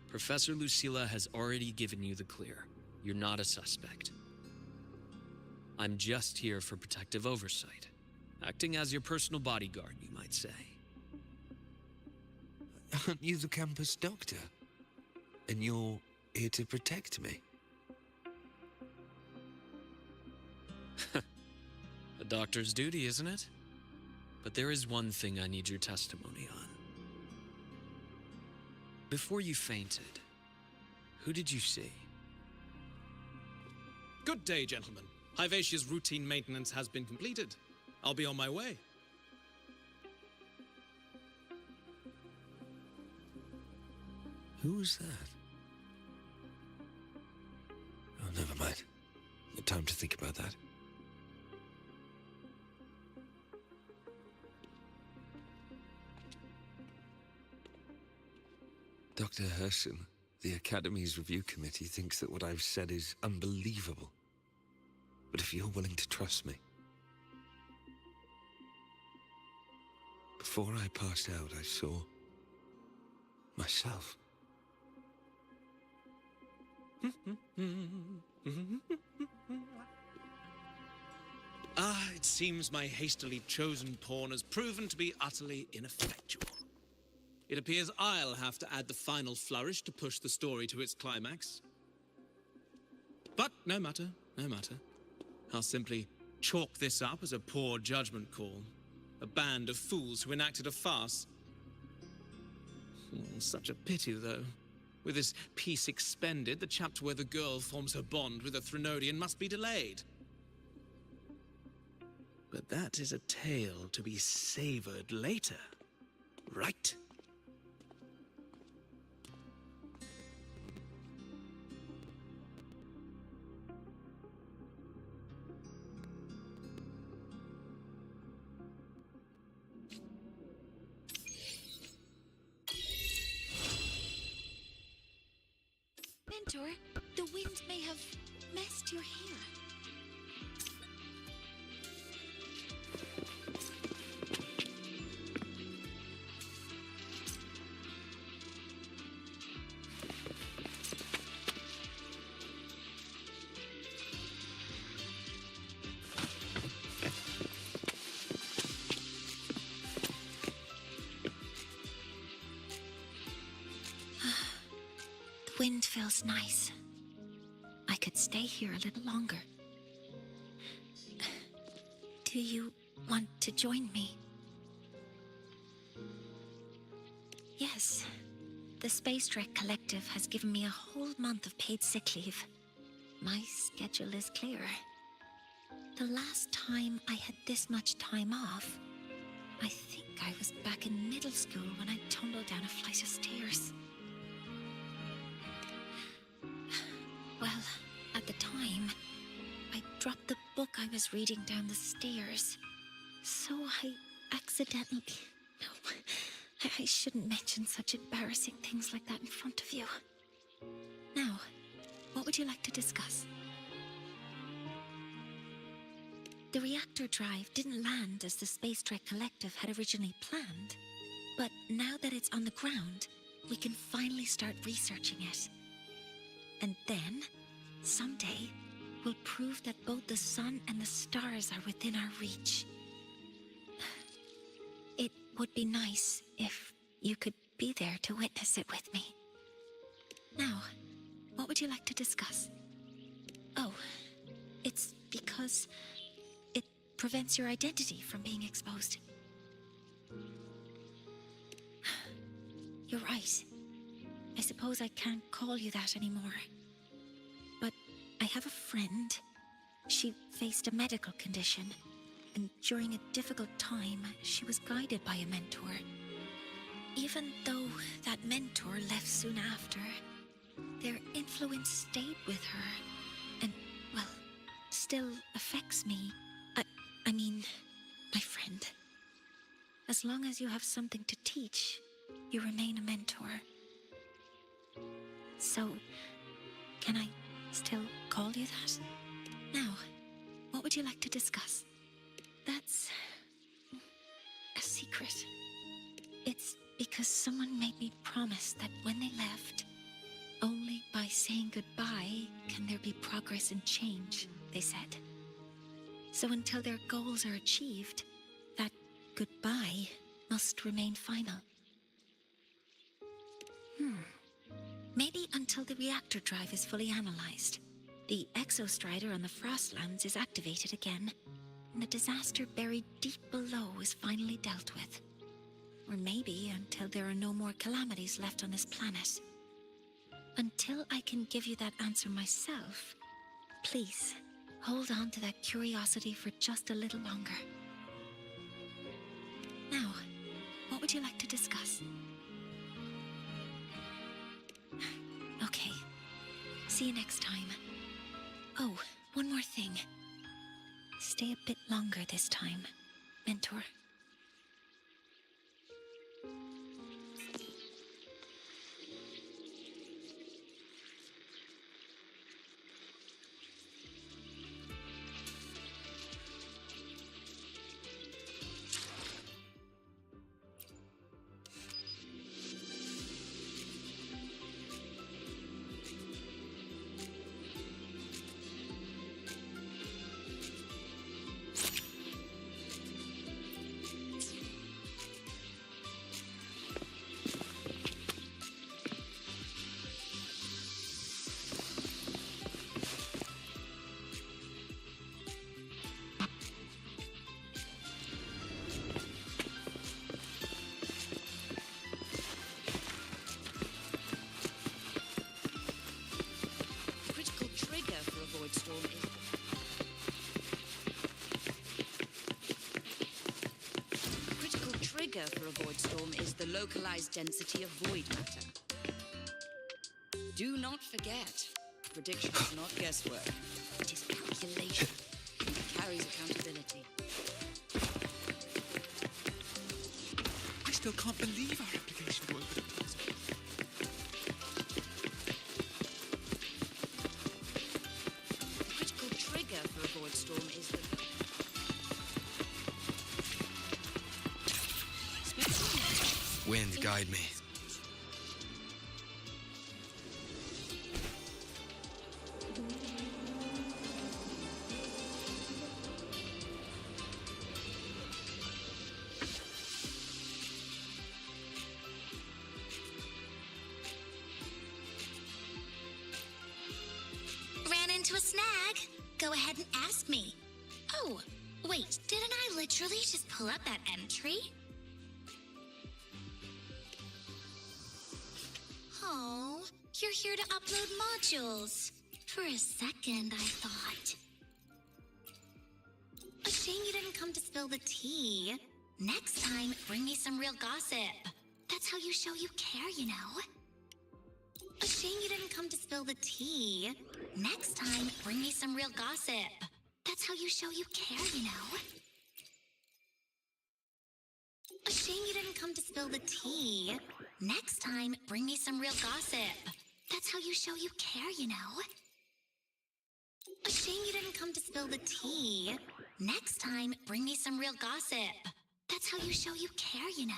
Professor Lucilla has already given you the clear. You're not a suspect. I'm just here for protective oversight. Acting as your personal bodyguard, you might say.
Aren't you the campus doctor? And you're here to protect me?
A doctor's duty, isn't it? But there is one thing I need your testimony on. Before you fainted, who did you see?
Good day, gentlemen. Lahai-Roi's routine maintenance has been completed. I'll be on my way.
Who's that? Oh, never mind. No time to think about that. Dr. Herson, the Academy's review committee thinks that what I've said is unbelievable. But if you're willing to trust me... Before I passed out, I saw... myself.
It seems my hastily chosen pawn has proven to be utterly ineffectual. It appears I'll have to add the final flourish to push the story to its climax. But no matter, no matter. I'll simply chalk this up as a poor judgment call. A band of fools who enacted a farce. Such a pity, though. With this piece expended, the chapter where the girl forms her bond with a Threnodian must be delayed. But that is a tale to be savored later, right?
Mentor, the wind may have messed your hair. The wind feels nice. I could stay here a little longer. Do you want to join me? Yes. The Space Trek Collective has given me a whole month of paid sick leave. My schedule is clear. The last time I had this much time off, I think I was back in middle school when I tumbled down a flight of stairs. Well, at the time, I dropped the book I was reading down the stairs. So I accidentally... No, I shouldn't mention such embarrassing things like that in front of you. Now, what would you like to discuss? The reactor drive didn't land as the Space Trek Collective had originally planned. But now that it's on the ground, we can finally start researching it. And then, someday, we'll prove that both the sun and the stars are within our reach. It would be nice if you could be there to witness it with me. Now, what would you like to discuss? Oh, it's because it prevents your identity from being exposed. You're right. I suppose I can't call you that anymore. But I have a friend. She faced a medical condition, and during a difficult time, she was guided by a mentor. Even though that mentor left soon after, their influence stayed with her, and, well, still affects me. I mean, my friend. As long as you have something to teach, you remain a mentor. So, can I still call you that? Now, what would you like to discuss? That's a secret. It's because someone made me promise that when they left, only by saying goodbye can there be progress and change, they said. So until their goals are achieved, that goodbye must remain final. Maybe until the reactor drive is fully analyzed, the exostrider on the Frostlands is activated again, and the disaster buried deep below is finally dealt with. Or maybe until there are no more calamities left on this planet. Until I can give you that answer myself, please hold on to that curiosity for just a little longer. Now, what would you like to discuss? Okay. See you next time. Oh, one more thing. Stay a bit longer this time, Mentor.
void storm is the localized density of void matter. Do not forget, prediction is not guesswork. It is calculation. It carries accountability.
I still can't believe our application worked.
The critical trigger for a void storm is the...
Wind, guide me.
Ran into a snag. Go ahead and ask me. Oh, wait, didn't I literally just pull up that entry? Oh, you're here to upload modules. For a second, I thought. A shame you didn't come to spill the tea. Next time, bring me some real gossip. That's how you show you care, you know. A shame you didn't come to spill the tea. Next time, bring me some real gossip. That's how you show you care, you know. A shame you didn't come to spill the tea. Next time, bring me some real gossip. That's how you show you care, you know. A shame you didn't come to spill the tea. Next time, bring me some real gossip. That's how you show you care, you know.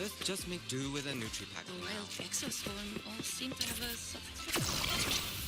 Let's just make do with a Nutri-Pack
The
for
royal
now.
exoswarm all seem to have a soft...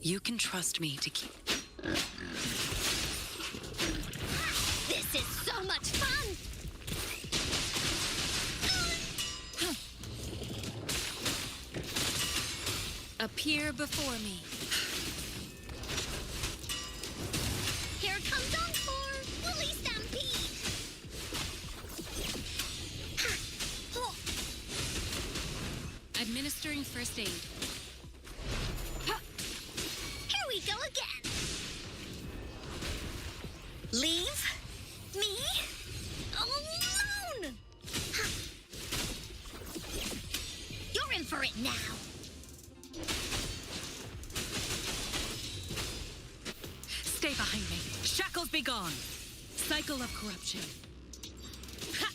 You can trust me to keep...
This is so much fun!
Appear before me.
Here comes Encore! Woolly Stampede!
Administering first aid.
Here we go again! Leave me alone! You're in for it now!
Stay behind me. Shackles be gone. Cycle of corruption. Ha!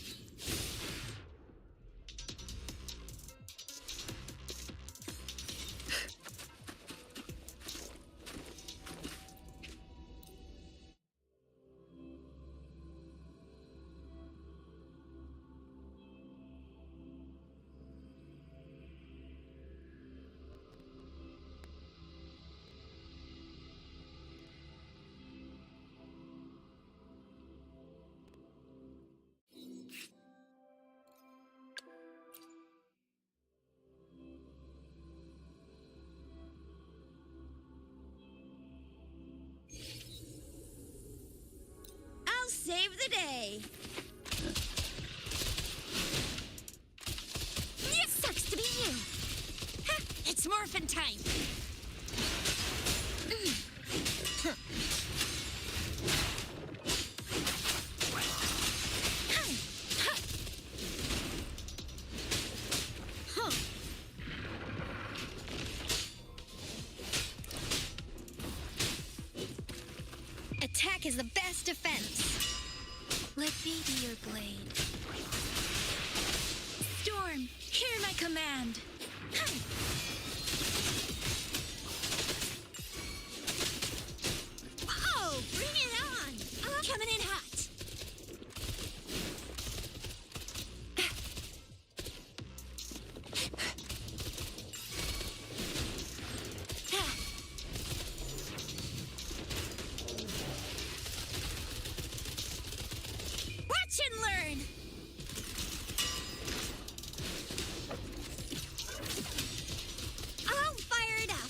I'll save the day.
It sucks to be you!
Ha, it's morphin' time. Attack is the best defense. Let me be your blade. Storm, hear my command. Oh, bring it on! I'm coming in hot. Watch and learn! I'll fire it up!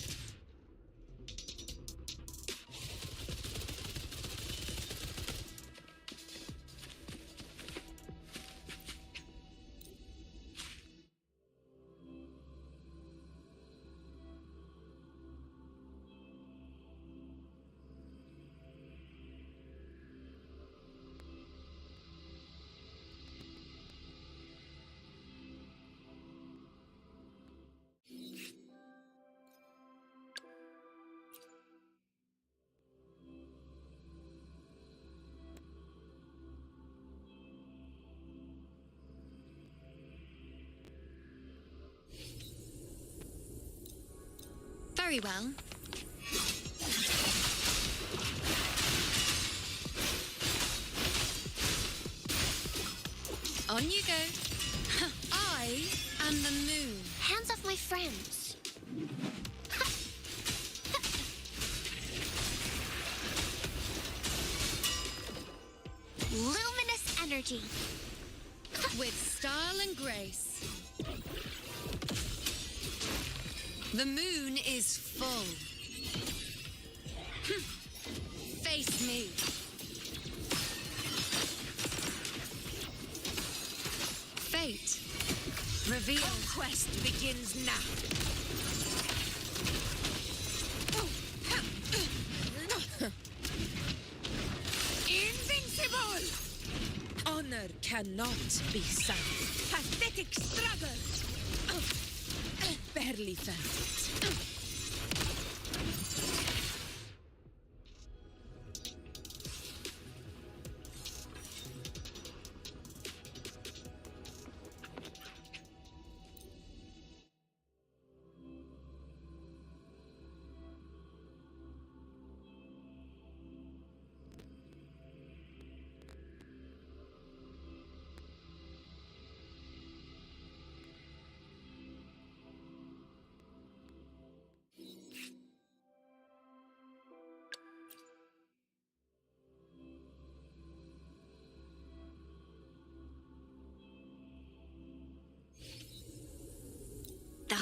Very well. On you go. I am the moon.
Hands off my friends. Luminous energy.
With style and grace. The moon is full. Face me. Fate. Reveal.
Conquest begins now. Invincible! Honor cannot be sung. Pathetic struggle! Barely felt it.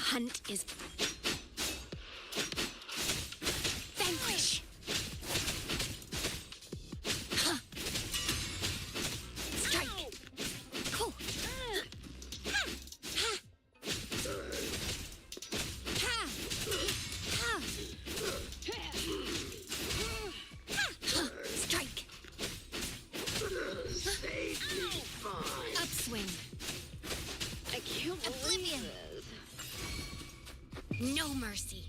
hunt is vanquish. Huh. Strike. Cool. Strike. Upswing.
I can't
Oblivion. No mercy.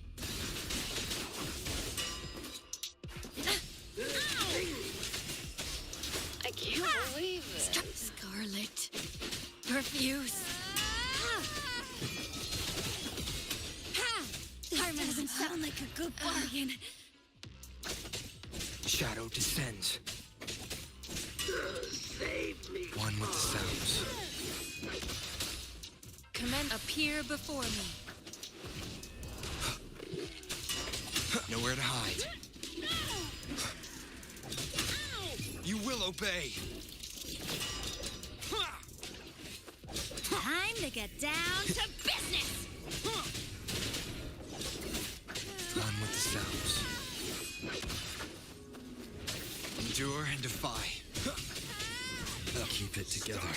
I can't believe it.
Scarlet. Refuse. Harmon doesn't sound like a good bargain.
Shadow descends.
Save me.
One with the sounds.
Commence appear before me.
Nowhere to hide. You will obey.
Time to get down to business.
One with the sounds. Endure and defy. Keep it together.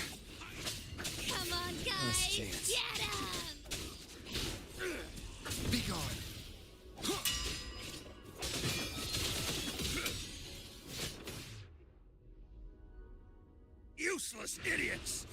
Come on,
Last
guys.
chance.
Get him.
Be gone.
Useless idiots!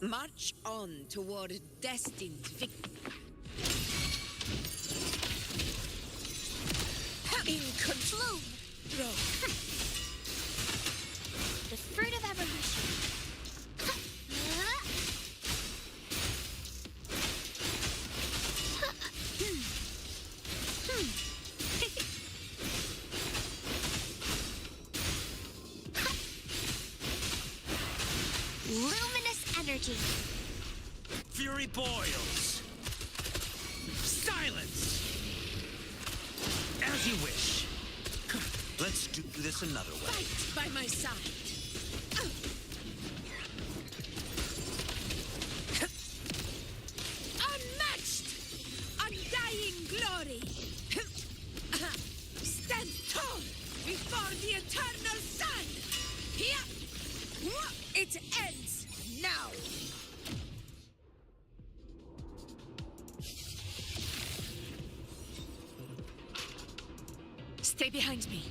March on toward destined victory. In control.
The fruit of evolution. Luminous energy.
Fury boils. Silence! As you wish. Let's do this another way.
Fight by my side. Unmatched! Undying glory! Stand tall before the eternal sun! Here! It ends now!
Stay behind me.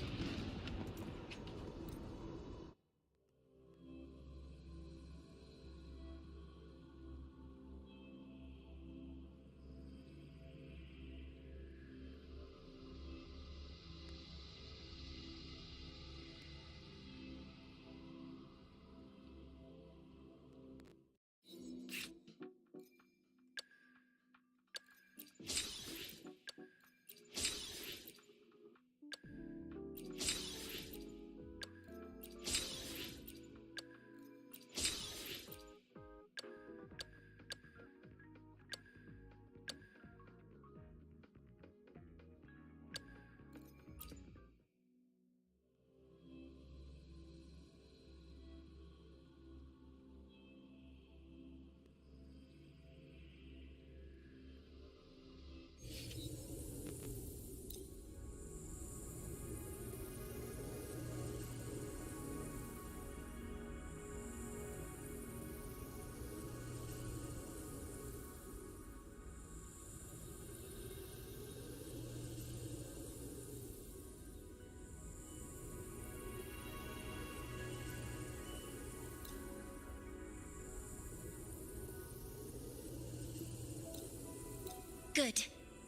Good.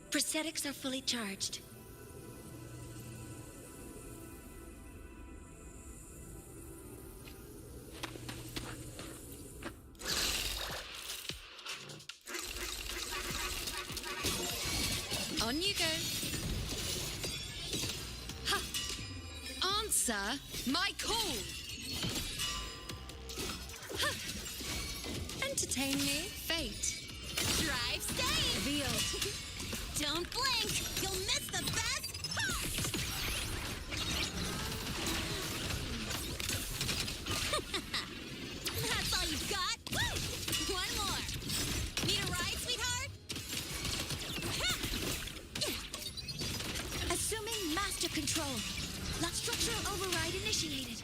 Prosthetics are fully charged.
Answer my call! Huh. Entertain me, fate.
Drive stay!
Revealed.
Don't blink! You'll miss the best part! That's all you've got? Woo! One more! Need a ride, sweetheart?
Assuming master control. Lock structural override initiated.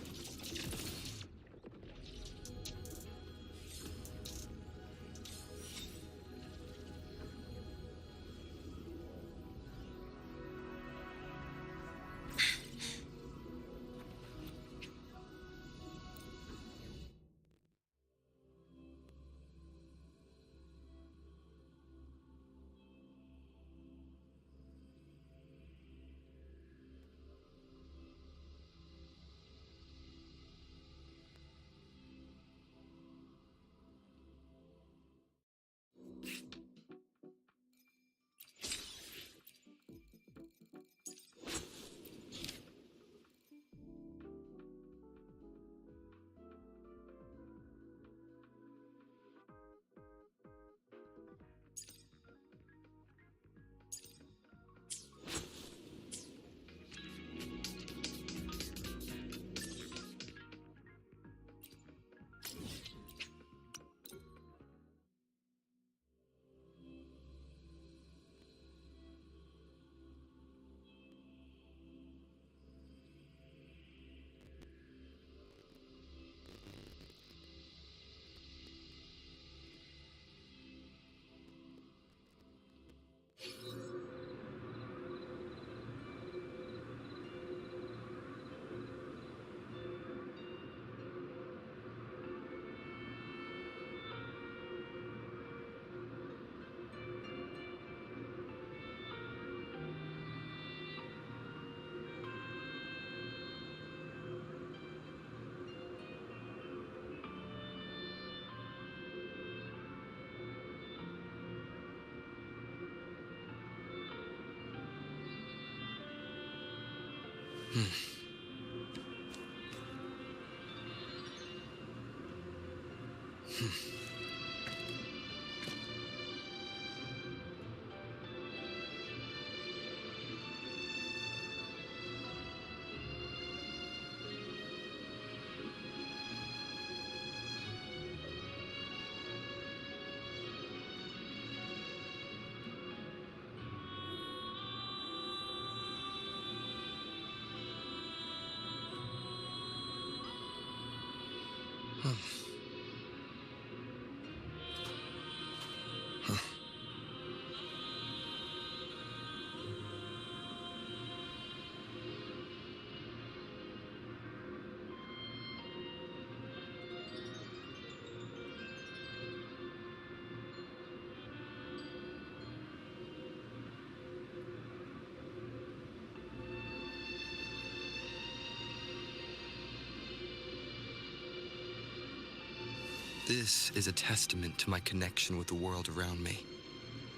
This is a testament to my connection with the world around me,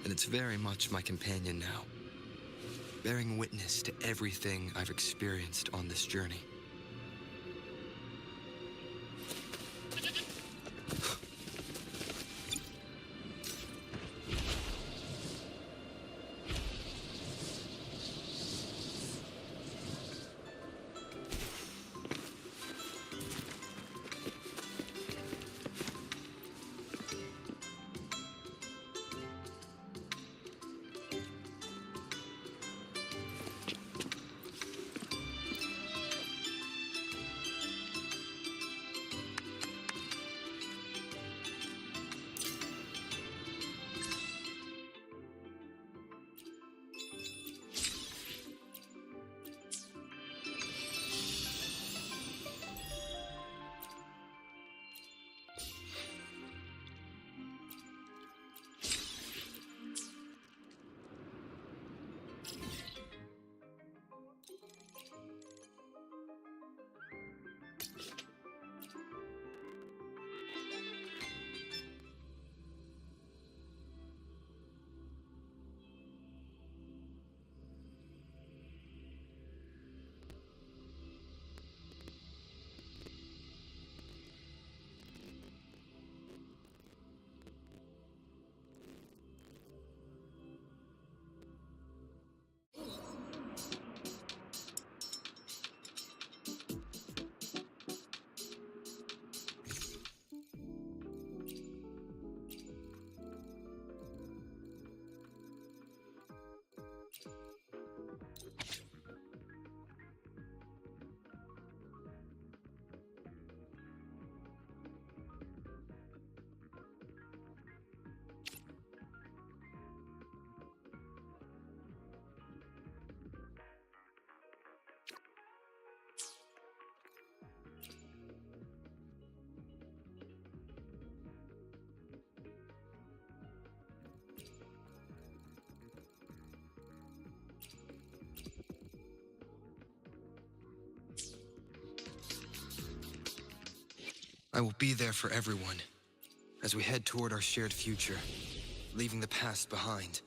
and it's very much my companion now, bearing witness to everything I've experienced on this journey. I will be there for everyone as we head toward our shared future, leaving the past behind.